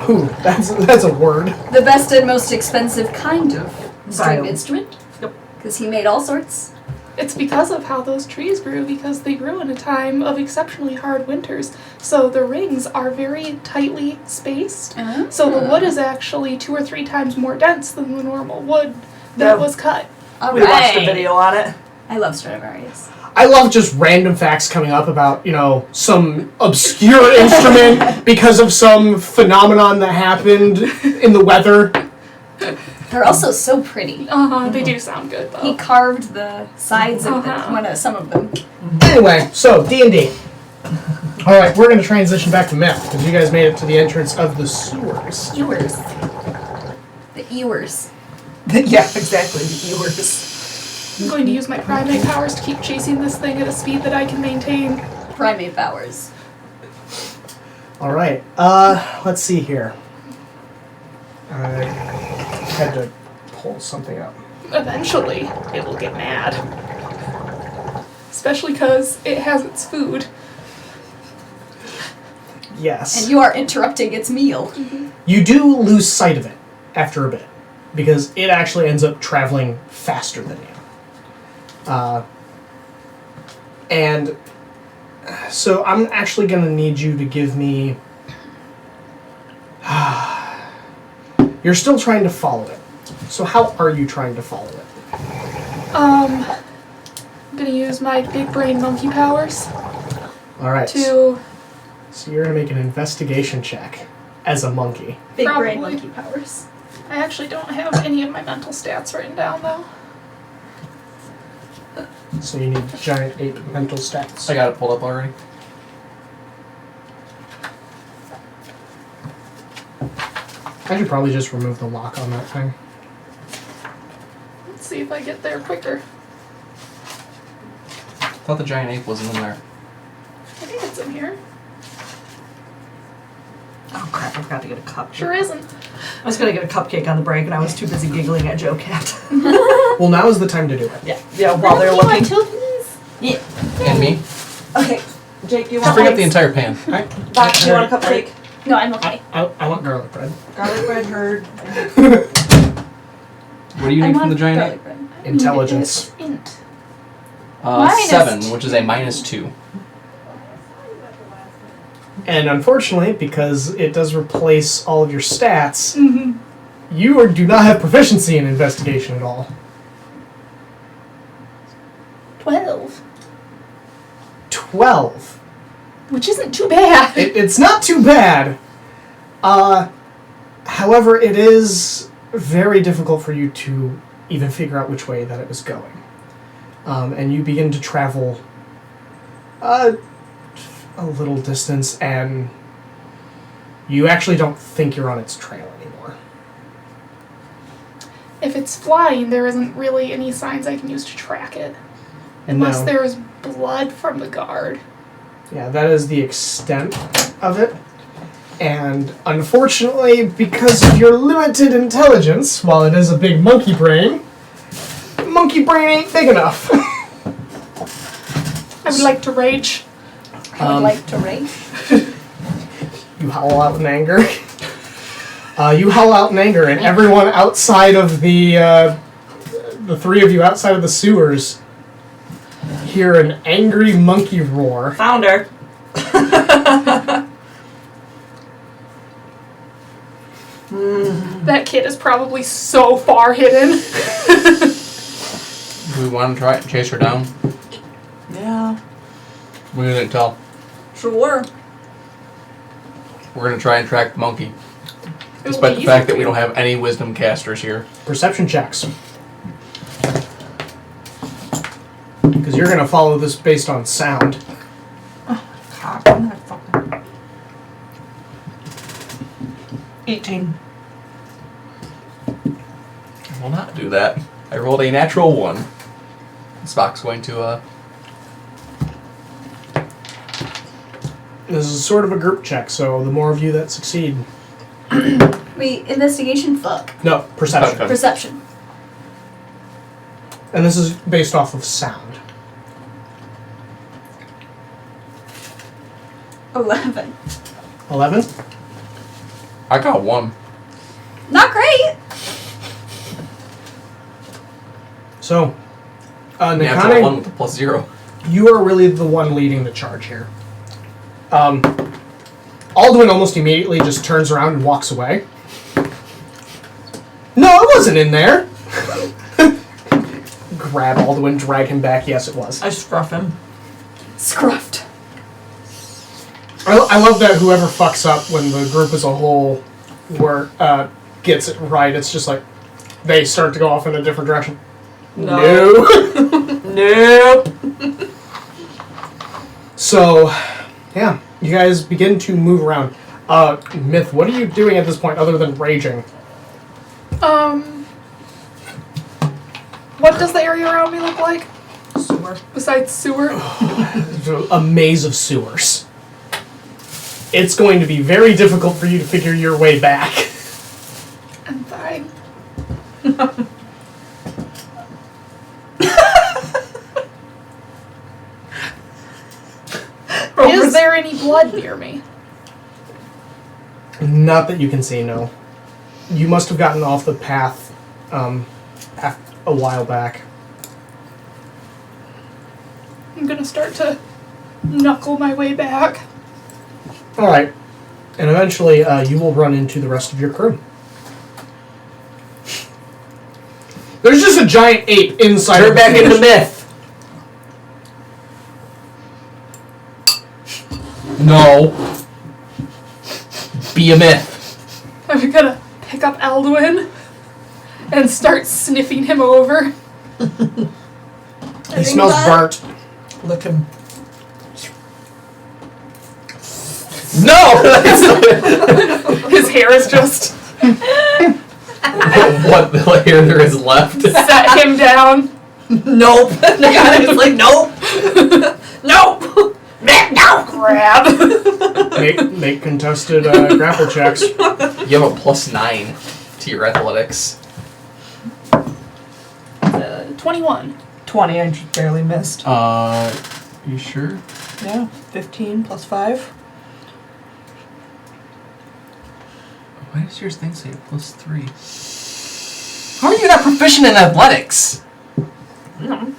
Ooh, that's a word. The best and most expensive kind of string Violin. instrument. Yep. Because he made all sorts. It's because of how those trees grew, because they grew in a time of exceptionally hard winters. So the rings are very tightly spaced. So the wood is actually 2 or 3 times more dense than the normal wood that Yeah. was cut. All We watched a video on it. I love Stradivarius. I love just random facts coming up about, some obscure instrument because of some phenomenon that happened in the weather. They're also so pretty. They do sound good, He though. carved the sides of some of them. Anyway, so D&D. All right, we're going to transition back to myth because you guys made it to the entrance of the sewers. Ewers. The Ewers. Yeah, exactly. The Ewers. I'm going to use my primate powers to keep chasing this thing at a speed that I can maintain. Primate powers. All right, let's see here. I had to pull something up. Eventually, it will get mad. Especially because it has its food. Yes. And you are interrupting its meal. You do lose sight of it after a bit because it actually ends up traveling faster than you. And so I'm actually going to need you to give me... You're still trying to follow it. So how are you trying to follow it? I'm gonna use my big brain monkey powers All right. to... So you're going to make an investigation check as a monkey. Big brain Probably. monkey powers. I actually don't have any of my mental stats written down, though. So you need giant ape mental stats. I got it pulled up already. I should probably just remove the lock on that thing. Let's see if I get there quicker. I thought the giant ape wasn't in there. I think it's in here. Oh crap, I forgot to get a cup. Sure isn't. I was gonna get a cupcake on the break and I was too busy giggling at Joe Cat. Well, now is the time to do it. Yeah, while they're looking. And me. Okay. Jake, do you Just want bring up one? the entire pan. Doc, do you want a cupcake? No, I'm okay. I want garlic bread. Garlic bread heard. What do you need from the giant ape? Garlic bread. Intelligence. Int. 7, which is a -2. And unfortunately, because it does replace all of your stats, you do not have proficiency in investigation at all. 12. 12. Which isn't too bad. It's not too bad. However, it is very difficult for you to even figure out which way that it was going. And you begin to travel a little distance, and you actually don't think you're on its trail anymore. If it's flying, there isn't really any signs I can use to track it. Unless there is blood from the guard. Yeah, that is the extent of it. And unfortunately, because of your limited intelligence, while it is a big monkey brain ain't big enough. I would like to rage. I would like to rage. You howl out in anger. And everyone outside of the three of you outside of the sewers hear an angry monkey roar. Found her. That kid is probably so far hidden. Do we want to try and chase her down? Yeah. We didn't tell. Sure. We're going to try and track the monkey. It will Despite be the fact easy that we for don't have any wisdom casters here. Perception checks. Because you're going to follow this based on sound. God, I'm not fucking... 18. I will not do that. I rolled a natural 1. Spock's going to, This is sort of a group check, so the more of you that succeed... Wait, investigation? Fuck. No, perception. Okay. Perception. And this is based off of sound. 11. 11? I got 1. Not great. So, Natural 1 Nekane, with a +0. you are really the one leading the charge here. Alduin almost immediately just turns around and walks away. No, it wasn't in there! Grab Alduin, drag him back. Yes, it was. I scruff him. Scruffed. I love that whoever fucks up when the group as a whole gets it right. It's just like they start to go off in a different direction. No. Nope. So, yeah, you guys begin to move around. Myth, what are you doing at this point other than raging? What does the area around me look like? Sewer. Besides sewer? A maze of sewers. It's going to be very difficult for you to figure your way back. I'm fine. Is there any blood near me? Not that you can see, no. You must have gotten off the path a while back. I'm gonna start to knuckle my way back. Alright. And eventually you will run into the rest of your crew. There's just a giant ape inside Turn of back the into fish. myth. No. Be a myth. I'm gonna pick up Alduin and start sniffing him over. He smells burnt. Lick him. No! His hair is just What the hair there is left? set him down. Nope. The guy was like, nope. Nope. No. Grab. Make contested grapple checks. You have a +9 to your athletics. 21. 20, I just barely missed. You sure? Yeah. 15 plus 5. Why does yours thing say +3? How are you not proficient in athletics? No.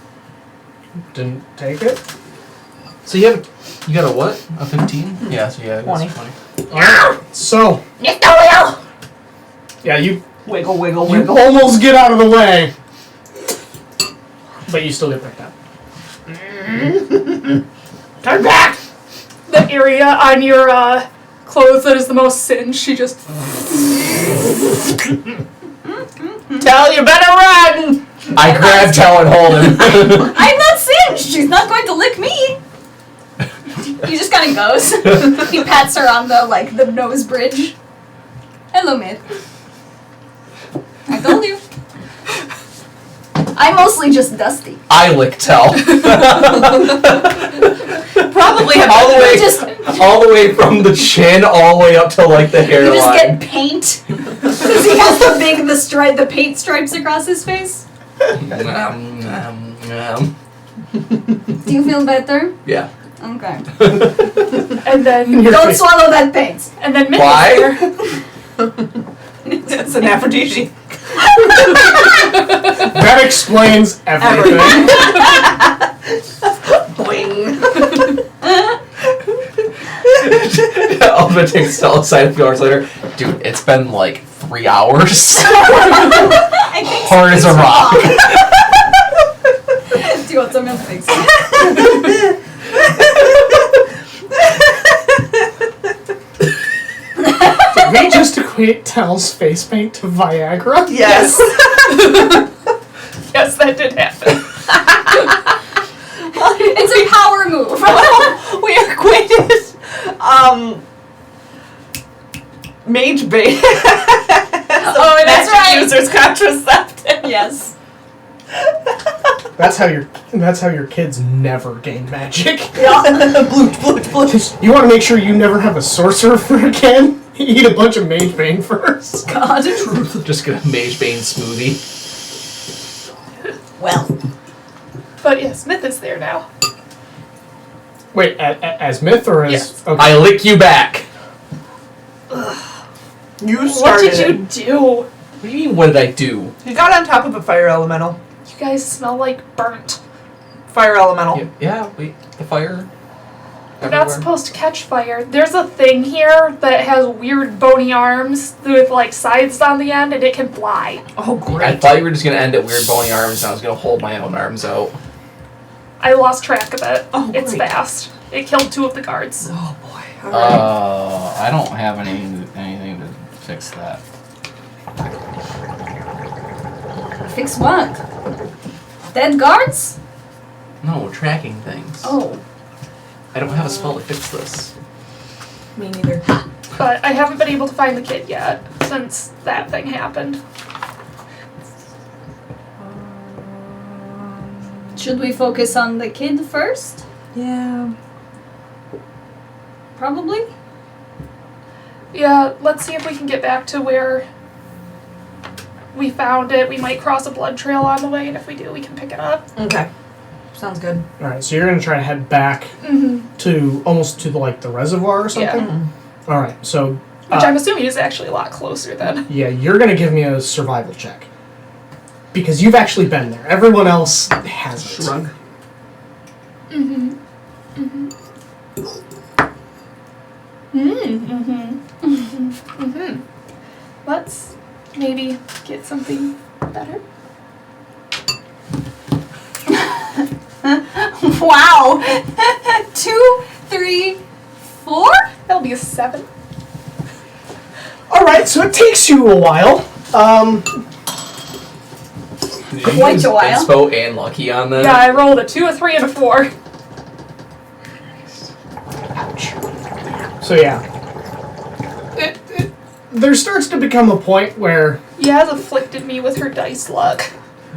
Didn't take it. So you got a what? A 15? Yeah, so yeah, 20. it's 20. Alright, so. Yeah, you Wiggle, wiggle, you wiggle. almost get out of the way. But you still get picked up. Turn back! The area on your clothes that is the most singed, she just... Tell, you better run! I grab Tell and hold him. I'm not singed. She's not going to lick me. He just kind of goes. He pats her on the nose bridge. Hello, Myth. I told you. I'm mostly just dusty. I lick Tell. Probably have all the way from the chin all the way up to like the hairline. You just get paint. Because he has the paint stripes across his face. Do you feel better? Yeah. Okay. And then... Don't swallow that paint. And then Myth Why? is there. It's an aphrodisiac. That explains everything. Boing. Alva takes Tell aside a few hours later. Dude, it's been like 3 hours. I think Hard as a rock. Do you want some milk fix? Did we just equate Tell's face paint to Viagra? Yes. Yes, that did happen. It's a power move. We equated mage bait. Oh, that's magic right. Users contraceptive. Yes. That's how your kids never gain magic. Bloot. You want to make sure you never have a sorcerer friend again? Eat a bunch of mage bane first. God. Just get a Mage Bane smoothie. Well. But yeah, Smith is there now. Wait, as Myth or as... Yes. Okay. I lick you back. You What started did you do? What do you mean, what did I do? He got on top of a fire elemental. You guys smell like burnt. Fire elemental. Yeah, wait, the fire. You're not supposed to catch fire. There's a thing here that has weird bony arms with like scythes on the end, and it can fly. Oh, I great. thought you were just gonna end at weird bony arms, and I was gonna hold my own arms out. I lost track of it. Oh, It's great. fast. It killed 2 of the guards. Oh boy. All right. I don't have anything to fix that. Fix what? Dead guards? No, tracking things. Oh. I don't have a spell to fix this. Me neither. But I haven't been able to find the kid yet since that thing happened. Should we focus on the kid first? Yeah. Probably. Yeah, let's see if we can get back to where we found it. We might cross a blood trail on the way, and if we do, we can pick it up. Okay. Sounds good. Alright, so you're going to try to head back to almost to the reservoir or something? Yeah. Alright, so... Which I'm assuming is actually a lot closer then. Yeah, you're going to give me a survival check. Because you've actually been there. Everyone else hasn't. Shrug. Let's maybe get something better. Wow. 2, 3, 4? That'll be a 7. Alright, so it takes you a while. Did you Quite use a while. Inspo and Lucky on that? Yeah, I rolled a 2, a 3, and a 4. Ouch. So yeah. There starts to become a point where Yaz afflicted me with her dice luck.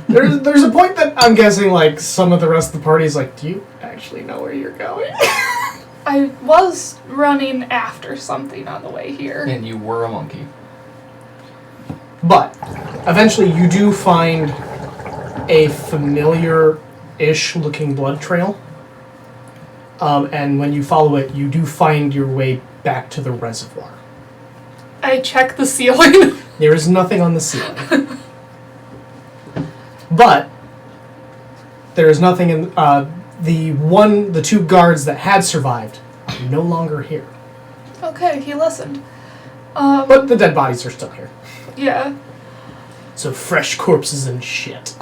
there's a point that I'm guessing some of the rest of the party is like, do you actually know where you're going? I was running after something on the way here. And you were a monkey. But eventually you do find a familiar-ish looking blood trail. And when you follow it, you do find your way back to the reservoir. I checked the ceiling. There is nothing on the ceiling. But there is nothing in the 2 guards that had survived are no longer here. Okay, he listened. But the dead bodies are still here. Yeah. So fresh corpses and shit.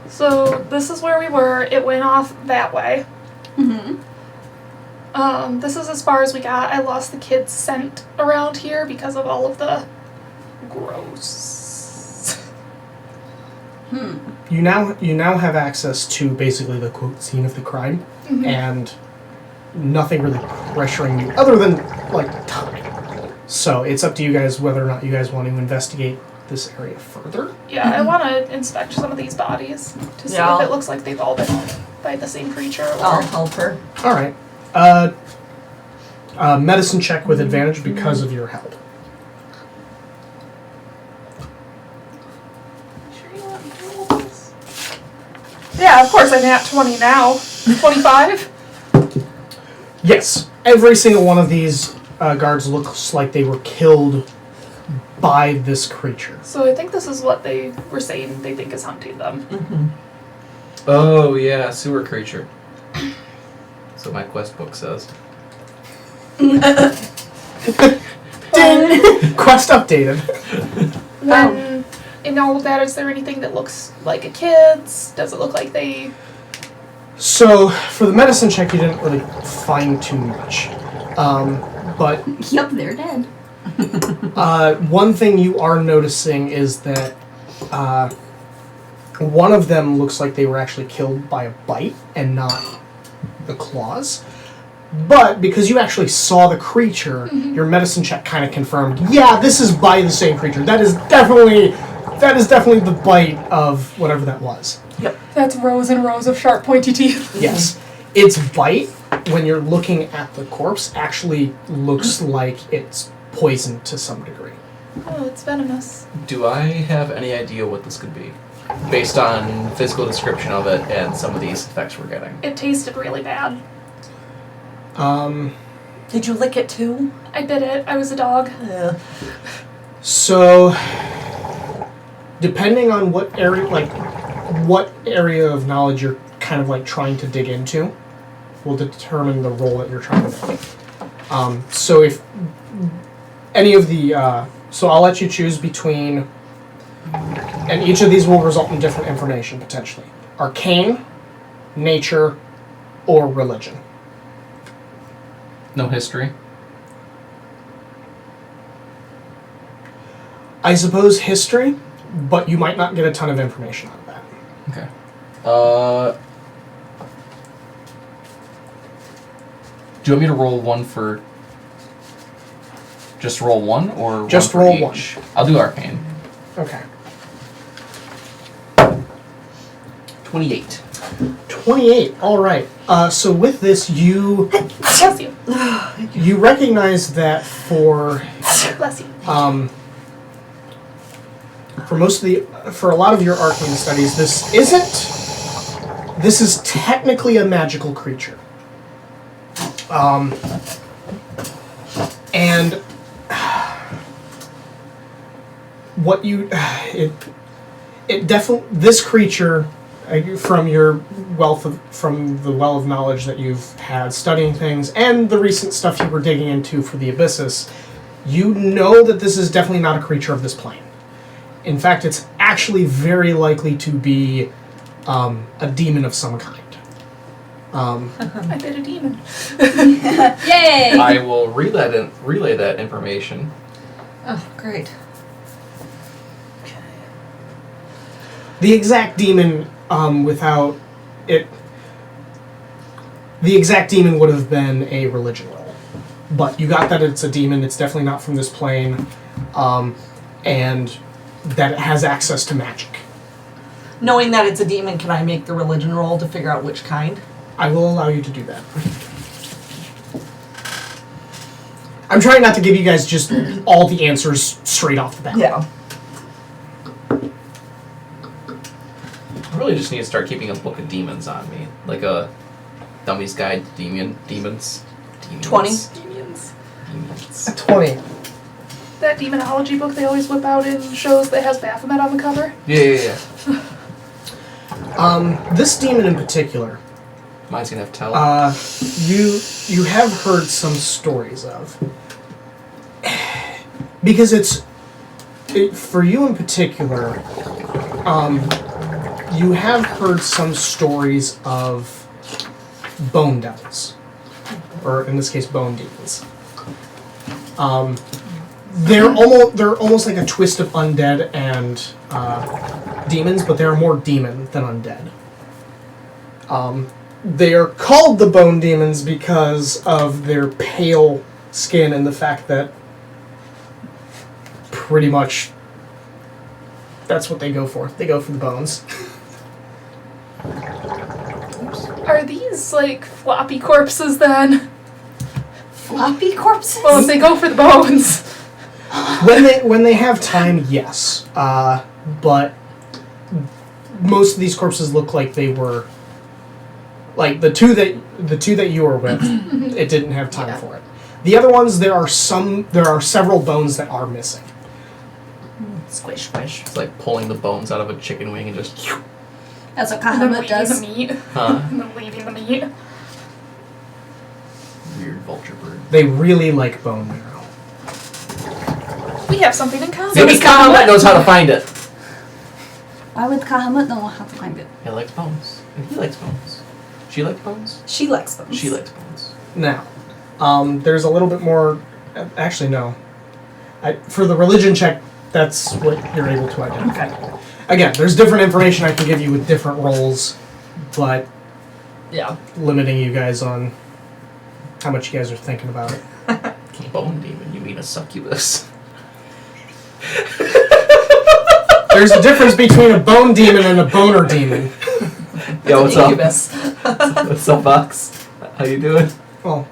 So this is where we were. It went off that way. This is as far as we got. I lost the kids' scent around here because of all of the gross. You now have access to basically the quote scene of the crime, and nothing really pressuring you other than like time. So it's up to you guys whether or not you guys want to investigate this area further. Yeah, I want to inspect some of these bodies to see Yeah. if it looks like they've all been by the same creature. Or I'll help her. All right. Medicine check with advantage because of your help. Sure you want me to roll this? Yeah, of course. I'm at 20 now. 25. Yes, every single one of these guards looks like they were killed by this creature. So I think this is what they were saying they think is hunting them. Oh yeah, sewer creature. That's what my quest book says. Ding! Quest updated. When in all of that, is there anything that looks like a kid's? Does it look like they... So, for the medicine check, you didn't really find too much. But Yep, they're dead. one thing you are noticing is that one of them looks like they were actually killed by a bite and not the claws. But because you actually saw the creature, your medicine check kind of confirmed, yeah, this is by the same creature. That is definitely the bite of whatever that was. That's rows and rows of sharp, pointy teeth. Yes. Its bite, when you're looking at the corpse, actually looks like it's poisoned to some degree. Oh, it's venomous. Do I have any idea what this could be? Based on physical description of it and some of these effects we're getting. It tasted really bad. Did you lick it too? I bit it. I was a dog. Yeah. So, depending on what area of knowledge you're kind of like trying to dig into, will determine the role that you're trying to make. So if any of the, so I'll let you choose between, and each of these will result in different information potentially. Arcane, nature, or religion. No history. I suppose history, but you might not get a ton of information out of that. Okay. Do you want me to roll one for... Just roll one, or Just one roll for one. each? I'll do Arcane. Okay. 28. 28, alright. So with this, you Bless you. you recognize that for Bless you. for a lot of your arcane studies, this is technically a magical creature. And what you it definitely, this creature, from your from the well of knowledge that you've had studying things and the recent stuff you were digging into for the Abyssus, you know that this is definitely not a creature of this plane. In fact, it's actually very likely to be a demon of some kind. I bit a demon. Yay! I will relay that information. Oh, great. The exact demon, without it, the exact demon would have been a religion roll. But you got that it's a demon, it's definitely not from this plane, and that it has access to magic. Knowing that it's a demon, can I make the religion roll to figure out which kind? I will allow you to do that. I'm trying not to give you guys just all the answers straight off the bat. Yeah. I really just need to start keeping a book of demons on me. Like a Dummy's Guide to Demons. 20. Demons. A 20. That demonology book they always whip out in shows that has Baphomet on the cover. Yeah. This demon in particular, Mine's gonna have tell. you have heard some stories of. Because for you in particular, you have heard some stories of bone devils. or in this case, bone demons. They're almost like a twist of undead and demons, but they're more demon than undead. They are called the bone demons because of their pale skin and the fact that pretty much that's what they go for. They go for the bones. Are these like floppy corpses then? Floppy corpses? Well, if they go for the bones. When they have time, yes. But most of these corpses look like they were like the two that you were with. It didn't have time for it. The other ones, there are several bones that are missing. Squish, squish. It's like pulling the bones out of a chicken wing and just. That's what And then Kahamut leaving does. the meat. Huh? And then leaving the meat. Weird vulture bird. They really like bone marrow. We have something in common. Maybe Kahamut knows how to find it. Why would Kahamut know how to find it? He likes bones. And he likes bones. She likes bones? She likes bones. She likes bones. Now, there's a little bit more. Actually, no. For the religion check, that's what you're able to identify. Okay. Again, there's different information I can give you with different roles, but Yeah. limiting you guys on how much you guys are thinking about it. Bone demon, you mean a succubus? There's a difference between a bone demon and a boner demon. Yo, what's up? Incubus. What's up, Box? How you doing? Well,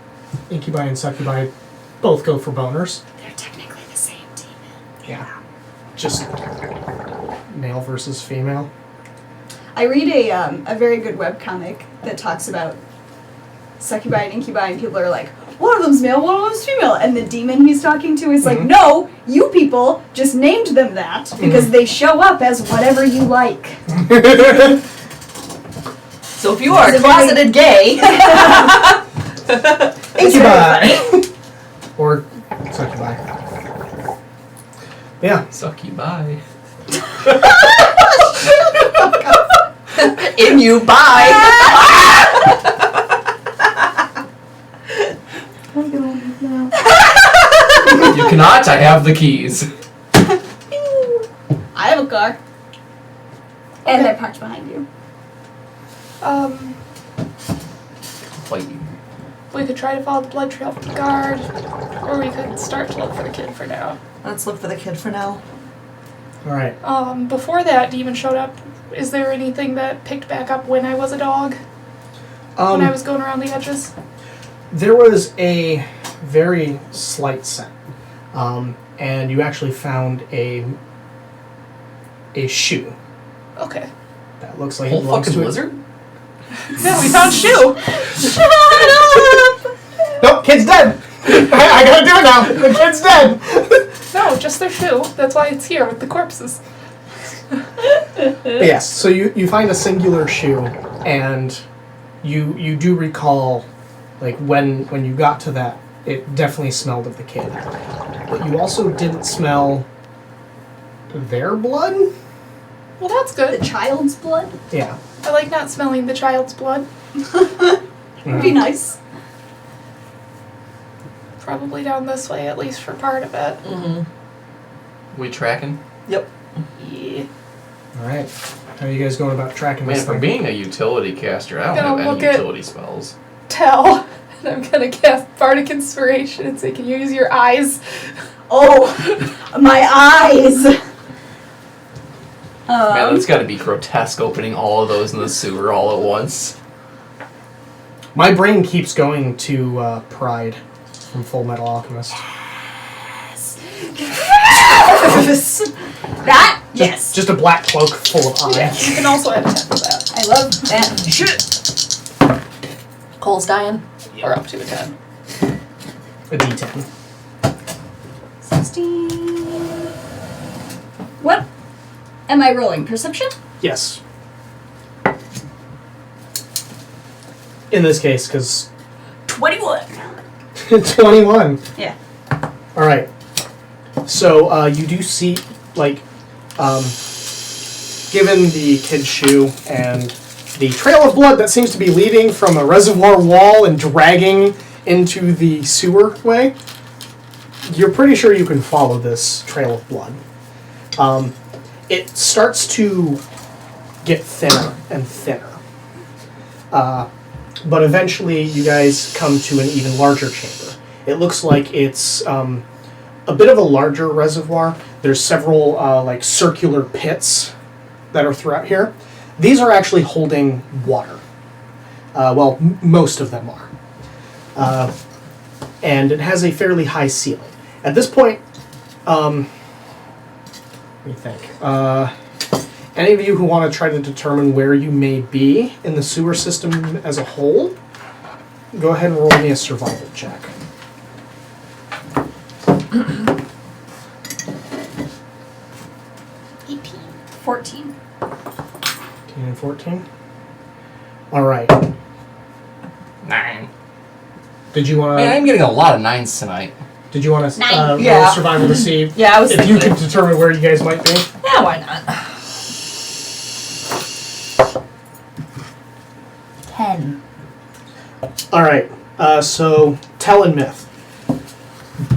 incubi and succubi both go for boners. They're technically the same demon. Yeah. Just male versus female. I read a very good webcomic that talks about succubi and incubi, and people are like, one of them's male, one of them's female. And the demon he's talking to is like, no, you people just named them that because they show up as whatever you like. So if you are a closeted gay, Incubi! Or succubi. Yeah. Suck you, bye. in you, bye. You cannot, I have the keys. I have a car. And they're parked behind you. Fight you. We could try to follow the blood trail from the guard, or we could start to look for the kid for now. Let's look for the kid for now. Alright. Before that demon showed up, is there anything that picked back up when I was a dog? When I was going around the edges? There was a very slight scent. And you actually found a shoe Okay. that looks like Whole it belongs fucking to lizard? No, we found shoe! Nope, kid's dead! I gotta do it now! The kid's dead! No, just their shoe. That's why it's here with the corpses. But yes, so you find a singular shoe, and you do recall, like, when you got to that, it definitely smelled of the kid. But you also didn't smell their blood? Well, that's The good. child's blood Yeah. I like not smelling the child's blood. would be nice. Probably down this way, at least for part of it. Mm-hmm. We tracking? Yep. Yeah. Alright. How are you guys going about tracking Man, this for thing? being a utility caster, I don't Gonna have look any at- utility spells. Tell. And I'm gonna cast Bardic Inspiration and say, can you use your eyes? Oh, my eyes! Man, that's gotta be grotesque opening all of those in the sewer all at once. My brain keeps going to Pride from Full Metal Alchemist. That? Yes. Just a black cloak full of eyes. You can also add 10 to that. I love that. Cole's dying. Or up to a 10. A D10. 16. What am I rolling? Perception? Yes. In this case, because 21. 21. Yeah. All right. So you do see, like, given the kid's shoe and the trail of blood that seems to be leading from a reservoir wall and dragging into the sewer way, you're pretty sure you can follow this trail of blood. It starts to get thinner and thinner. But eventually you guys come to an even larger chamber. It looks like it's a bit of a larger reservoir. There's several like circular pits that are throughout here. These are actually holding water. Well, most of them are. And it has a fairly high ceiling. At this point, what do you think? Any of you who want to try to determine where you may be in the sewer system as a whole, go ahead and roll me a survival check. 14. 18 and 14. All right. 9. Did you want Man, to? I'm getting a lot of 9s tonight. Did you want to Nine. roll Yeah. survival to see Yeah, I was if thinking. you could determine where you guys might be? Yeah, why not? 10. All right. So tell and myth.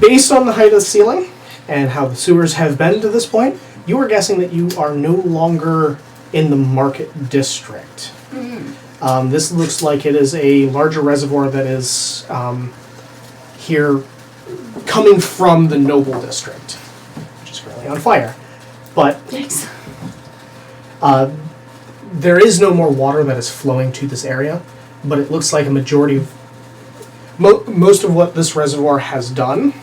Based on the height of the ceiling and how the sewers have been to this point, you are guessing that you are no longer in the market district. This looks like it is a larger reservoir that is here coming from the noble district, which is currently on fire. But Thanks. there is no more water that is flowing to this area, but it looks like a majority of most of what this reservoir has done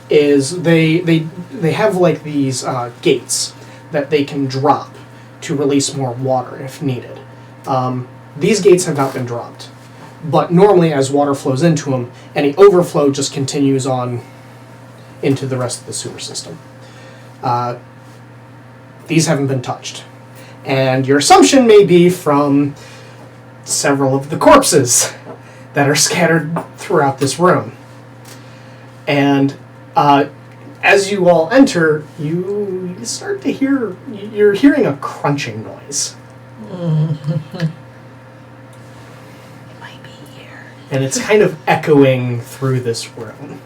is they have like these gates that they can drop to release more water if needed. These gates have not been dropped, but normally as water flows into them, any overflow just continues on into the rest of the sewer system. These haven't been touched. And your assumption may be from several of the corpses that are scattered throughout this room. And as you all enter, you start to hear, you're hearing a crunching noise. It might be here. And it's kind of echoing through this room.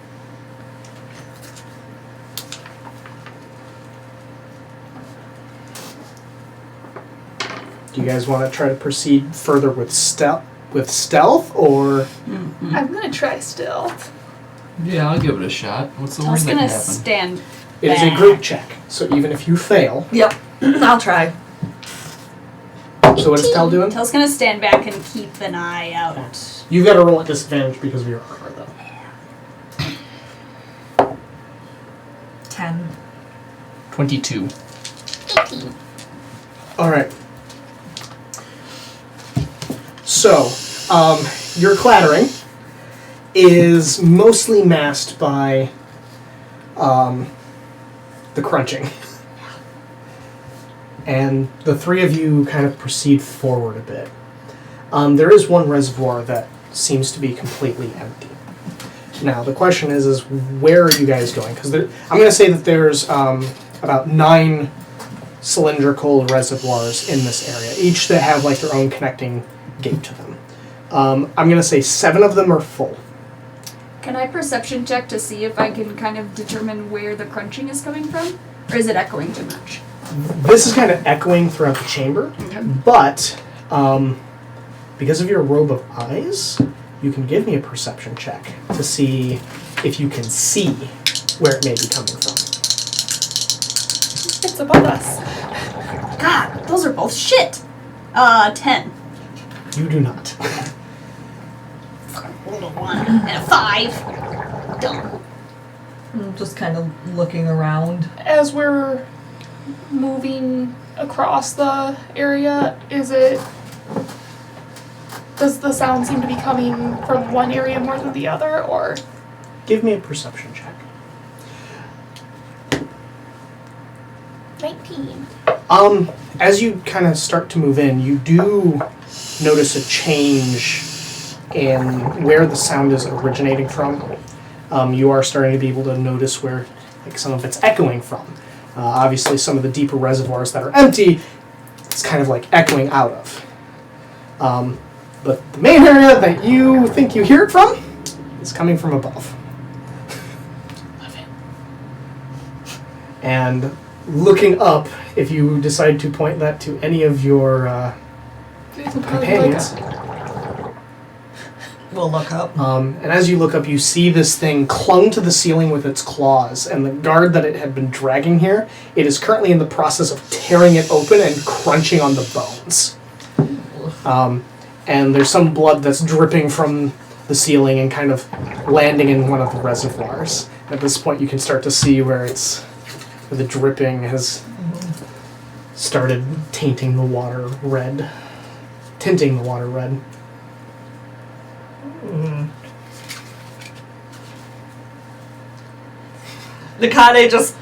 Do you guys want to try to proceed further with stealth, or I'm gonna try stealth. Yeah, I'll give it a shot. What's the I worst was that can gonna happen? stand it is a back. group check? So even if you fail, Yep, I'll try. so what is Tell doing? Tell's gonna stand back and keep an eye out. You've got to roll at disadvantage because of your armor, though. 10. 22. All right. So, your clattering is mostly masked by the crunching. And the three of you kind of proceed forward a bit. There is one reservoir that seems to be completely empty. Now, the question is where are you guys going? Because I'm going to say that there's about 9 cylindrical reservoirs in this area, each that have like their own connecting gate to them. I'm going to say 7 of them are full. Can I perception check to see if I can kind of determine where the crunching is coming from? Or is it echoing too much? This is kind of echoing throughout the chamber, but because of your robe of eyes, you can give me a perception check to see if you can see where it may be coming from. It's above us. God, those are both shit. 10. You do not. Rolled a 1 and a 5. Dumb. I'm just kind of looking around. As we're moving across the area, does the sound seem to be coming from one area more than the other, or? Give me a perception check. 19. As you kind of start to move in, you do notice a change in where the sound is originating from. You are starting to be able to notice where like some of it's echoing from. Obviously, some of the deeper reservoirs that are empty, it's kind of like echoing out of. But the main area that you think you hear it from is coming from above. And looking up, if you decide to point that to any of your companions, We'll look up. and as you look up, you see this thing clung to the ceiling with its claws, and the guard that it had been dragging here, it is currently in the process of tearing it open and crunching on the bones. And there's some blood that's dripping from the ceiling and kind of landing in one of the reservoirs. At this point, you can start to see where the dripping has started tinting the water red. Nakane just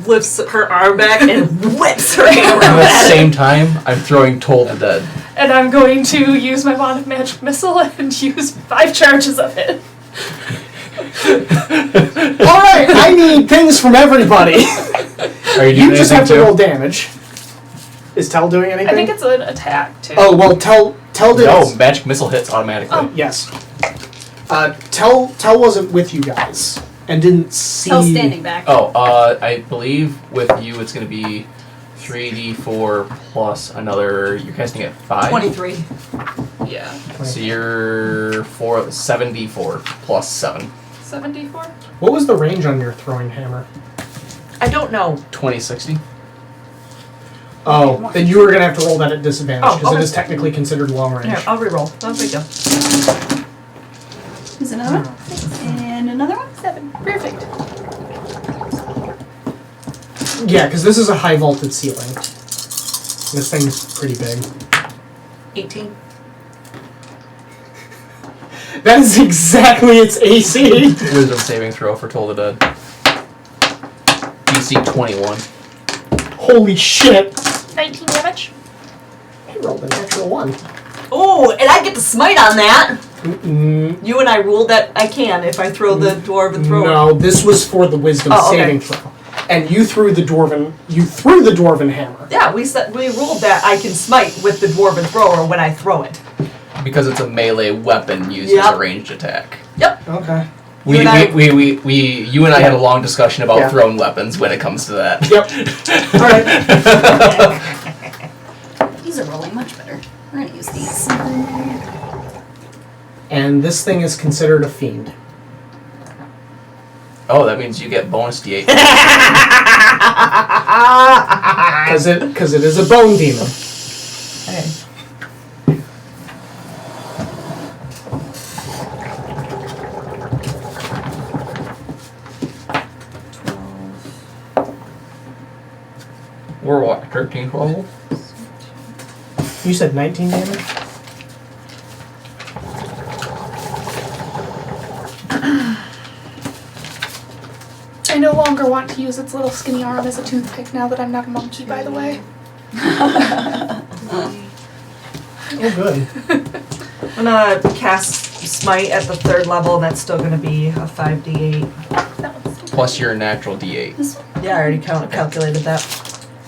lifts her arm back and whips her hammer At the at it. same time, I'm throwing Toll to dead. And I'm going to use my Wand of Magic Missile and use 5 charges of it. Alright, I need things from everybody. Are you doing You just anything have to too? roll damage. Is Tell doing anything? I think it's an attack, too. Oh, well, Tell did. No, magic missile hits automatically. Oh. Yes. Tell wasn't with you guys and didn't see. Tell standing back. Oh, I believe with you it's going to be 3d4 plus another. You're casting at 5. 23. Yeah. So you're 7d4 plus 7. 74? What was the range on your throwing hammer? I don't know. 2060. Oh, then you were gonna have to roll that at disadvantage Oh, because it okay. is technically considered long range. Here, I'll reroll. No big deal. Here's another one. And another one. 7. Perfect. Yeah, because this is a high vaulted ceiling. This thing's pretty big. 18. That is exactly its AC. Wisdom saving throw for Toll to dead. DC 21. Holy shit! 19 damage. I rolled a natural 1. Oh, and I get to smite on that. Mm, You and I ruled that I can if I throw the dwarven thrower. no, this was for the wisdom Oh, okay. saving throw, and you threw the dwarven hammer. Yeah, we ruled that I can smite with the dwarven thrower when I throw it. Because it's a melee weapon used as Yep. a ranged attack. Yep. Okay. You and I had a long discussion about Yeah. thrown weapons when it comes to that. Yep. All right. These are rolling much better. We're gonna use these. And this thing is considered a fiend. Oh, that means you get bonus D8. Because it is a bone demon. Okay. We're what, 13, 12? You said 19 damage? I no longer want to use its little skinny arm as a toothpick now that I'm not a monkey, by the way. Oh, good. I'm gonna cast smite at the 3rd level, and that's still gonna be a 5d8. Plus your natural D8. This one. Yeah, I already calculated that.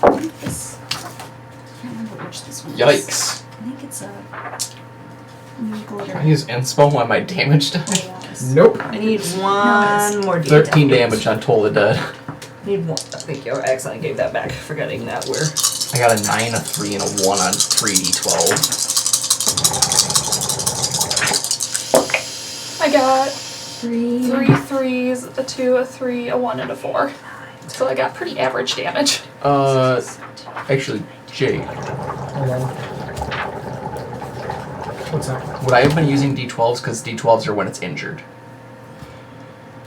I think this. I can't remember which this one is. Yikes. I think it's a. Glitter. Can I use inspo on my damage die? Nope. I need one more d8. 13 damage on Toll the Dead. Need one. Thank you. I accidentally gave that back, forgetting that we're. I got a 9, a 3, and a 1 on 3d12. I got 3. 3 3s, a 2, a 3, a 1, and a 4. So I got pretty average damage. Actually, Jay, Hold on. What's that? would I have been using d12s because d12s are when it's injured?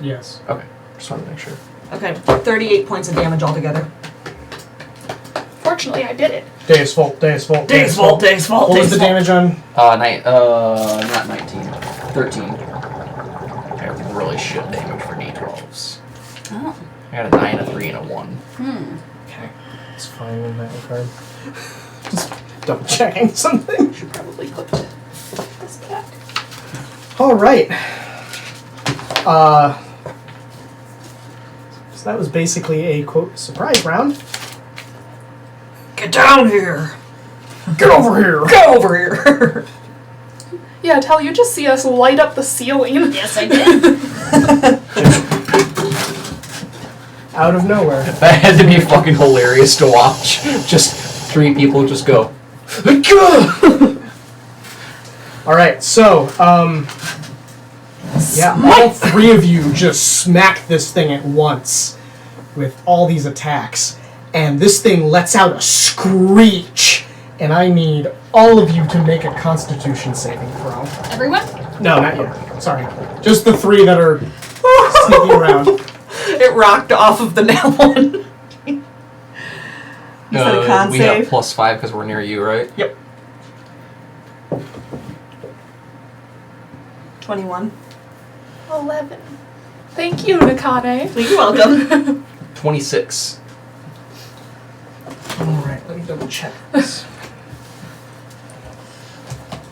Yes. Okay, just wanted to make sure. Okay, 38 points of damage altogether. Fortunately, I did it. Deus Volt, Deus Volt, Days fault, days fault. What was the damage on? Not 19. 13. I really should damage for d12s. Oh. I got a 9, a 3, and a 1. Okay. It's fine in that regard. Just double checking something. Should probably put this back. Alright. So that was basically a quote surprise round. Get down here! Get over here! Get over here! Yeah, Tell, you just see us light up the ceiling. Yes, I did. Out of nowhere. That had to be fucking hilarious to watch. Just 3 people just go. Alright, so, yeah, all 3 of you just smack this thing at once with all these attacks. And this thing lets out a screech. And I need all of you to make a Constitution saving throw. Everyone? No, not yet. Sorry. Just the 3 that are sneaking around. It rocked off of the now one. You said a con we save? got +5 because we're near you, right? Yep. 21. 11. Thank you, Nakane. You're welcome. 26. Alright, let me double check this.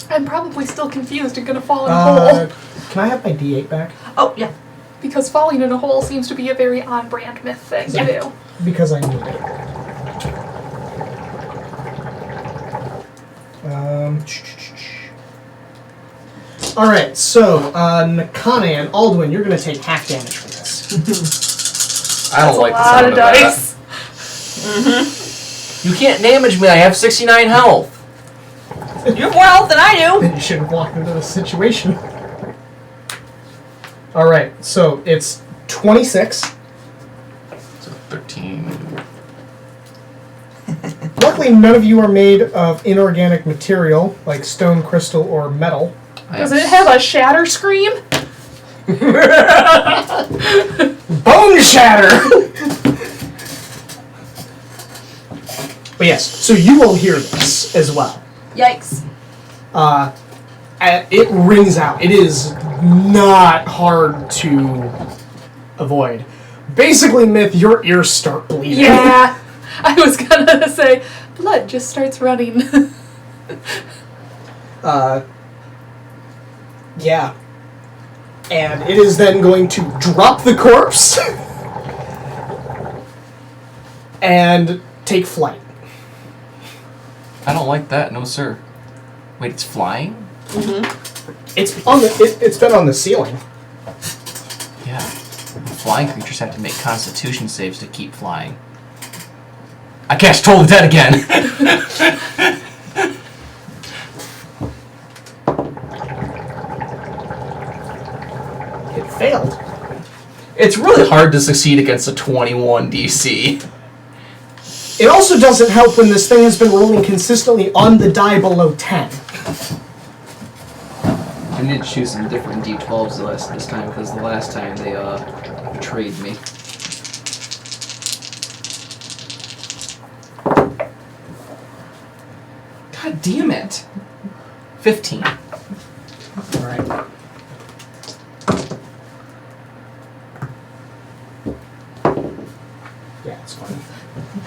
I'm probably still confused and gonna fall in a hole. Can I have my D8 back? Oh, yeah. Because falling in a hole seems to be a very on-brand myth thing to do. Because I need it. Alright, so, Nakane and Alduin, you're going to take half damage from this. I don't like the Lot sound of of that. dice. You can't damage me. I have 69 health. You have more health than I do. Then you should have walked into this situation. Alright, so it's 26. So 13. Luckily, none of you are made of inorganic material, like stone, crystal, or metal. Does it have a shatter scream? Bone shatter! But yes, so you will hear this as well. Yikes. It rings out. It is not hard to avoid. Basically, Myth, your ears start bleeding. Yeah. I was gonna say, blood just starts running. Yeah. And it is then going to drop the corpse and take flight. I don't like that. No, sir. Wait, it's flying? It's on the. It's been on the ceiling. Yeah. Flying creatures have to make Constitution saves to keep flying. I cast Toll the Dead again! It failed. It's really hard to succeed against a 21 DC. It also doesn't help when this thing has been rolling consistently on the die below 10. I need to choose some different D12s this time because the last time they betrayed me. God damn it. 15. Alright. Yeah, it's fine.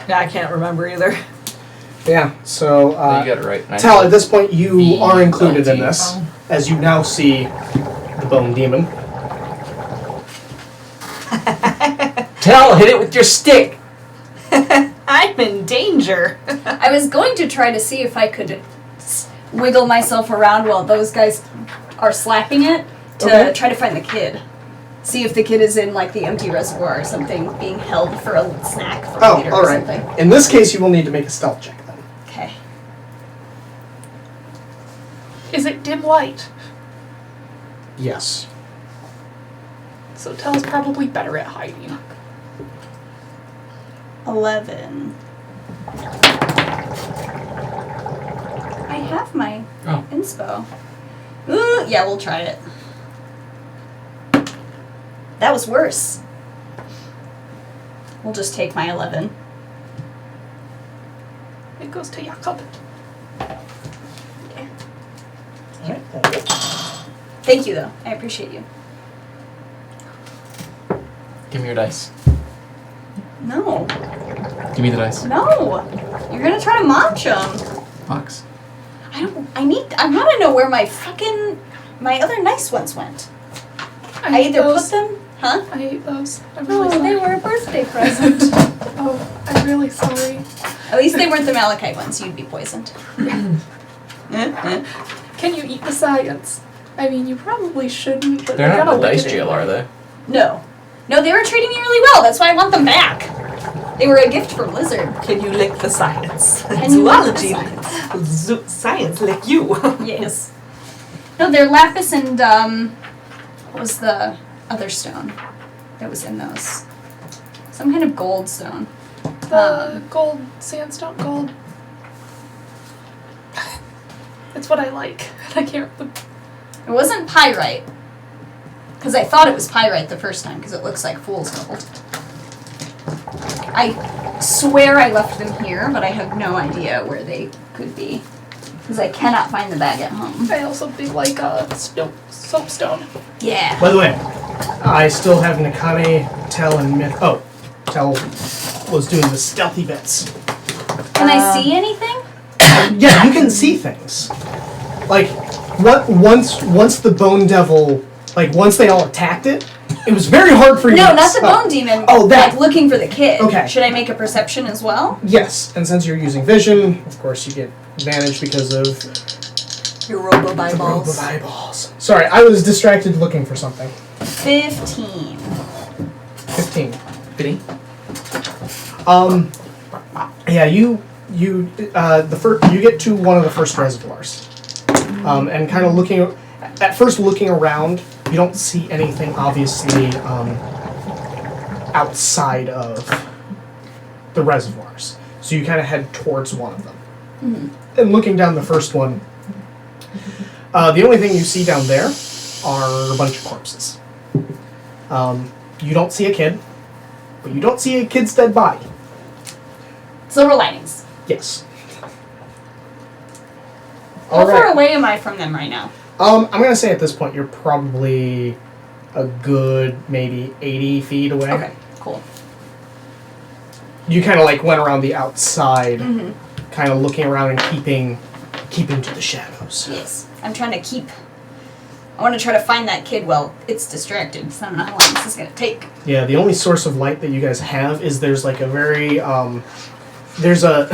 Yeah, I can't remember either. Yeah, so You got it right. Tal, at this point you are included in 19. this, as you now see the bone demon. Tal, hit it with your stick! I'm in danger. I was going to try to see if I could wiggle myself around while those guys are slapping it to Okay. try to find the kid. See if the kid is in like the empty reservoir or something, being held for a snack for Oh, later or alright. something. In this case, you will need to make a stealth check then. Okay. Is it dim light? Yes. So Tell's probably better at hiding. 11. I have my Oh. inspo. Ooh, yeah, we'll try it. That was worse. We'll just take my 11. It goes to Jakob. Thank you, though. I appreciate you. Give me your dice. No. Give me the dice. No. You're gonna try to match them. Fox. I wanna know where my other nice ones went. I either put them, huh? I ate those. I'm really Oh, sorry. they were a birthday present. Oh, I'm really sorry. At least they weren't the malachite ones. You'd be poisoned. Can you eat the science? I mean, you probably shouldn't, but They're you're not in gonna the lick dice it jail, anyway. are they? No. No, they were treating me really well. That's why I want them back. They were a gift from Lizard. Can you lick the science? Can you lick the Zoology. Science lick you. Yes. No, they're lapis and, what was the other stone that was in those? Some kind of gold stone. The gold, sandstone gold. It's what I like. I can't remember. It wasn't pyrite. Because I thought it was pyrite the first time, because it looks like fool's gold. I swear I left them here, but I have no idea where they could be. Because I cannot find the bag at home. I also do like soapstone. Yeah. By the way, I still have Nakane, Tell, and Myth. Oh, Tell was doing the stealthy bits. Can I see anything? Yeah, you can see things. Like, once the Bone Devil, like, once they all attacked it, it was very hard for you No, to not the bone demon. Oh, that. Like looking for the kid. Okay. Should I make a perception as well? Yes, and since you're using vision, of course you get advantage because of Your robo the robe of eyeballs. eyeballs. Sorry, I was distracted looking for something. 15. 15. Pity. Yeah, you get to one of the first reservoirs, and kind of looking around, you don't see anything obviously outside of the reservoirs. So you kind of head towards one of them, and looking down the first one, the only thing you see down there are a bunch of corpses. You don't see a kid, but you don't see a kid's dead body. Silver linings. Yes. How far Alright. away am I from them right now? I'm gonna say at this point you're probably a good maybe 80 feet away. Okay, cool. You kind of like went around the outside, Mm-hmm. kind of looking around and keeping to the shadows. Yes. I'm trying to keep... I want to try to find that kid while it's distracted, so I don't know how long this is going to take. Yeah, the only source of light that you guys have is there's like a very there's a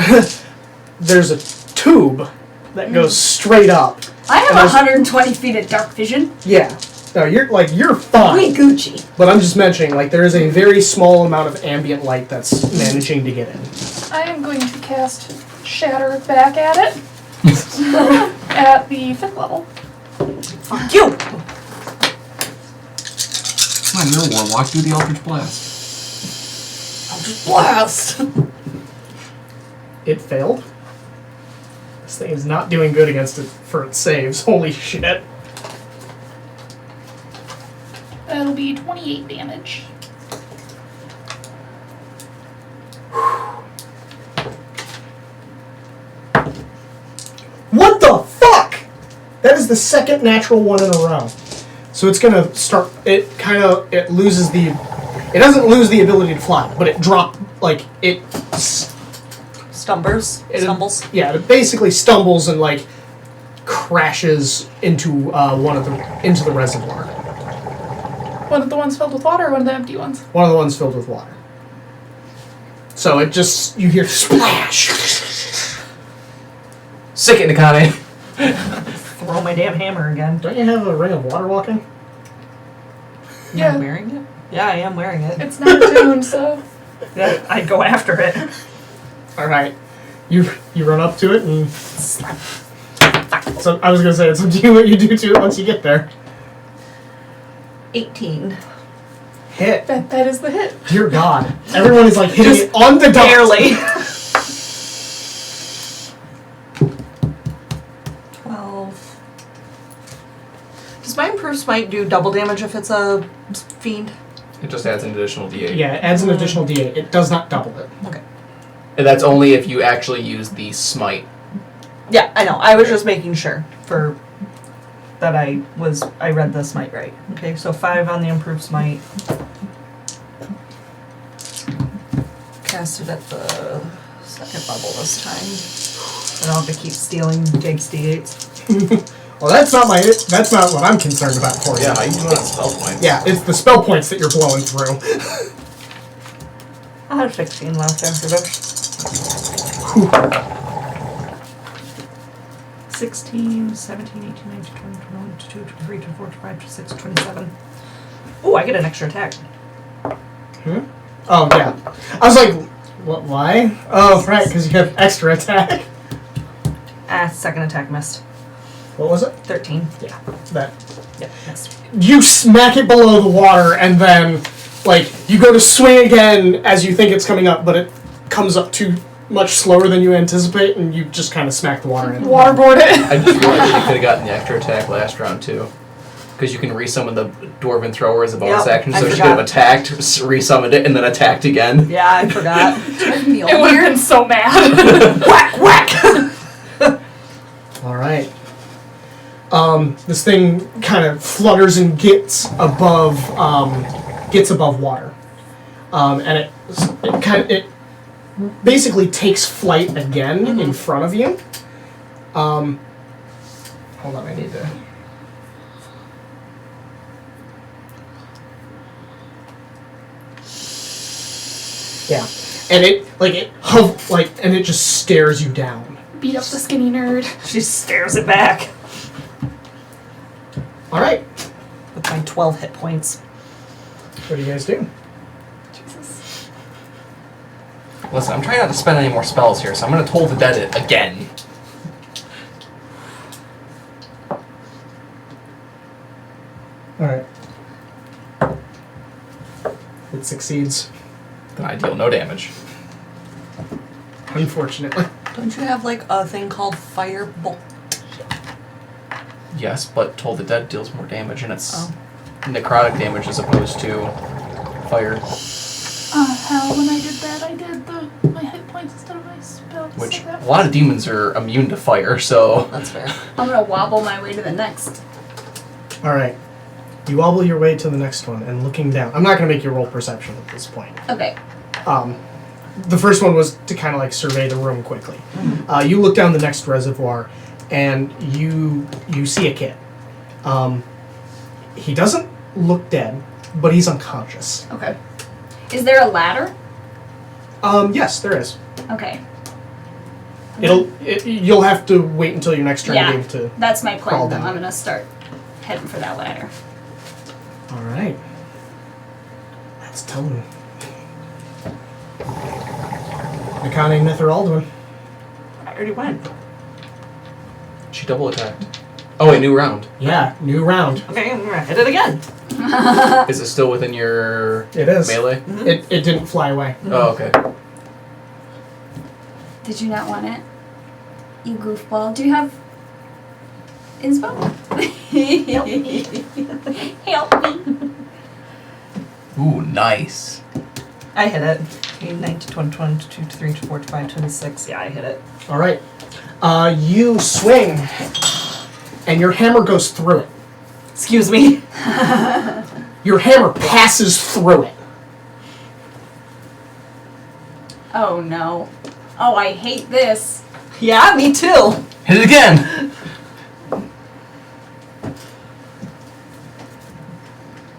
there's a tube that goes straight up. I have And there's- 120 feet of dark vision. Yeah. No, you're We fine. Gucci. But I'm just mentioning, like, there is a very small amount of ambient light that's managing to get in. I am going to cast Shatter back at it. At the 5th level. Fuck you! Come on, you're a warlock. Do the Eldritch Blast. Blast! It failed. This thing is not doing good against it for its saves. Holy shit. That'll be 28 damage. What the fuck? That is the second natural one in a row. So it's gonna start. It loses the. It doesn't lose the ability to fly, but it Stumbles. Yeah, it basically stumbles and like crashes into into the reservoir. One of the ones filled with water or one of the empty ones? One of the ones filled with water. So it just you hear splash. Sick it, Nakane. Throw my damn hammer again. Don't you have a ring of water walking? Am Yeah. I wearing it? Yeah, I am wearing it. It's not tuned, so... Yeah, I'd go after it. All right, you run up to it and. So I was gonna say it's up to you what you do to it once you get there. 18. Hit. That is the hit. Dear God, everyone is like hitting Just it on the dot. Barely. 12. Does my improved smite do double damage if it's a fiend? It just adds an additional D8. Yeah, it adds an additional D8. It does not double it. Okay. And that's only if you actually use the smite. Yeah, I know. I was just making sure for that I read the smite right. Okay, so 5 on the improved smite. Cast it at the second level this time. I don't have to keep stealing Jake's D8s. Well, that's not what I'm concerned about for you. Yeah, I use that spell point. Yeah, it's the spell points that you're blowing through. I have 16 left after this. 16, 17, 18, 19, 20, 21, 22, 23, 24, 25, 26, 27. Ooh, I get an extra attack. Oh, yeah. I was like, what? Why? Oh, right, because you have extra attack. Second attack missed. What was it? 13. Yeah, that. Yep, missed. You smack it below the water, and then, like, you go to swing again as you think it's coming up, but it comes up too much slower than you anticipate, and you just kind of smack the water in. Waterboard it. I just realized you could have gotten the extra attack last round too, because you can resummon the dwarven thrower as a bonus Yep, action. I So she could forgot. have attacked, resummoned it, and then attacked again. Yeah, I forgot. It would have been so mad. Whack, whack! Alright. This thing kind of flutters and gets above water. And it basically takes flight again in front of you. Hold on, I need to... Yeah. And it just stares you down. Beat up the skinny nerd. She stares it back. Alright. With my 12 hit points. What do you guys do? Jesus. Listen, I'm trying not to spend any more spells here, so I'm going to Toll the Dead it again. Alright. It succeeds. Then I deal no damage. Unfortunately. Don't you have like a thing called Firebolt? Yes, but Toll the Dead deals more damage, and it's necrotic damage as opposed to fire. Hell, when I did that, I did my hit points instead of my spells. Which, So that a lot of demons are immune to fire, so... That's fair. I'm gonna wobble my way to the next. Alright. You wobble your way to the next one and looking down. I'm not going to make you roll perception at this point. Okay. The first one was to kind of like survey the room quickly. You look down the next reservoir and you see a kid. He doesn't look dead, but he's unconscious. Okay. Is there a ladder? Yes, there is. Okay. You'll have to wait until your next turn Yeah. to be able to... That's my Crawl plan. Then down. I'm gonna start heading for that ladder. Alright. That's Tone. Nikane Mithra Alduin. I already went. She double attacked. Oh, wait, new round. Yeah, new round. Okay, I'm gonna hit it again. Is it still within your It is. melee? Mm-hmm. It didn't fly away. Oh, okay. Did you not want it? You goofball. Do you have inspo? Help me. Ooh, nice. I hit it. 19, 20, 22, 23, 24, 25, 26. Yeah, I hit it. Alright. You swing, and your hammer goes through it. Excuse me. Your hammer passes through it. Oh no. Oh, I hate this. Yeah, me too. Hit it again!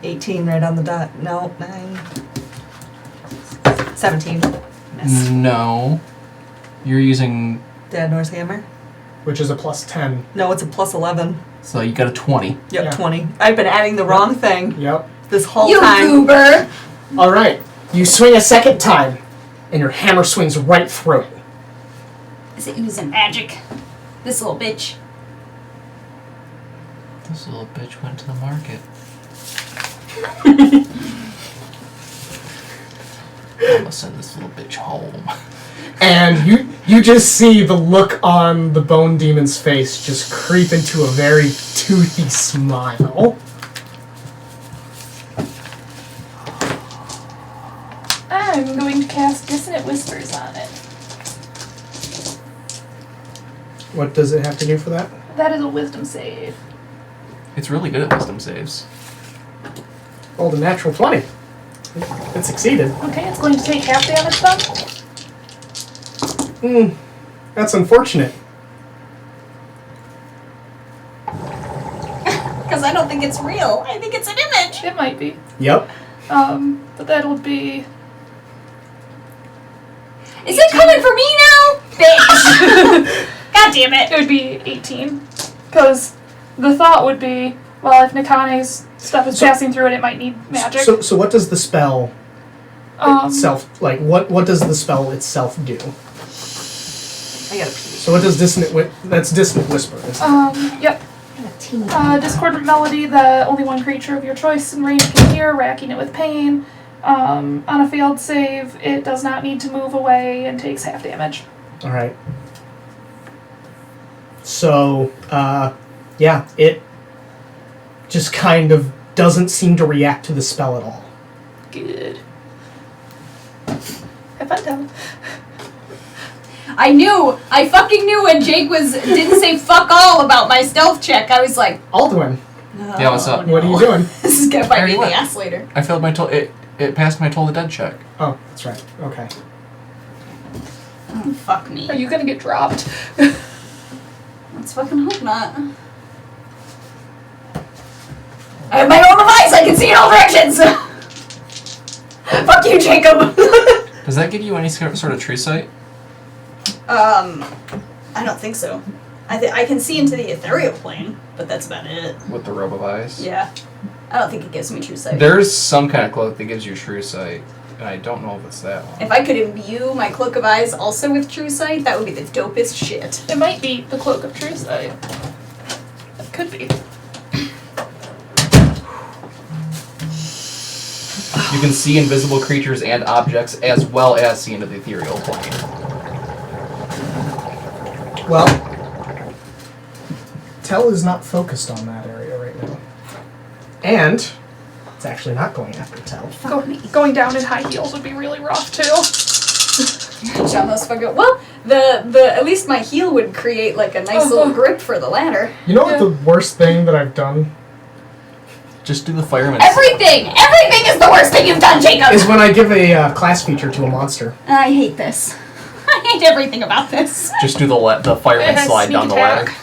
18 right on the dot. No, 9. 17. Miss. No. You're using... Dad Nor's hammer? Which is a plus 10. No, it's a plus 11. So you got a 20. Yep, Yeah. 20. I've been adding the wrong thing Yep. this whole You time. goober. Alright. You swing a second time, and your hammer swings right through it. Is it using magic? This little bitch. This little bitch went to the market. I'm gonna send this little bitch home. And you just see the look on the bone demon's face just creep into a very toothy smile. I'm going to cast Dissonant Whispers on it. What does it have to do for that? That is a wisdom save. It's really good at wisdom saves. Rolled a natural 20. It succeeded. Okay, it's going to take half damage then. That's unfortunate. Because I don't think it's real. I think it's an image. It might be. Yep. But that'll be... Is it coming for me now? Bitch! God damn it! It would be 18. Because the thought would be, well, if Nakane's stuff is passing through it might need magic. So what does the spell itself, like, what does the spell itself do? I gotta pee. So what does that's Dissonant Whisper, isn't it? Yep. Discordant melody that only one creature of your choice in range can hear, racking it with pain. On a failed save, it does not need to move away and takes half damage. Alright. So, yeah, it just kind of doesn't seem to react to the spell at all. Good. Have fun, Devin. I fucking knew when Jake didn't say fuck all about my stealth check. I was like, Alduin, Yeah, what's up? what are you doing? this is gonna bite me in the Already ass later. I failed my it passed my Toll the Dead check. Oh, that's right. Okay. Oh, fuck me. Are you gonna get dropped? Let's fucking hope not. I have my normal eyes, I can see in all directions! Fuck you, Jacob! Does that give you any sort of true sight? I don't think so. I can see into the ethereal plane, but that's about it. With the robe of eyes? Yeah. I don't think it gives me true sight. There's some kind of cloak that gives you true sight, and I don't know if it's that one. If I could imbue my cloak of eyes also with true sight, that would be the dopest shit. It might be the Cloak of True Sight. It could be. You can see invisible creatures and objects as well as see into the ethereal plane. Well, Tell is not focused on that area right now. And it's actually not going after Tell. Going down in high heels would be really rough too. Almost fucking. Well, the at least my heel would create like a nice little grip for the ladder. You know what the worst thing that I've done Just do the fireman. Everything is the worst thing you've done, Jacob. is when I give a class feature to a monster. I hate this. I hate everything about this. Just do the fireman It has slide sneak down the attack. ladder.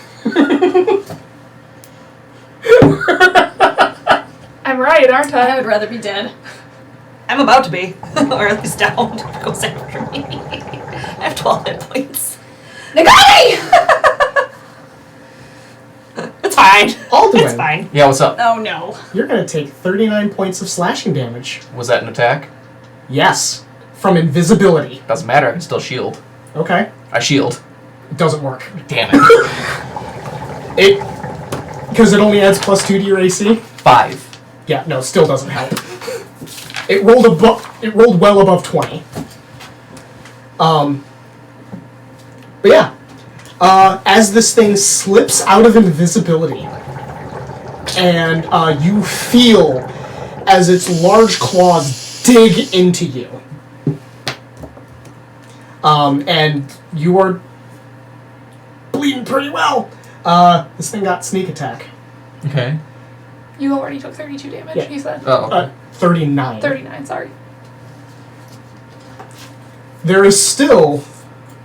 I'm right, aren't I I? would rather be dead. I'm about to be, or at least down. Goes after me. I have 12 hit points. Nagani! It's fine. Alduin, It's fine. Yeah, what's up? Oh no. you're going to take 39 points of slashing damage. Was that an attack? Yes, from invisibility. Doesn't matter, I can still shield. Okay, I shield. it doesn't work. Damn it. Because it only adds +2 to your AC. 5. Yeah, no, still doesn't help. It rolled well above 20. But yeah, as this thing slips out of invisibility, and you feel as its large claws dig into you, and you are bleeding pretty well. This thing got sneak attack. Okay. You already took 32 damage, Yeah. he said. Oh, okay. 39. 39, sorry. There is still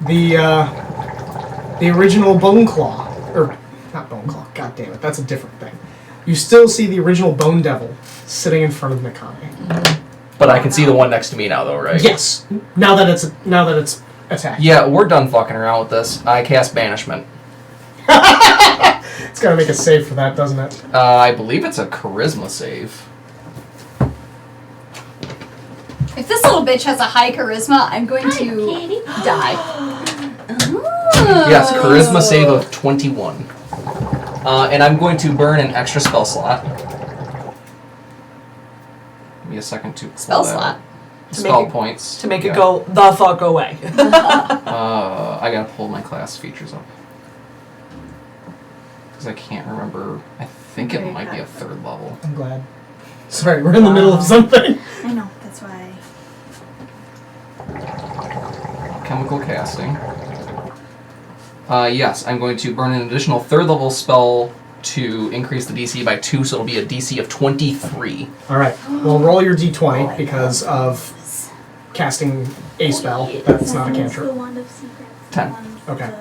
the original Bone Claw, or not Bone Claw. God damn it, that's a different thing. You still see the original Bone Devil sitting in front of Mikami. But I can see the one next to me now, though, right? Yes. Now that it's attacked. Yeah, we're done fucking around with this. I cast Banishment. It's gotta make a save for that, doesn't it? I believe it's a Charisma save. If this little bitch has a high charisma, I'm going to die. Yes, Charisma save of 21. And I'm going to burn an extra spell slot. Give me a second to pull Spell that slot. out. To Spell make it- points. To make Yeah. it go the fuck away. I gotta pull my class features up. Because I can't remember. I think it might be a 3rd level. I'm glad. Sorry, we're in the middle of something. I know, that's why. Chemical casting. Yes, I'm going to burn an additional 3rd level spell to increase the DC by 2, so it'll be a DC of 23. Alright, well roll your d20 because of casting a spell. That's not a cantrip. 10. I Okay.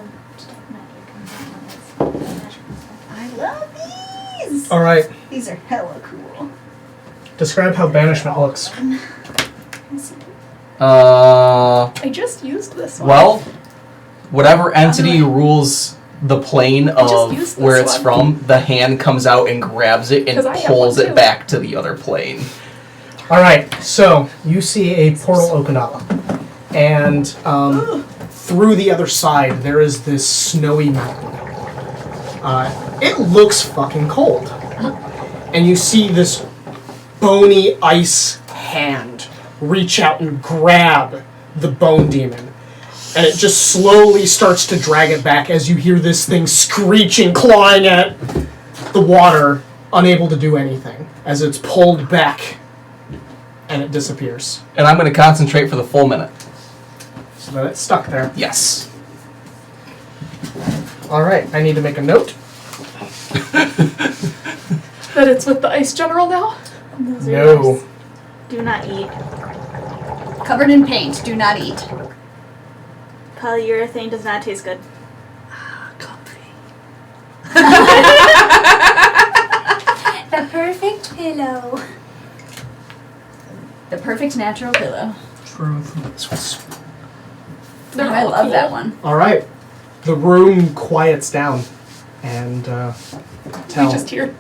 Love these! Alright, These are hella cool. describe how banishment looks. I just used this one. Well, whatever entity rules the plane just of used this where it's one. from, the hand comes out and grabs it 'Cause and I have pulls one it too. back to the other plane. All right, so you see a portal open up, and through the other side there is this snowy mountain. It looks fucking cold, and you see this bony ice hand reach out and grab the bone demon, and it just slowly starts to drag it back as you hear this thing screeching, clawing at the water, unable to do anything as it's pulled back. And it disappears. And I'm going to concentrate for the full minute. So that it's stuck there. Yes. Alright, I need to make a note. That it's with the ice general now? Those are No. yours. Do not eat. Covered in paint. Do not eat. Polyurethane does not taste good. The perfect pillow. The perfect natural pillow. Truth. They're I all love cool. that one. Alright. The room quiets down. And, Tell. We just hear.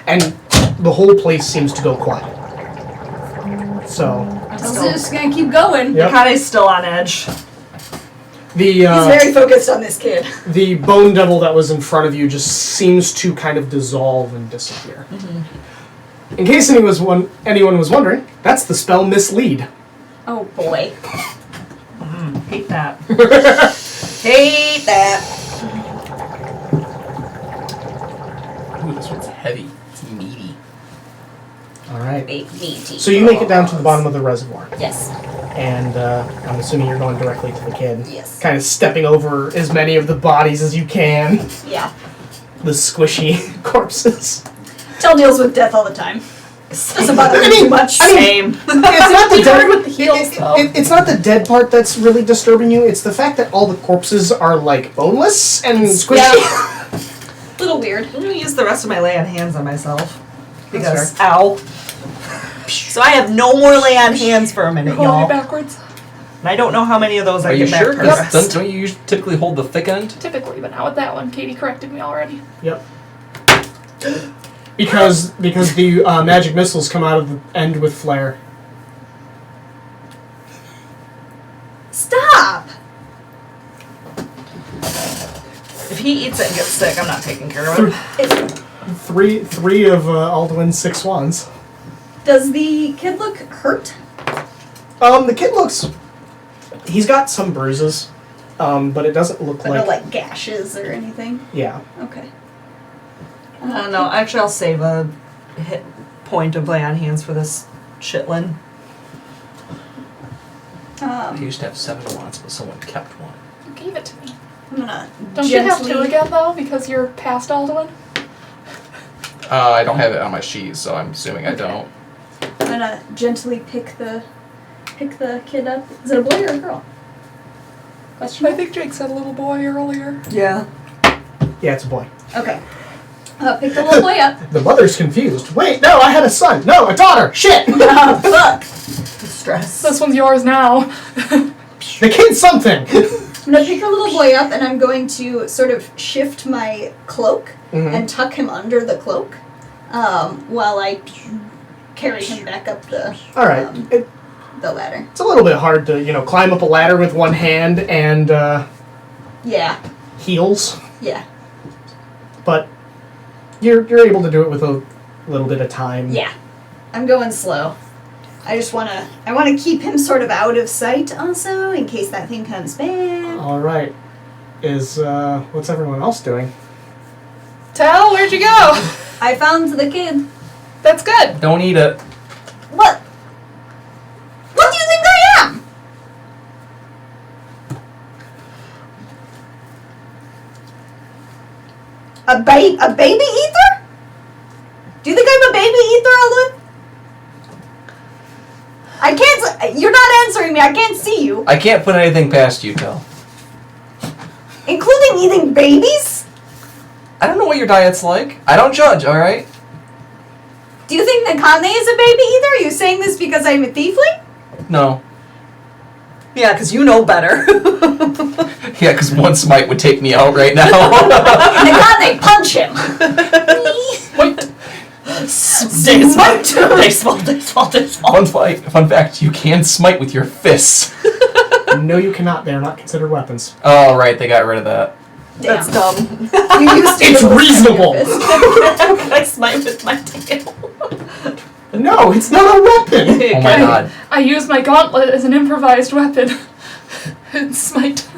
And the whole place seems to go quiet. So, Tell's just gonna keep going. Yep. Kane's still on edge. the, He's very focused on this kid. the bone devil that was in front of you just seems to kind of dissolve and disappear. In case anyone was wondering, that's the spell Mislead. Oh boy. Hate that. Hate that. Ooh, this one's heavy. It's meaty. Alright. Big meaty. So you make it down to the bottom of the reservoir. Yes. And I'm assuming you're going directly to the kid. Yes. Kind of stepping over as many of the bodies as you can. Yeah. The squishy corpses. Tell deals with death all the time. Doesn't bother me too much. Same. It's not the hard dead. with the heels, though. It's not the dead part that's really disturbing you. It's the fact that all the corpses are like boneless and squishy. Yeah. Little weird. I'm gonna use the rest of my lay on hands on myself. That's Because, ow. So I have no more lay on hands for a minute, Hold y'all. it backwards. And I don't know how many of those Are I you get back sure? per 'Cause rest. don't you typically hold the thick end? Typically, but not with that one. Katie corrected me already. Yep. Because the magic missiles come out of the end with flare. Stop. If he eats it and gets sick, I'm not taking care of it. Three of Alduin's 6 swans. Does the kid look hurt? The kid looks. He's got some bruises, but it doesn't look But no like gashes or anything. Yeah. Okay. No, actually I'll save a hit point of lay on hands for this chitlin. I used to have 7 wands, but someone kept one. You gave it to me. I'm gonna Don't you have 2 again, though, because you're past Alduin? I don't have it on my sheet, so I'm assuming I don't. I'm gonna gently pick the kid up. Is it a boy or a girl? Question I mark? think Jake said little boy earlier. Yeah. Yeah, it's a boy. Okay. Pick the little boy up. The mother's confused. Wait, no, I had a son. No, a daughter. Shit. Oh, fuck. Stress. This one's yours now. The kid's something. I'm gonna pick the little boy up and I'm going to sort of shift my cloak and tuck him under the cloak while I carry him back up the All right. the ladder. It's a little bit hard to climb up a ladder with one hand and Yeah. heels, Yeah. but you're able to do it with a little bit of time. Yeah. I'm going slow. I wanna keep him sort of out of sight also in case that thing comes back. All right. What's everyone else doing? Tell, where'd you go? I found the kid. That's good. Don't eat it. What? What do you think I am? A baby ether? Do you think I'm a baby ether, Alwyn? I can't. You're not answering me. I can't see you. I can't put anything past you, Tel. Including eating babies? I don't know what your diet's like. I don't judge, alright? Do you think Nakane is a baby ether? Are you saying this because I'm a tiefling? No. Yeah, because you know better. Yeah, because one smite would take me out right now. And then they punch him. Fun fact, you can smite with your fists. No, you cannot. They are not considered weapons. Oh, right, they got rid of that. That's dumb. You used to It's be able to reasonable. cut your fist. I smite with my tail. No, it's not a weapon. Oh my god. I use my gauntlet as an improvised weapon. And smite.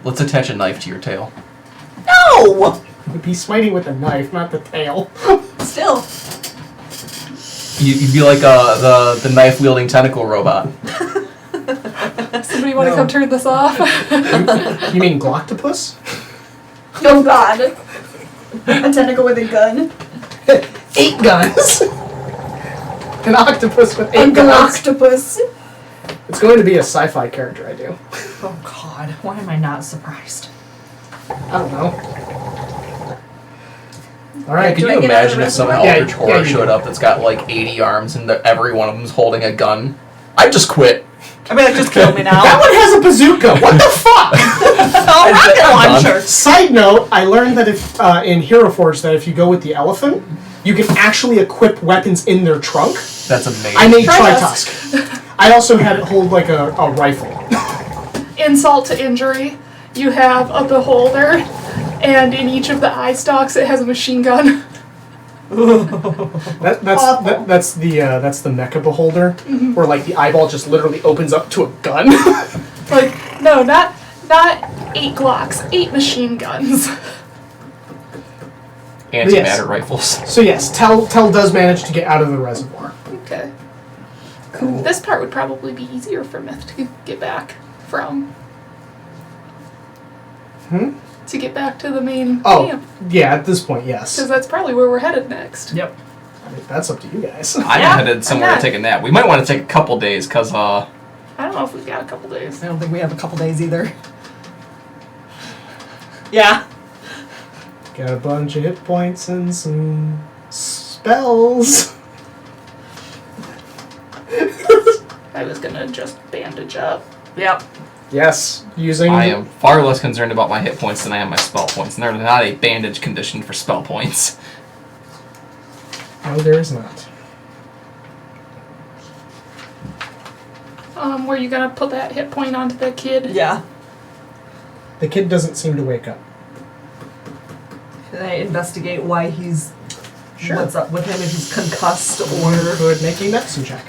Let's attach a knife to your tail. No! You'd be smiting with a knife, not the tail. Still. You'd be like the knife-wielding tentacle robot. Somebody want to No. come turn this off? You mean Gloctopus? Oh God. A tentacle with a gun. 8 guns. An octopus with A 8 guns. octopus. It's going to be a sci-fi character, I do. Oh God, why am I not surprised? I don't know. Alright, Could Do you I get out of imagine the if some reservoir? eldritch Yeah, horror you showed do. up that's got like 80 arms and every one of them's holding a gun? I'd just quit. I mean, just kill me now. that one has a bazooka! What the fuck? Oh, rocket launcher! Side note, I learned that if in Hero Forge that if you go with the elephant, you can actually equip weapons in their trunk. That's amazing. I made Tritusk. Tritusk. I also had it hold like a rifle. Insult to injury. You have a beholder, and in each of the eye stalks it has a machine gun. That's the mecha beholder, where like the eyeball just literally opens up to a gun. Like, no, not 8 Glocks, 8 machine guns. Antimatter Yes. rifles. So yes, Tell does manage to get out of the reservoir. Okay. Cool. This part would probably be easier for Myth to get back from. To get back to the main camp. Yeah, at this point, yes. Because that's probably where we're headed next. Yep. I mean, that's up to you guys. I'm Yeah, headed somewhere I'm to take a nap. We might want to take a couple days, because, I don't know if we've got a couple days. I don't think we have a couple days either. Yeah. Got a bunch of hit points and some spells. I was gonna just bandage up. Yep. Yes, using. I am far less concerned about my hit points than I am my spell points, and there's not a bandage condition for spell points. No, there is not. Were you gonna put that hit point onto the kid? Yeah. The kid doesn't seem to wake up. Can I investigate why he's... Sure. What's up with him, if he's concussed or... Could make a medicine check.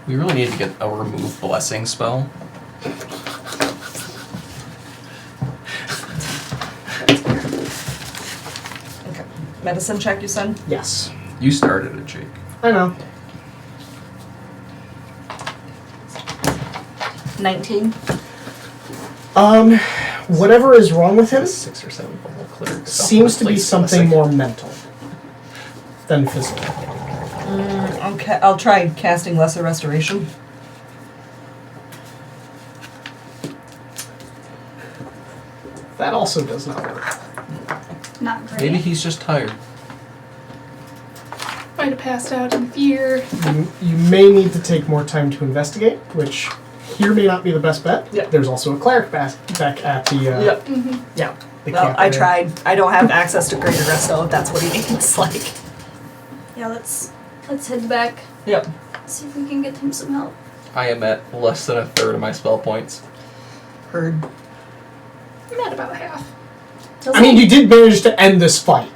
We really need to get a remove blessing spell. Okay. Medicine check, you said? Yes. You started it, Jake. I know. 19. Whatever is wrong with him 6 or 7 level cleric. seems to be something more mental than physical. Okay, I'll try casting Lesser Restoration. That also does not work. Not great. Maybe he's just tired. Might have passed out in fear. You may need to take more time to investigate, which here may not be the best bet. Yeah. There's also a cleric back at the Yep. yeah. The Well, camp I area. tried. I don't have access to Greater Resto if that's what he needs, like. Yeah, let's head back. Yep. See if we can get him some help. I am at less than a third of my spell points. Heard. I'm at about a half. I mean, you did manage to end this fight.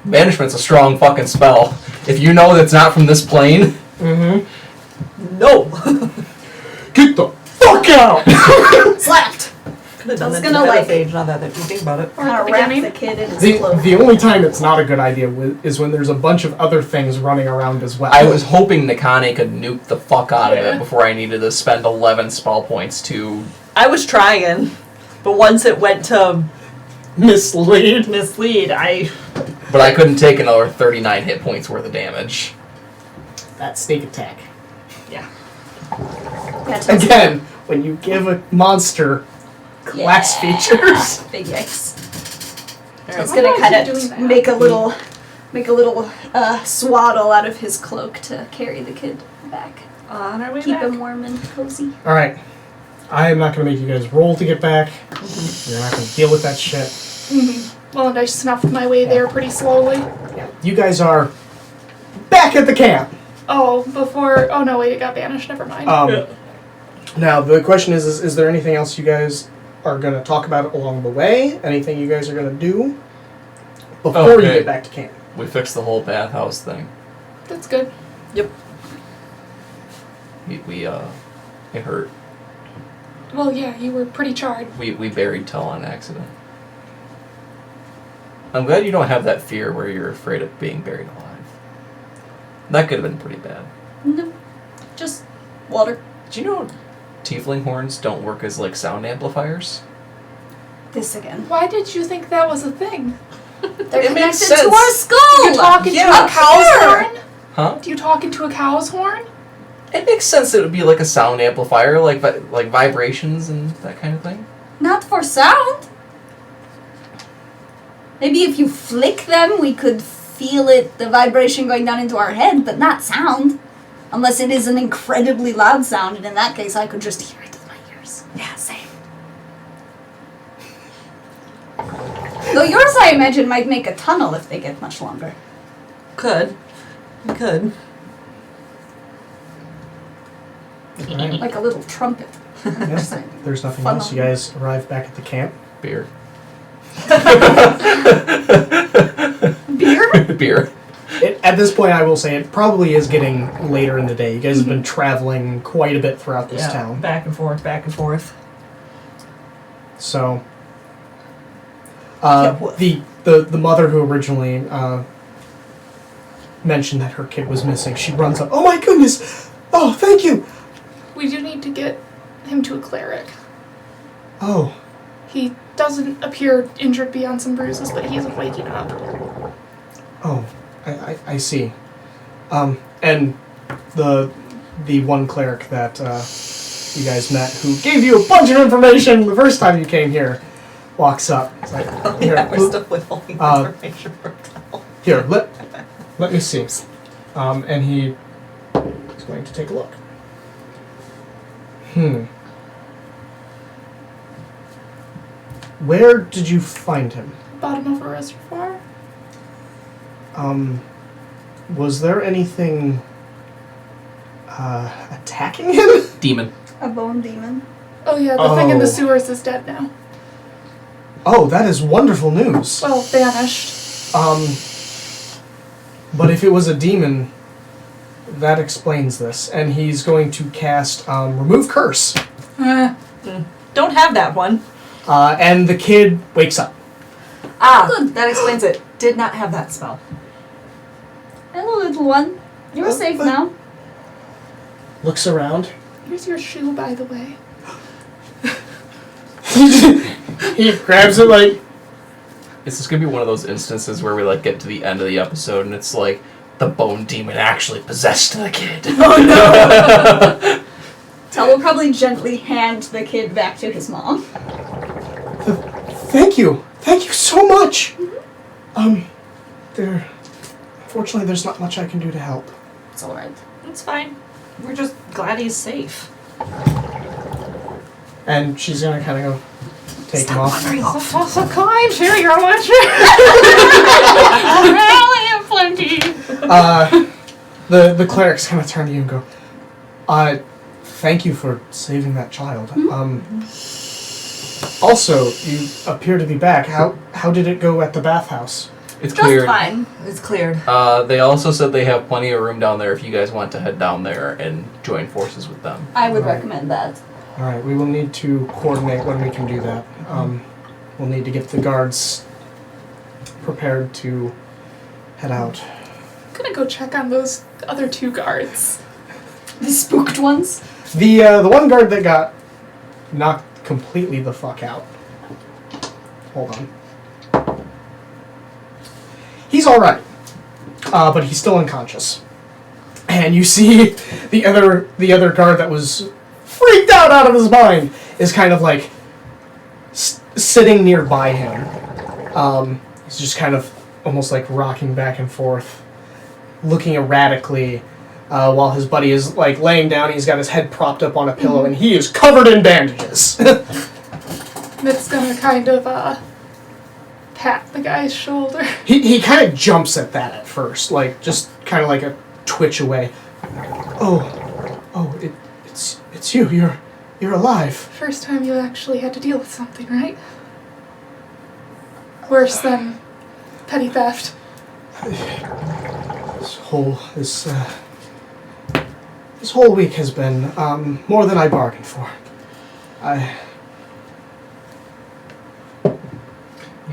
Banishment's a strong fucking spell. If you know that's not from this plane, No! Get the fuck out! Slapped. Could have done I was that gonna, to like- page, now that you think about it. Or at Kind the of wrap beginning. the kid in his The cloak. only time it's not a good idea is when there's a bunch of other things running around as well. I was hoping Nikane could nuke the fuck out of Yeah. it before I needed to spend 11 spell points to... I was trying, but once it went to mislead. mislead, But I couldn't take another 39 hit points worth of damage. That snake attack. yeah. Yeah, tell us Again, when you give a monster class Yeah. features. Big yikes. Alright. He's gonna Why is kind he doing of that? make a little swaddle out of his cloak to carry the kid back. On our way Keep back. him warm and cozy. All right. I am not going to make you guys roll to get back. You're not going to deal with that shit. Well, and I snuffed my way there pretty slowly. Yeah. You guys are back at the camp. Oh, before... Oh, no, wait, it got banished. Never mind. Now, the question is there anything else you guys are going to talk about along the way? Anything you guys are going to do before you get back to camp? We fixed the whole bathhouse thing. That's good. Yep. It hurt. Well, yeah, you were pretty charred. We buried Tell on accident. I'm glad you don't have that fear where you're afraid of being buried alive. That could have been pretty bad. No. Just water. Did you know tiefling horns don't work as like sound amplifiers? This again. Why did you think that was a thing? They're It makes connected to sense. our skull! You talking Yeah. to a cow's Sure. horn? Huh? Do you talk into a cow's horn? It makes sense that it would be like a sound amplifier, like vibrations and that kind of thing. Not for sound. Maybe if you flick them, we could feel it, the vibration going down into our head, but not sound. Unless it is an incredibly loud sound, and in that case, I could just hear it with my ears. Yeah, same. Though yours, I imagine, might make a tunnel if they get much longer. Could. Could. Right. Like a little trumpet. Yes. There's nothing Fun else. You on. guys arrive back at the camp. Beer. Beer? Beer. At this point, I will say it probably is getting later in the day. You guys have been traveling quite a bit throughout this town. Back and forth, back and forth. So, Yeah, what? the mother who originally mentioned that her kid was missing, she runs up. Oh my goodness! Oh, thank you. We do need to get him to a cleric. Oh, He doesn't appear injured beyond some bruises, but he isn't waking up. oh, I see. And the one cleric that you guys met, who gave you a bunch of information the first time you came here, walks up. It's like, Oh, here, yeah, we're still withholding information from Tell. here, let me see. And he is going to take a look. Where did you find him? Bottom of a reservoir? Was there anything attacking him? Demon. A bone demon. Oh yeah, the thing in the Oh. sewers is dead now. Oh, that is wonderful news. Well, banished. But if it was a demon, that explains this. And he's going to cast Remove Curse. Don't have that one. And the kid wakes up. Good. That explains it. Did not have that spell. Hello, little one. You're safe now. Looks around. Here's your shoe, by the way. He grabs it like, Is this gonna be one of those instances where we like get to the end of the episode and it's like the bone demon actually possessed the kid? Oh no! Tell will probably gently hand the kid back to his mom. thank you so much. Unfortunately, there's not much I can do to help. It's alright. It's fine. We're just glad he's safe. And she's gonna kind of go take him off. So kind, share your lunch. Really have plenty. The clerics kind of turn to you and go, thank you for saving that child. Also, you appear to be back. How did it go at the bathhouse? It's Just cleared. fine. It's cleared. They also said they have plenty of room down there if you guys want to head down there and join forces with them. I would Right. recommend that. All right, we will need to coordinate when we can do that. We'll need to get the guards prepared to head out. I'm gonna go check on those other two guards. The spooked ones. The one guard that got knocked completely the fuck out. Hold on. He's all right, but he's still unconscious. And you see the other guard that was freaked out of his mind is kind of like sitting nearby him. He's just kind of almost like rocking back and forth, looking erratically. while his buddy is like laying down. He's got his head propped up on a pillow, and he is covered in bandages. Mitt's gonna kind of pat the guy's shoulder. He kind of jumps at that at first, like just kind of like a twitch away. It's you. You're alive. First time you actually had to deal with something, right? Worse than petty theft. This whole week has been more than I bargained for.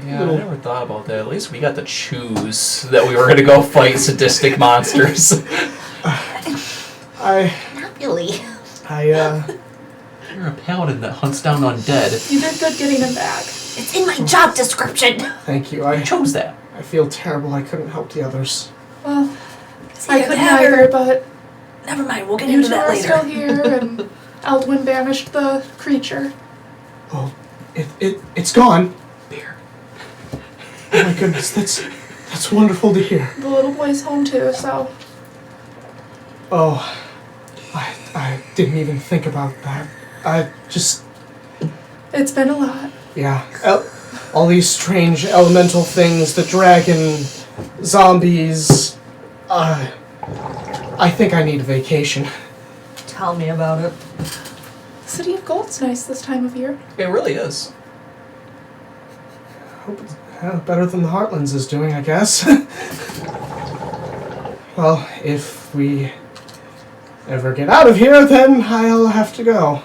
Yeah, I never thought about that. At least we got to choose that we were going to go fight sadistic monsters. Not really. You're a paladin that hunts down undead. You did good getting him back. It's in my job description. Thank you. I chose that. I feel terrible. I couldn't help the others. Well, I couldn't either, but never mind. We'll get you into two that are later. still here, and Eldwin banished the creature. Oh, it's gone. There. Oh my goodness, that's wonderful to hear. The little boy's home too, so. Oh, I didn't even think about that. It's been a lot. Yeah. All these strange elemental things, the dragon, zombies. I think I need a vacation. Tell me about it. The City of Gold's nice this time of year. It really is. Hope it's better than the Heartlands is doing, I guess. Well, if we ever get out of here, then I'll have to go.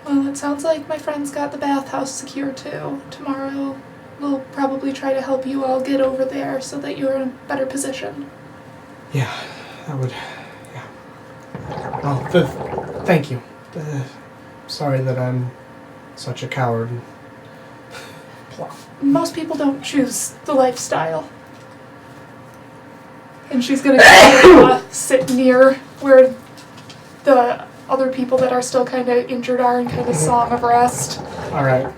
Well, it sounds like my friend's got the bathhouse secure too. Tomorrow, we'll probably try to help you all get over there so that you're in a better position. Yeah, that would. Yeah. Oh, thank you. Sorry that I'm such a coward. Most people don't choose the lifestyle. And she's gonna go, sit near where the other people that are still kind of injured are and kind of song of rest. All right.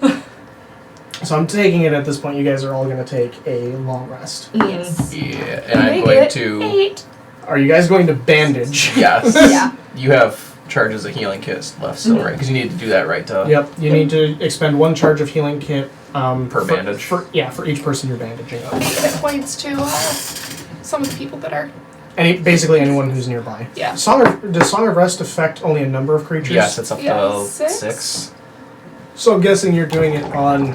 So I'm taking it at this point. You guys are all going to take a long rest. Yes. Yeah, and I'm going to... 8. Are you guys going to bandage? Yes. Yeah. You have charges of healing kits left still, right? Because you need to do that, right? Yep. You need to expend 1 charge of healing kit Per bandage. For each person you're bandaging up. It points to some of the people that are. Basically anyone who's nearby. Yeah. Does Song of Rest affect only a number of creatures? Yes, it's up to 6. 6. So I'm guessing you're doing it on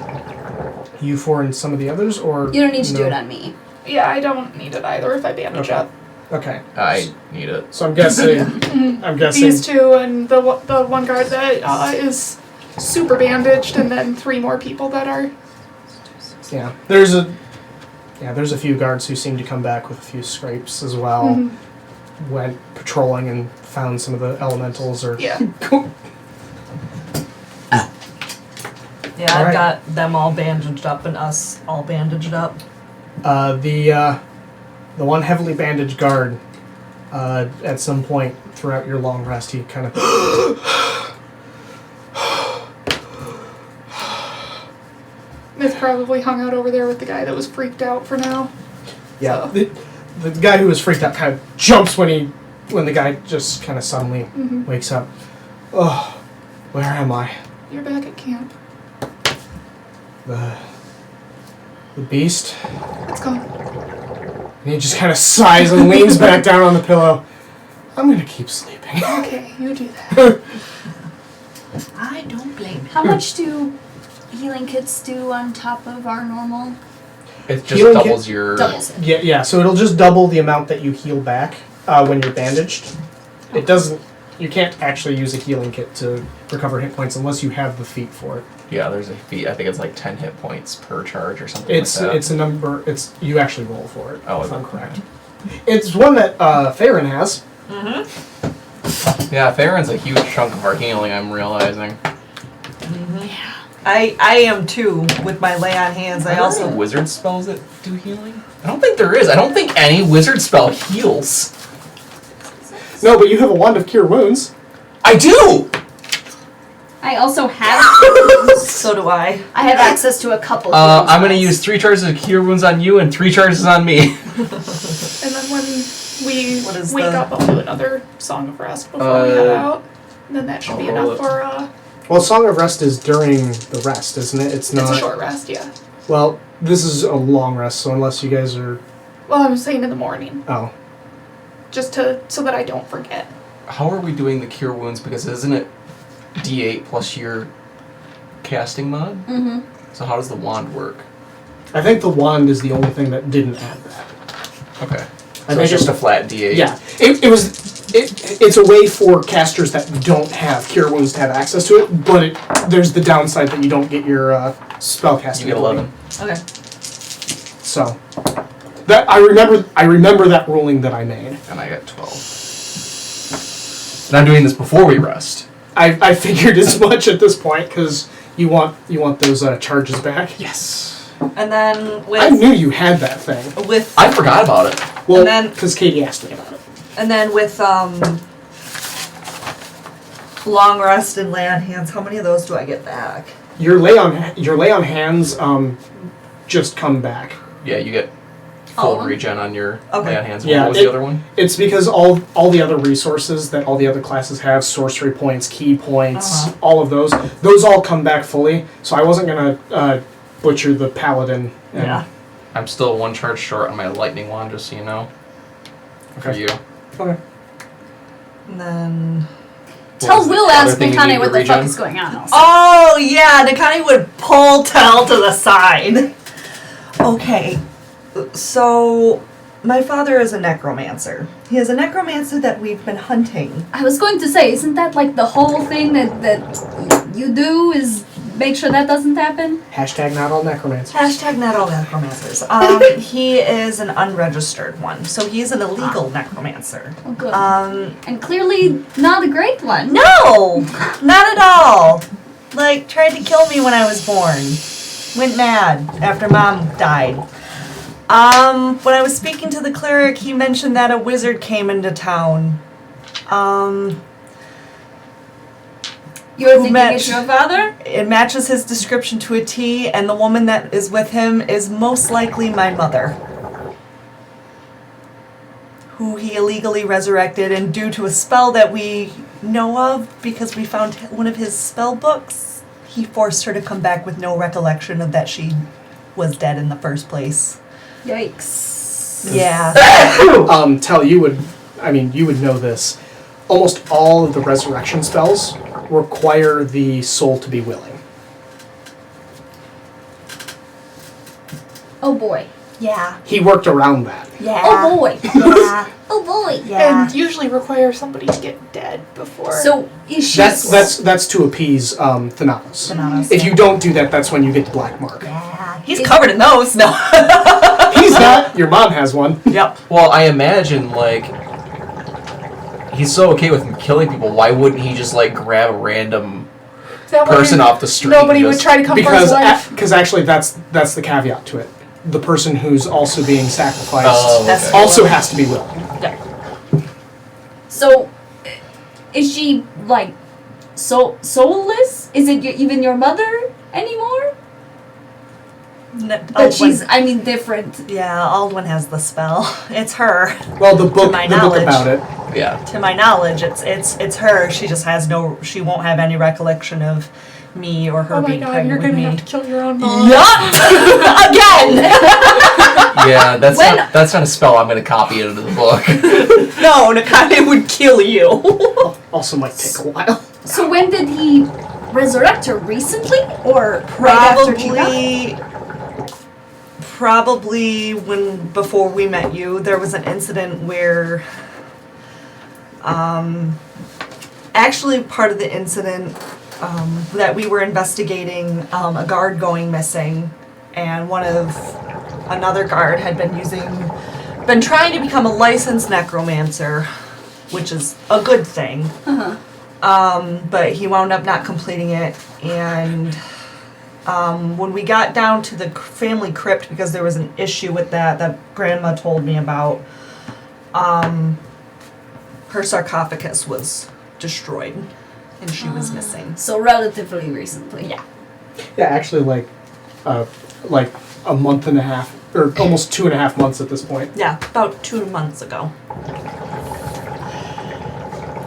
you 4 and some of the others, or You don't need to do no? it on me. Yeah, I don't need it either if I bandage Okay. up. Okay. I need it. So I'm guessing. These 2 and the one guard that is super bandaged, and then 3 more people that are. Yeah. There's a few guards who seem to come back with a few scrapes as well. Mm-hmm. Went patrolling and found some of the elementals or Yeah. Yeah, All I've right. got them all bandaged up and us all bandaged up. The one heavily bandaged guard, at some point throughout your long rest, he kind of Myth probably hung out over there with the guy that was freaked out for now. yeah. So. The guy who was freaked out kind of jumps when the guy just kind of suddenly Mm-hmm. wakes up. Oh, where am I? You're back at camp. The beast. It's gone. And he just kind of sighs and leans back down on the pillow. I'm gonna keep sleeping. Okay, you do that. I don't blame How much do healing kits do on top of our normal? It just Healing doubles kit- your... Doubles it. Yeah. So it'll just double the amount that you heal back when you're bandaged. It doesn't. You can't actually use a healing kit to recover hit points unless you have the feat for it. Yeah, there's a feat. I think it's like 10 hit points per charge or something It's like that. it's a number. It's you actually roll for it. Oh, if I'm okay. correct. It's one that Farron has. Yeah, Theron's a huge chunk of our healing, I'm realizing. I am too with my lay on hands. I Are there also any wizard spells that do healing? I don't think there is. I don't think any wizard spell heals. No, but you have a wand of cure wounds. I do! I also have. so do I. I have access to a couple. I'm healing gonna spells. use 3 charges of cure wounds on you and 3 charges on me. And then when we we What is wake the- up, I'll do another Song of Rest before we head out. And then that should be I'll roll enough it. for, Well, Song of Rest is during the rest, isn't it? It's not. it's a short rest, yeah. Well, this is a long rest, so unless you guys are. Well, I'm saying in the morning, Oh. so that I don't forget. How are we doing the cure wounds? Because isn't it D8 plus your casting mod? Mm-hmm. So how does the wand work? I think the wand is the only thing that didn't add that. Okay. I So it's think just a flat D8. Yeah. It's a way for casters that don't have Cure Wounds to have access to it, but there's the downside that you don't get your spellcasting. You get ability. 11. Okay. So that I remember that ruling that I made. And I got 12. And I'm doing this before we rest. I figured as much at this point because you want those charges back. Yes. And then with I knew you had that thing. with I forgot about it. Well, And then- because Katie asked me about it. and then with long rest and lay on hands, how many of those do I get back? Your lay on hands just come back. Yeah, you get All full of them? regen on your Okay. lay on hands. Yeah, What was the other one? It's because all the other resources that all the other classes have, sorcery points, key points, all of those all come back fully. So I wasn't gonna butcher the paladin. And, Yeah. I'm still one charge short on my lightning wand, just so you know. For Okay. you. Okay. And then What Tell was the Will other ask thing you Nikane need what to the fuck regen? is going on. Also. oh yeah, Nikani would pull Tell to the side. Okay, so my father is a necromancer. He is a necromancer that we've been hunting. I was going to say, isn't that like the whole thing that you do is make sure that doesn't happen? Hashtag not all necromancers. Hashtag not all necromancers. He is an unregistered one, so he is an illegal necromancer. Oh, good. Um, And clearly not a great one. no, not at all. Like, tried to kill me when I was born. Went mad after Mom died. When I was speaking to the cleric, he mentioned that a wizard came into town. You're Who thinking met- it's your father? It matches his description to a T, and the woman that is with him is most likely my mother, who he illegally resurrected, and due to a spell that we know of, because we found one of his spell books, he forced her to come back with no recollection of that she was dead in the first place. Yikes. Yeah. Tell you would know this. Almost all of the resurrection spells require the soul to be willing. Oh boy. Yeah. He worked around that. Yeah. Oh boy. Yeah. Oh boy. Yeah. And usually require somebody to get dead before. So is she? That's to appease Thanatos. Thanatos, If yeah. you don't do that, that's when you get the black mark. Yeah. He's covered in those. No. He's not. Your mom has one. Yep. Well, I imagine, like, he's so okay with him killing people, why wouldn't he just, like, grab a random That way person off the street? Nobody and would just- try to come for his wife. Because actually that's the caveat to it. The person who's also being sacrificed Oh, That's okay. also has to be willing. So is she like soulless? Is it even your mother anymore? But she's, I mean, different. Yeah, Aldwin has the spell. It's her. Well, the book my book knowledge. about it. Yeah. To my knowledge, it's her. She just has she won't have any recollection of me or her Oh my being god, pregnant you're with gonna me. have to kill your own mom. Yup! Again! Yeah, that's When- not a spell I'm going to copy into the book. No, Nakane would kill you. Also might take a while. So when did he resurrect her? Recently, or right after she died? Probably before we met you, there was an incident where, actually part of the incident that we were investigating, a guard going missing, and another guard had been trying to become a licensed necromancer, which is a good thing. But he wound up not completing it, and when we got down to the family crypt, because there was an issue with that Grandma told me about, her sarcophagus was destroyed, and she was missing. So relatively recently. Yeah. Yeah, actually, like a month and a half or almost 2.5 months at this point. Yeah, about 2 months ago.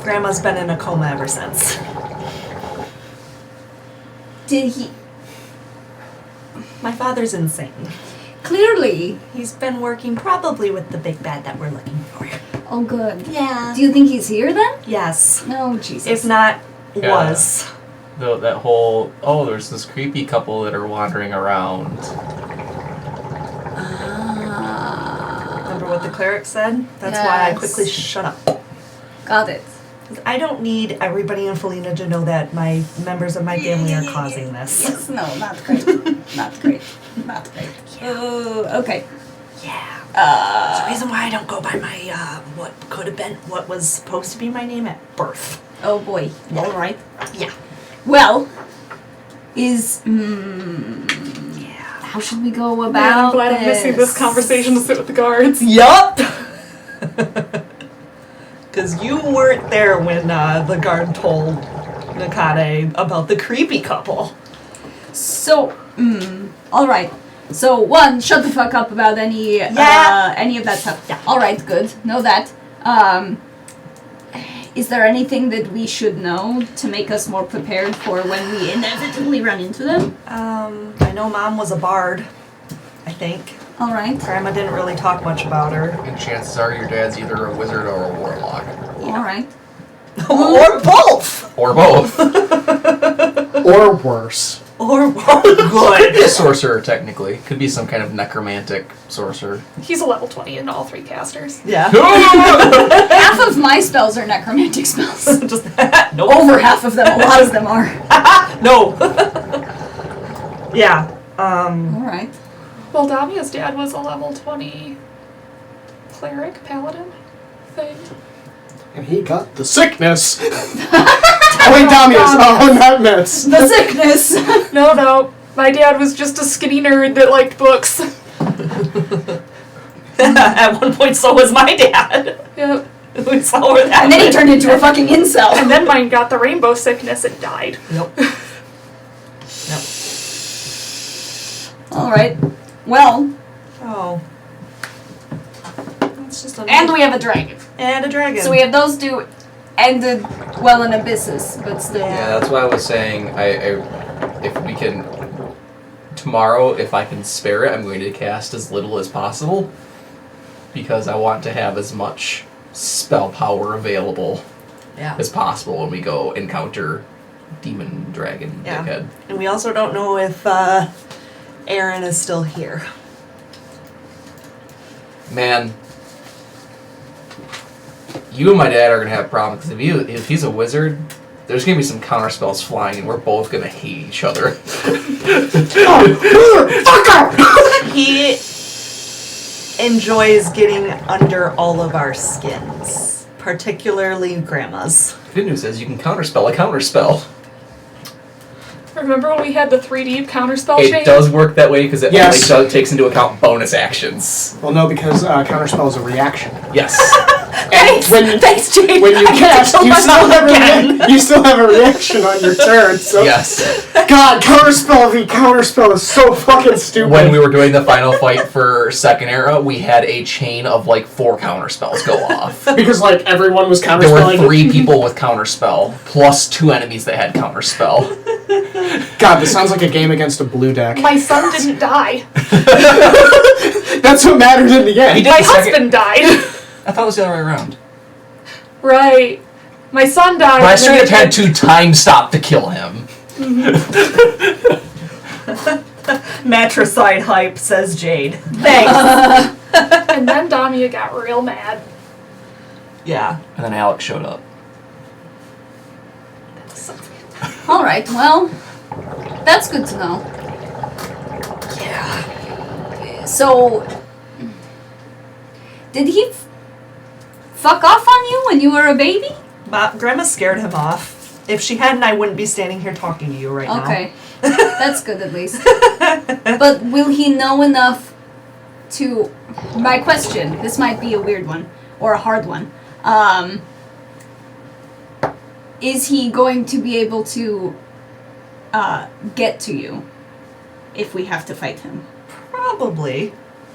Grandma's been in a coma ever since. Did he? My father's insane. Clearly. He's been working probably with the big bad that we're looking for. Oh, good. Yeah. Do you think he's here then? Yes. No, Jesus. If not, Yeah. was. That whole, there's this creepy couple that are wandering around. Remember what the cleric said? That's why I Yes. quickly shut up. Got it. I don't need everybody in Falena to know that my members of my family are causing this. Yes, no, not great. Not great. Not great. Oh, okay. Yeah. There's a reason why I don't go by my, what could have been, what was supposed to be my name at birth. Oh boy. All right. Yeah. Well, yeah. Yeah. How should we go about Man, I'm glad I'm missing this conversation to sit with the guards. Yup! Because you weren't there when the guard told Nakade about the creepy couple. So, all right. So, one, shut the fuck up about any of that stuff. Yeah. All right, good. Know that. Is there anything that we should know to make us more prepared for when we inevitably run into them? I know Mom was a bard, I think. All right. Grandma didn't really talk much about her. And chances are your dad's either a wizard or a warlock. All right. Or both! Or both. Or worse. Or good. A sorcerer, technically. Could be some kind of necromantic sorcerer. He's a level 20 in all 3 casters. Yeah. Half of my spells are necromantic spells. Just that. Nope. Over half of them. A lot of them are. No. Yeah. All right. Well, Damia's dad was a level 20 cleric, paladin thing. And he got the sickness. Wait, Damia's. Oh, not Mitz. The sickness. No. My dad was just a skinny nerd that liked books. At one point, so was my dad. Yep. We saw where that And then he went. turned into a fucking incel. And then mine got the rainbow sickness and died. Nope. All right. Well, Oh. It's just and we have a dragon. And a dragon. So we have those two ended well in abysses, but still. Yeah, that's why I was saying, if we can, tomorrow, if I can spare it, I'm going to cast as little as possible, because I want to have as much spell power available as possible when we go encounter demon dragon dickhead. And we also don't know if Aaron is still here. Man, you and my dad are gonna have problems, because if he's a wizard, there's gonna be some counter spells flying, and we're both gonna hate each other. He enjoys getting under all of our skins, particularly Grandma's. Good news is you can counterspell a counterspell. Remember when we had the 3D counterspell chain? It does work that way because it Yes. only takes into account bonus actions. Well, no, because counterspell is a reaction. Yes. And Thanks, Jade. when you cast, kill you my still, mom have again. you still have a reaction on your turn. So Yes. God, counterspell v counterspell is so fucking stupid. When we were doing the final fight for Second Era, we had a chain of like 4 counterspells go off. because like everyone was There were counterspelling. 3 people with counterspell, plus 2 enemies that had counterspell. God, this sounds like a game against a blue deck. My son didn't die. That's what matters in the end. He did My the second- husband died. I thought it was the other way around. Right. My son died. But I and then straight up they had to time stop to kill him. Matricide hype, says Jade. Thanks. And then Damia got real mad. Yeah. And then Alex showed up. All right. Well, that's good to know. Yeah. So, did he fuck off on you when you were a baby? Grandma scared him off. If she hadn't, I wouldn't be standing here talking to you right now. Okay. That's good at least. But will he know enough to... My question, this might be a weird one, or a hard one. Is he going to be able to get to you if we have to fight him? Probably.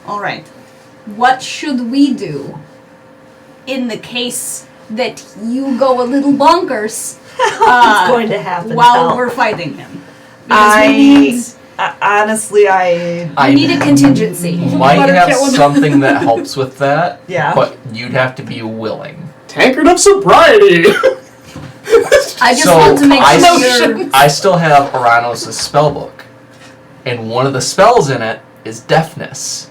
Alright. What should we do in the case that you go a little bonkers It's going to happen. while Val. we're fighting him? Because we Honestly, I need a contingency. might Let her have kill him. something that helps with that. Yeah. But you'd have to be willing. Tankard of sobriety. I just So, want to make I sure. I still have Aranos' spell book, and one of the spells in it is deafness.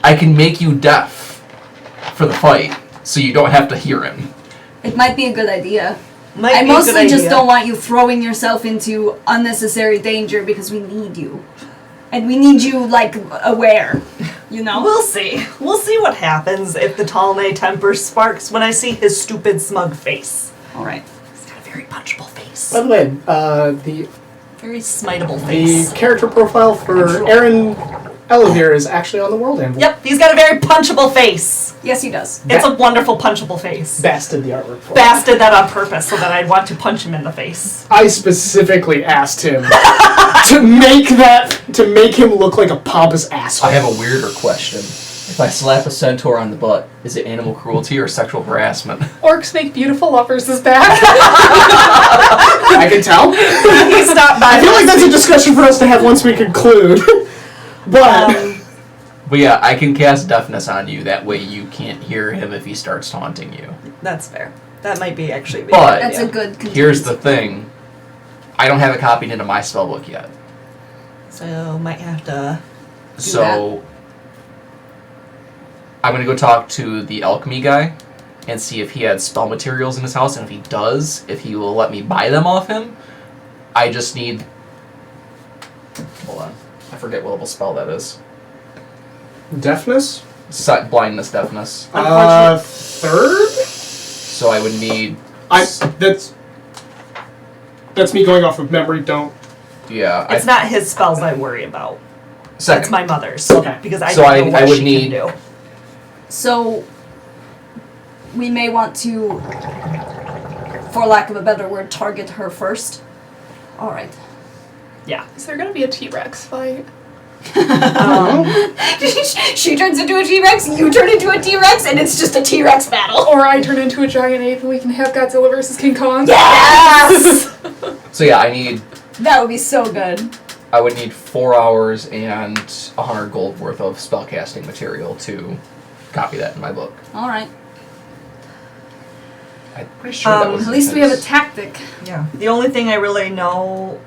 I can make you deaf for the fight, so you don't have to hear him. It might be a good idea. might I be a good mostly just idea. don't want you throwing yourself into unnecessary danger because we need you. And we need you, like, aware. You know? We'll see. We'll see what happens if the Talne temper sparks when I see his stupid smug face. Alright. He's got a very punchable face. By the way, the Very smiteable face. character profile for Aaron Elevere is actually on the World Anvil. Yep, he's got a very punchable face. Yes, he does. It's a wonderful punchable face. Bast did the artwork for it. Bass did that on purpose so that I'd want to punch him in the face. I specifically asked him to make him look like a pompous asshole. I have a weirder question. If I slap a centaur on the butt, is it animal cruelty or sexual harassment? Orcs make beautiful lovers is back. I can tell. He stopped by. I feel like that's a discussion for us to have once we conclude. But But yeah, I can cast deafness on you. That way you can't hear him if he starts taunting you. That's fair. That might be actually. But That's a good contingency. here's the thing. I don't have it copied into my spellbook yet. So might have to. So I'm going to go talk to the alchemy guy and see if he had spell materials in his house, and if he does, if he will let me buy them off him. I just need... Hold on. I forget what level spell that is. deafness? Blindness, deafness. Third? So I would need... That's me going off of memory. Don't. Yeah. It's not his spells I worry about. Second. That's my mother's. Okay. Because I So don't I- know what I would she need- can do. So, we may want to, for lack of a better word, target her first. Alright. Yeah. Is there gonna be a T-Rex fight? She turns into a T-Rex, you turn into a T-Rex, and it's just a T-Rex battle. Or I turn into a giant ape and we can have Godzilla versus King Kong? Yes! So yeah, I That would be so good. would need 4 hours and 100 gold worth of spellcasting material to copy that in my book. Alright. I'm pretty sure that was At least we have a his. tactic. Yeah. The only thing I really know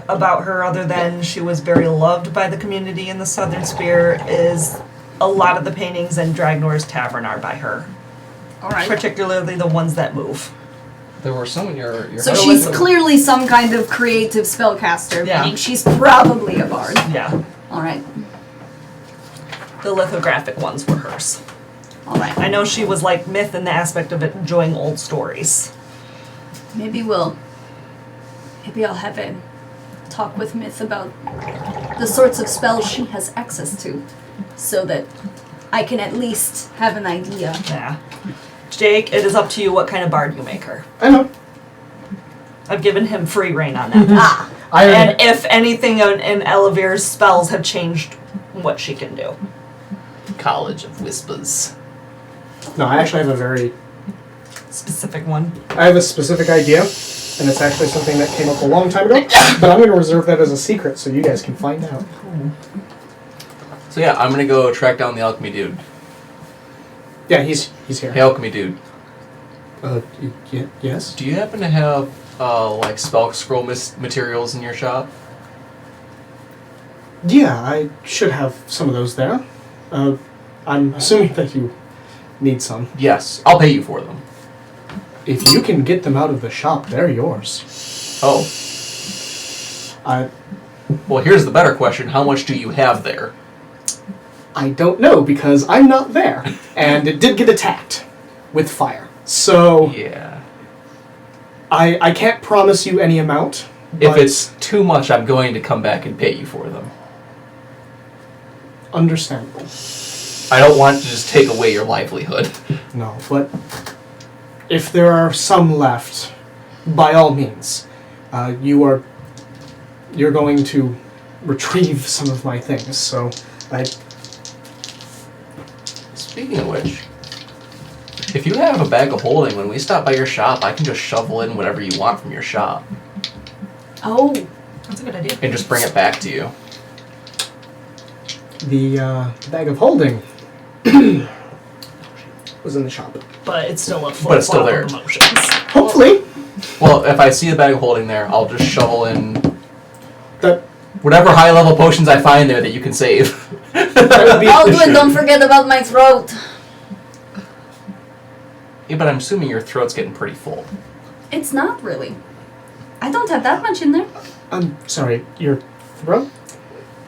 about her, other than she was very loved by the community in the Southern Sphere, is a lot of the paintings in Dragnor's Tavern are by her. Alright. Particularly the ones that move. There were some in your So house. she's clearly some kind of creative spellcaster, Yeah. meaning she's probably a bard. Yeah. Alright. The lithographic ones were hers. Alright. I know she was like myth in the aspect of enjoying old stories. Maybe I'll have a talk with Myth about the sorts of spells she has access to, so that I can at least have an idea. Yeah. Jake, it is up to you what kind of bard you make her. I know. I've given him free reign on that. And if anything in Elevere's spells have changed what she can do. College of Whispers. No, I actually have a very. Specific one. I have a specific idea, and it's actually something that came up a long time ago. But I'm going to reserve that as a secret so you guys can find out. So yeah, I'm gonna go track down the alchemy dude. Yeah, he's here. Hey, alchemy dude. Yes. Do you happen to have like spell scroll materials in your shop? Yeah, I should have some of those there. I'm assuming that you need some. Yes, I'll pay you for them. If you can get them out of the shop, they're yours. Oh, well, here's the better question: how much do you have there? I don't know because I'm not there, and it did get attacked with fire. So Yeah. I can't promise you any amount. If but it's too much, I'm going to come back and pay you for them. understandable. I don't want to just take away your livelihood. No, but if there are some left, by all means, you're going to retrieve some of my things. So Speaking of which, if you have a bag of holding, when we stop by your shop, I can just shovel in whatever you want from your shop Oh, That's a good idea. and just bring it back to you. The bag of holding was in the shop. But it's still a But it's still there. emotions. Hopefully, Well, if I see the bag of holding there, I'll just shovel in that whatever high-level potions I find there that you can save. that would be Aldwin, efficient. don't forget about my throat. Yeah, but I'm assuming your throat's getting pretty full. It's not really. I don't have that much in there. I'm sorry, your throat?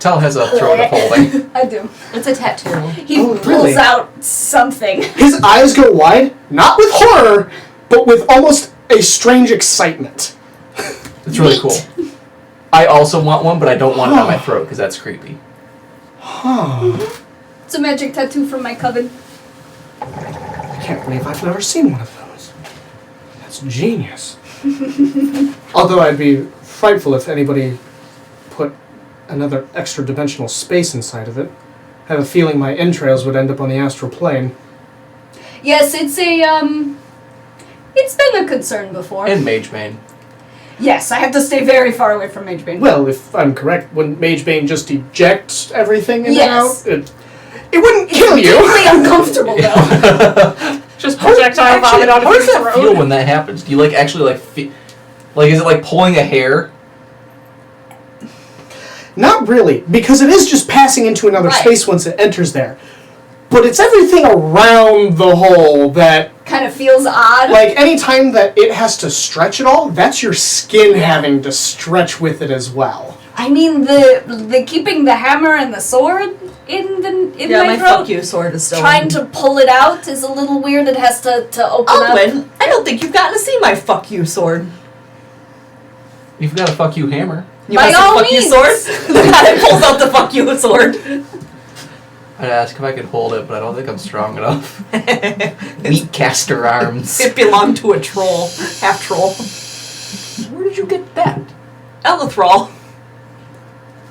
Tell has a throat of holding. I do. it's a tattoo. He Oh, pulls really? out something. His eyes go wide, not with horror, but with almost a strange excitement. It's really cool. I also want one, but I don't want it on my throat because that's creepy. It's a magic tattoo from my coven. I can't believe I've never seen one of those. That's genius. Although I'd be frightful if anybody put another extra dimensional space inside of it. I have a feeling my entrails would end up on the astral plane. Yes, it's been a concern before. And Mage Bane. Yes, I have to stay very far away from Mage Bane. Well, if I'm correct, wouldn't Mage Bane just eject everything in Yes. and out? It wouldn't kill you! Deeply uncomfortable though. Just projectile vomit out of How your does that throat. feel when that happens? Do you like actually like feel? Like, is it like pulling a hair? Not really, because it is just passing into another Right. space once it enters there. But it's everything around the hole that, Kind of feels odd. like, any time that it has to stretch at all, that's your skin having to stretch with it as well. I mean, the keeping the hammer and the sword in my throat. fuck you sword is still Trying to pull it out is a little weird. It has to open up. Aldwin, I don't think you've gotten to see my fuck you sword. You've got a fuck you hammer. You By want some all fuck you means. sword? The guy pulls out the fuck you sword. I'd ask if I could hold it, but I don't think I'm strong enough. Meat caster arms. It belonged to a troll, half troll. Where did you get that? Elithral.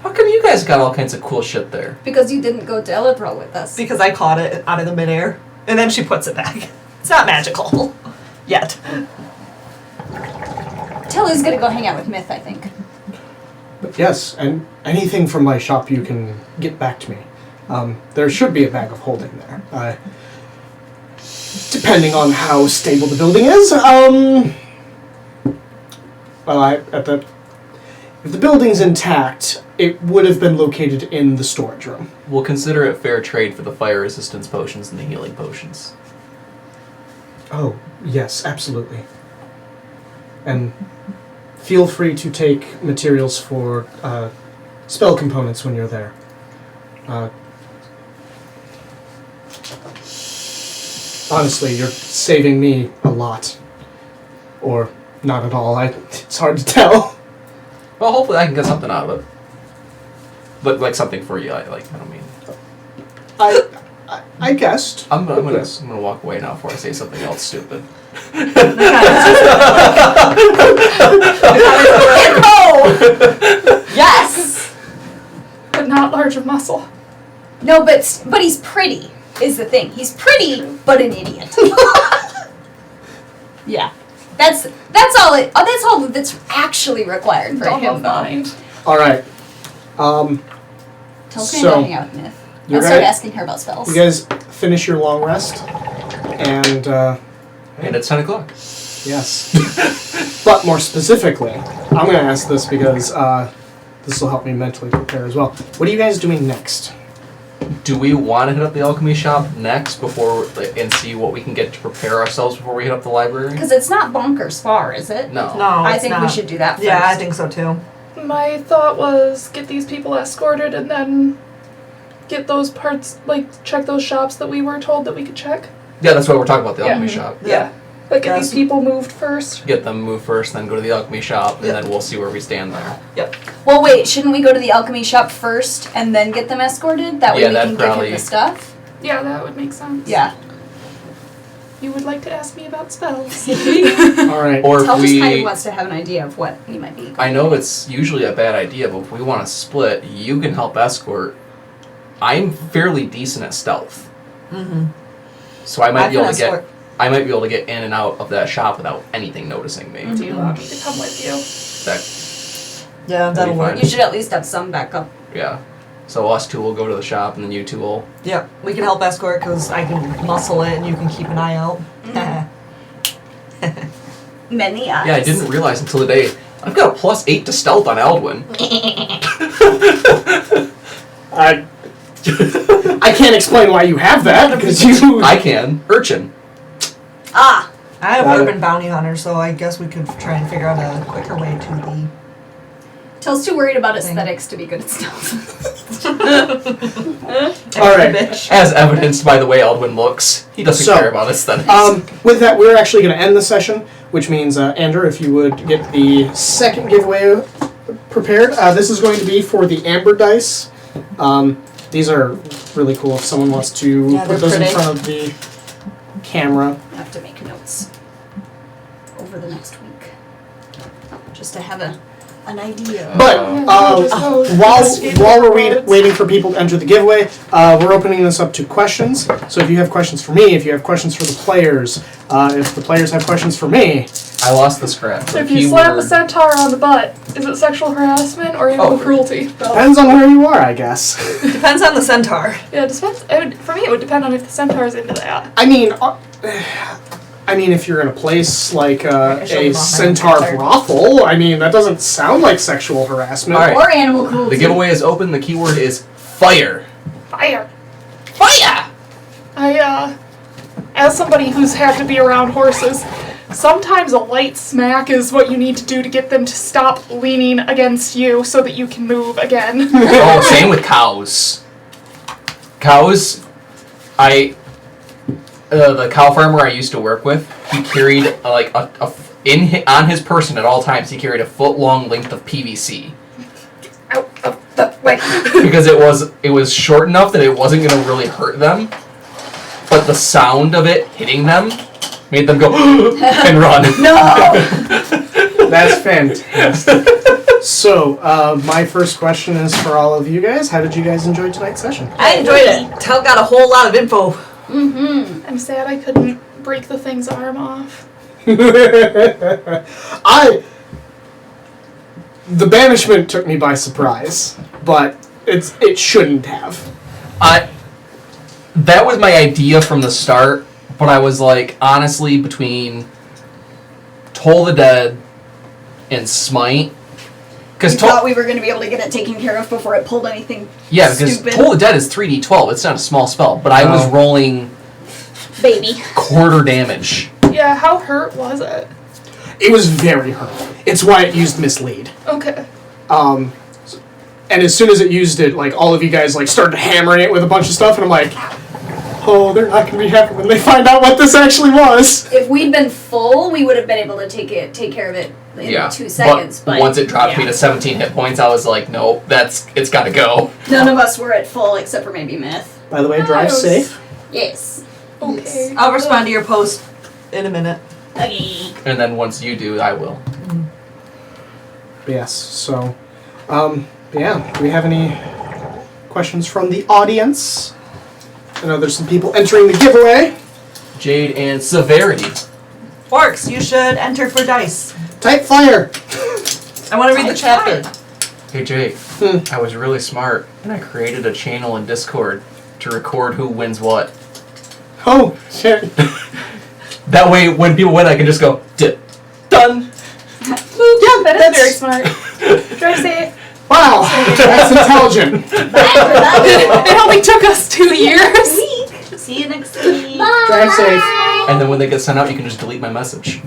How come you guys got all kinds of cool shit there? Because you didn't go to Elithral with us. Because I caught it out of the midair. And then she puts it back. It's not magical. Yet. Tilly's gonna go hang out with Myth, I think. But yes, and anything from my shop you can get back to me. There should be a bag of holding there. Depending on how stable the building is. If the building's intact, it would have been located in the storage room. We'll consider it fair trade for the fire resistance potions and the healing potions. Oh, yes, absolutely. And feel free to take materials for spell components when you're there. Honestly, you're saving me a lot. Or not at all. It's hard to tell. Well, hopefully I can get something out of it. But like something for you, I don't mean. I guessed. I'm gonna walk away now before I say something else stupid. Yes! But not large of muscle. No, but he's pretty, is the thing. He's pretty, but an idiot. Yeah. That's all that's all that's actually required for Don't him, though. mind. Alright. Tell's So, gonna go hang out with Myth. you're I'll start right. asking her about spells. You guys finish your long rest. And, And it's 10 o'clock. yes. But more specifically, I'm going to ask this because this will help me mentally prepare as well. What are you guys doing next? Do we want to hit up the alchemy shop next before and see what we can get to prepare ourselves before we hit up the library? Because it's not bonkers far, is it? No. No, I it's think we not. should do that first. Yeah, I think so too. My thought was get these people escorted and then get those parts, like check those shops that we were told that we could check. Yeah, that's why we're talking about the Yeah. alchemy shop. Yeah. Like get Yes. these people moved first. Get them moved first, then go to the alchemy shop, and Yeah. then we'll see where we stand there. Yep. Well, wait, shouldn't we go to the alchemy shop first and then get them escorted? That way Yeah, we that'd can give probably- him the stuff? Yeah, that would make sense. Yeah. You would like to ask me about spells. Alright. Or Tell if just kind of we... wants to have an idea of what we might be. I know it's usually a bad idea, but if we want to split, you can help escort, I'm fairly decent at stealth. Mm-hmm. So I might be able to get escort. I might be able to get in and out of that shop without anything noticing me. Do you want me to come with you? That Yeah, that'll be work. fine. You should at least have some backup. yeah. So us two will go to the shop and then you two will. Yeah, we can help escort because I can muscle it and you can keep an eye out. Many eyes. Yeah, I didn't realize until today. I've got a +8 to stealth on Aldwin. I can't explain why you have that because you. I can. Urchin. Ah! I have Got it. urban bounty hunter, so I guess we could try and figure out a quicker way to the. Tell's too worried about aesthetics to be good at stealth. All right. Bitch. As evidenced by the way Aldwin looks. He doesn't So, care about aesthetics. With that, we're actually going to end the session, which means, Andrew, if you would get the second giveaway prepared. This is going to be for the amber dice. These are really cool if someone wants to Yeah, put they're those in pretty. front of the camera. I have to make notes over the next week. Just to have an idea. But just go while we're rewards. waiting for people to enter the giveaway, we're opening this up to questions. So if you have questions for me, if you have questions for the players, if the players have questions for me, I lost the scrap. If you slap a centaur on the butt, is it sexual harassment or animal cruelty? depends on where you are, I guess. Depends on the centaur. Yeah, it depends. For me, it would depend on if the centaur's into that. I mean, if you're in a place like I showed a them off my centaur picture. brothel, I mean, that doesn't sound like sexual harassment. All right. Or animal cruelty. The giveaway is open. The keyword is fire. Fire. Fire! As somebody who's had to be around horses, sometimes a light smack is what you need to do to get them to stop leaning against you so that you can move again. Oh, same with cows. Cows, the cow farmer I used to work with, he carried on his person at all times. He carried a foot-long length of PVC Out of the way. because it was short enough that it wasn't going to really hurt them, but the sound of it hitting them made them go and run. That's fantastic. So, my first question is for all of you guys. How did you guys enjoy tonight's session? I enjoyed it. Tell got a whole lot of info. I'm sad I couldn't break the thing's arm off. The banishment took me by surprise, but it shouldn't have. That was my idea from the start, but I was like, honestly, between Toll the Dead and Smite, We because thought we were going to be able to get it taken care of before it pulled anything because stupid. Toll the Dead is 3d12. It's not a small spell, but I was Oh. rolling Baby. quarter damage. Yeah, how hurt was it? It was very hurt. It's why it used mislead. Okay. And as soon as it used it, like, all of you guys, like, started hammering it with a bunch of stuff, and I'm like, oh, they're not going to be happy when they find out what this actually was. If we'd been full, we would have been able to take care of it in 2 seconds. But once it dropped me yeah. to 17 hit points, I was like, nope, it's got to go. None of us were at full except for maybe Myth. By the way, drive Nice. safe. Yes. Okay. I'll respond to your post in a minute. Okay. And then once you do, I will. Yes, so, yeah, do we have any questions from the audience? I know there's some people entering the giveaway. Jade and Severity. Orcs, you should enter for dice. Type fire. I want to read the chapter. Hey Jake, I was really smart, and I created a channel in Discord to record who wins what. Oh, shit. That way, when people win, I can just go, done. Yeah, that is very smart. Drive safe. Wow, that's intelligent. It only took us 2 years. See you next week. Drive safe. And then when they get sent out, you can just delete my message.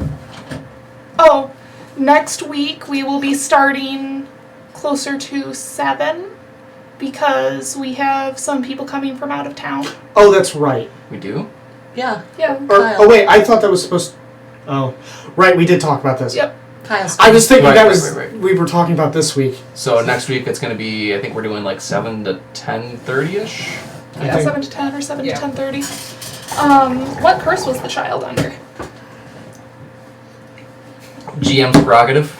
Oh, next week we will be starting closer to 7 because we have some people coming from out of town. Oh, that's right. We do? Yeah. Yeah. Oh, wait, I thought that was supposed to... Oh, right, we did talk about this. Yep. Kyle's I was thinking Right, that right, was... right. We were talking about this week. So next week it's going to be, I think we're doing like 7 to 10:30ish. Yeah, think- 7 to 10 or 7 Yeah. to 10:30. What curse was the child under? GM's prerogative.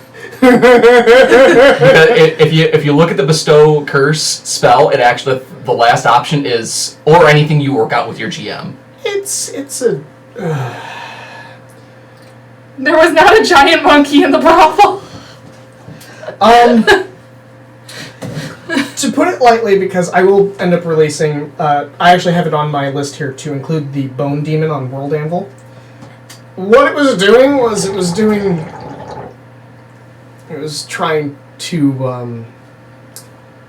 If you look at the bestow curse spell, it actually the last option is or anything you work out with your GM. It's a. There was not a giant monkey in the brothel. To put it lightly, because I will end up releasing, I actually have it on my list here to include the Bone Demon on World Anvil. What it was doing was it was trying to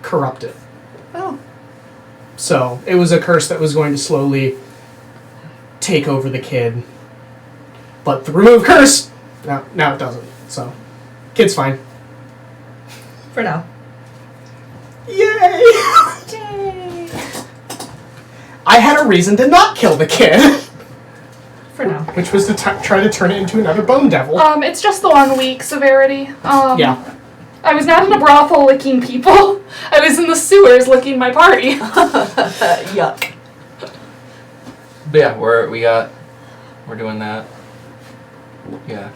corrupt it. Oh. So it was a curse that was going to slowly take over the kid. But the remove curse, now it doesn't. So, kid's fine. For now. Yay! I had a reason to not kill the kid. For now. Which was to try to turn it into another bone devil. It's just the 1 week severity. Yeah. I was not in a brothel licking people. I was in the sewers licking my party. Yuck. But yeah, we're doing that. Yeah.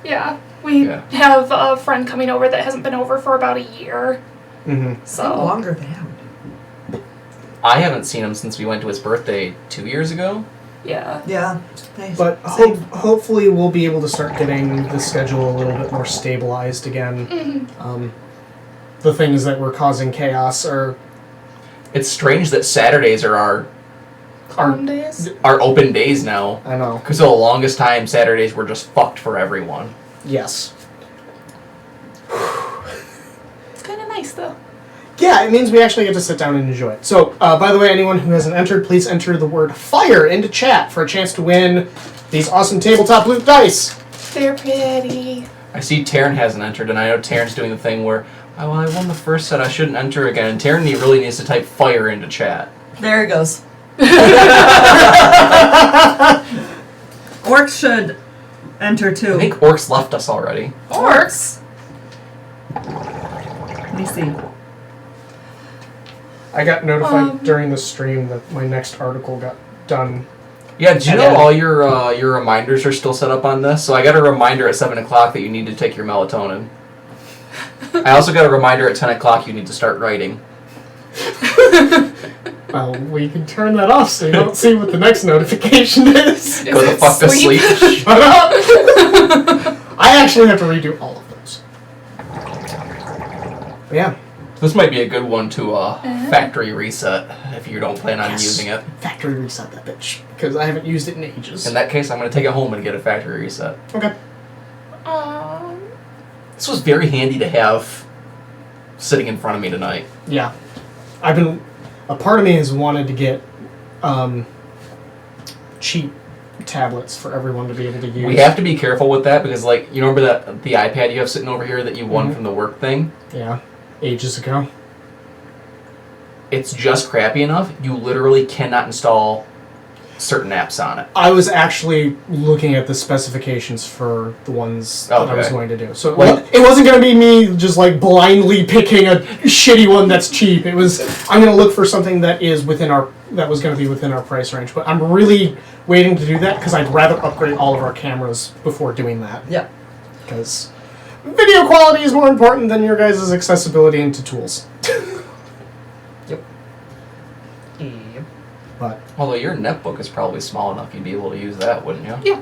Yeah. We have a friend coming over that hasn't been over for about a year. Mm-hmm. So Longer than him. I haven't seen him since we went to his birthday 2 years ago. yeah. Yeah. Nice. But hopefully we'll be able to start getting the schedule a little bit more stabilized again. Mm-hmm. The things that were causing chaos are... It's strange that Saturdays are our Days. open days now. I know. Because for the longest time, Saturdays were just fucked for everyone. Yes. It's kind of nice though. Yeah, it means we actually get to sit down and enjoy it. So, by the way, anyone who hasn't entered, please enter the word FIRE into chat for a chance to win these awesome tabletop loot dice. They're pretty. I see Taryn hasn't entered, and I know Taryn's doing the thing where, oh, well, I won the first set, I shouldn't enter again. And Taryn really needs to type FIRE into chat. There it goes. Orcs should enter too. I think Orcs left us already. Orcs. Let me see. I got notified during the stream that my next article got done. Yeah, did you know all your reminders are still set up on this? So I got a reminder at 7 o'clock that you need to take your melatonin. I also got a reminder at 10 o'clock you need to start writing. Well, we can turn that off so you don't see what the next notification is. Go the fuck to sleep. Shut up! I actually have to redo all of those. But yeah. This might be a good one to factory reset if you don't plan on using it. Factory reset that bitch. Because I haven't used it in ages. In that case, I'm going to take it home and get a factory reset. Okay. This was very handy to have sitting in front of me tonight. Yeah. A part of me has wanted to get cheap tablets for everyone to be able to use. We have to be careful with that because, like, you remember the iPad you have sitting over here that you won from the work thing? Yeah. Ages ago. It's just crappy enough. You literally cannot install certain apps on it. I was actually looking at the specifications for the ones that I was going to do. So it wasn't going to be me just like blindly picking a shitty one that's cheap. It was I'm going to look for something that is was going to be within our price range. But I'm really waiting to do that because I'd rather upgrade all of our cameras before doing that. Yeah. Because video quality is more important than your guys' accessibility into tools. Yep. But although your netbook is probably small enough, you'd be able to use that, wouldn't you? Yeah.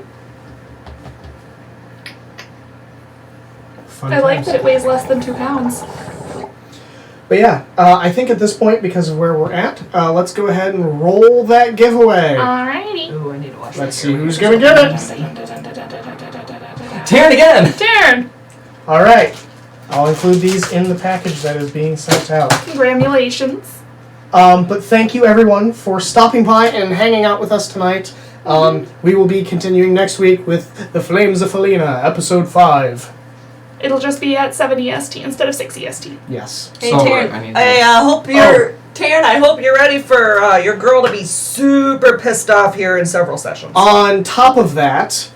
fun I like times. that it weighs less than 2 pounds. But yeah, I think at this point, because of where we're at, let's go ahead and roll that giveaway. Alrighty. Ooh, I need to watch Let's see who's gonna get it. Taryn again! Turn. All right, I'll include these in the package that is being sent out. Congratulations. But thank you everyone for stopping by and hanging out with us tonight. We will be continuing next week with The Flames of Falena, episode 5. It'll just be at 7 EST instead of 6 EST. Yes. Hey, So, Taryn, I mean, I hope you're Taryn. I hope you're ready for your girl to be super pissed off here in several sessions. On top of that,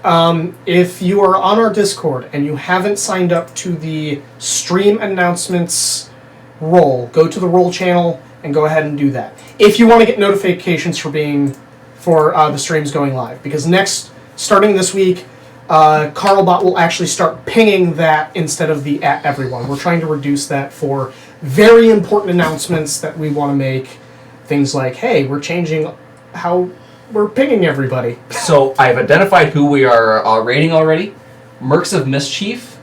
if you are on our Discord and you haven't signed up to the stream announcements roll, go to the roll channel and go ahead and do that. If you want to get notifications for the streams going live, because starting this week, Carlbot will actually start pinging that instead of the at everyone. We're trying to reduce that for very important announcements that we want to make. Things like, hey, we're changing how we're pinging everybody. So I've identified who we are rating already. Mercs of Mischief,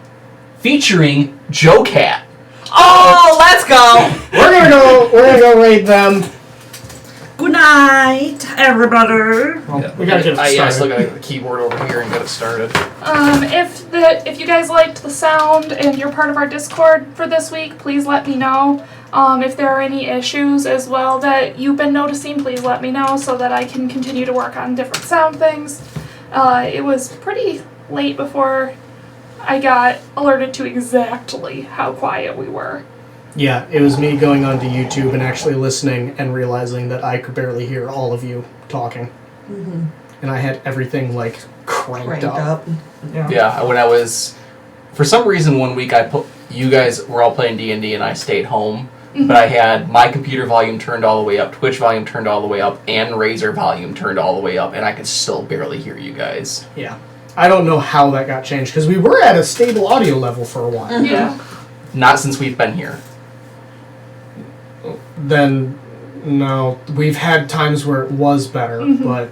featuring Joe Cat. Oh, let's go! We're gonna go raid them. Good night, everybody. Well, we gotta get it started. Yeah, I still gotta get the keyboard over here and get it started. If you guys liked the sound and you're part of our Discord for this week, please let me know. If there are any issues as well that you've been noticing, please let me know so that I can continue to work on different sound things. It was pretty late before I got alerted to exactly how quiet we were. Yeah, it was me going onto YouTube and actually listening and realizing that I could barely hear all of you talking. Mm-hmm. And I had everything like cranked up. Yeah, when I was, for some reason, one week you guys were all playing D&D and I stayed home, but I had my computer volume turned all the way up, Twitch volume turned all the way up, and Razer volume turned all the way up, and I could still barely hear you guys. Yeah. I don't know how that got changed, because we were at a stable audio level for a while. Mm-hmm. Yeah. Not since we've been here. Then, no. We've had times where it was better, but...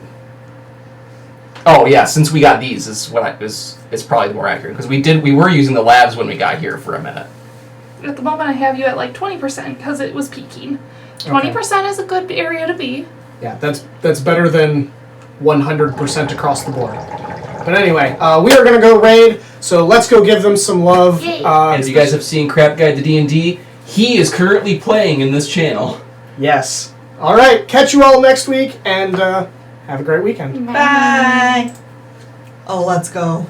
Oh yeah, since we got these is what it's probably more accurate, because we were using the labs when we got here for a minute. At the moment I have you at like 20% because it was peaking. 20% is a good area to be. Yeah, that's better than 100% across the board. But anyway, we are going to go raid, so let's go give them some love. And if you guys have seen Crap Guide to D&D, he is currently playing in this channel. Yes. All right, catch you all next week, and have a great weekend. Bye. Oh, let's go.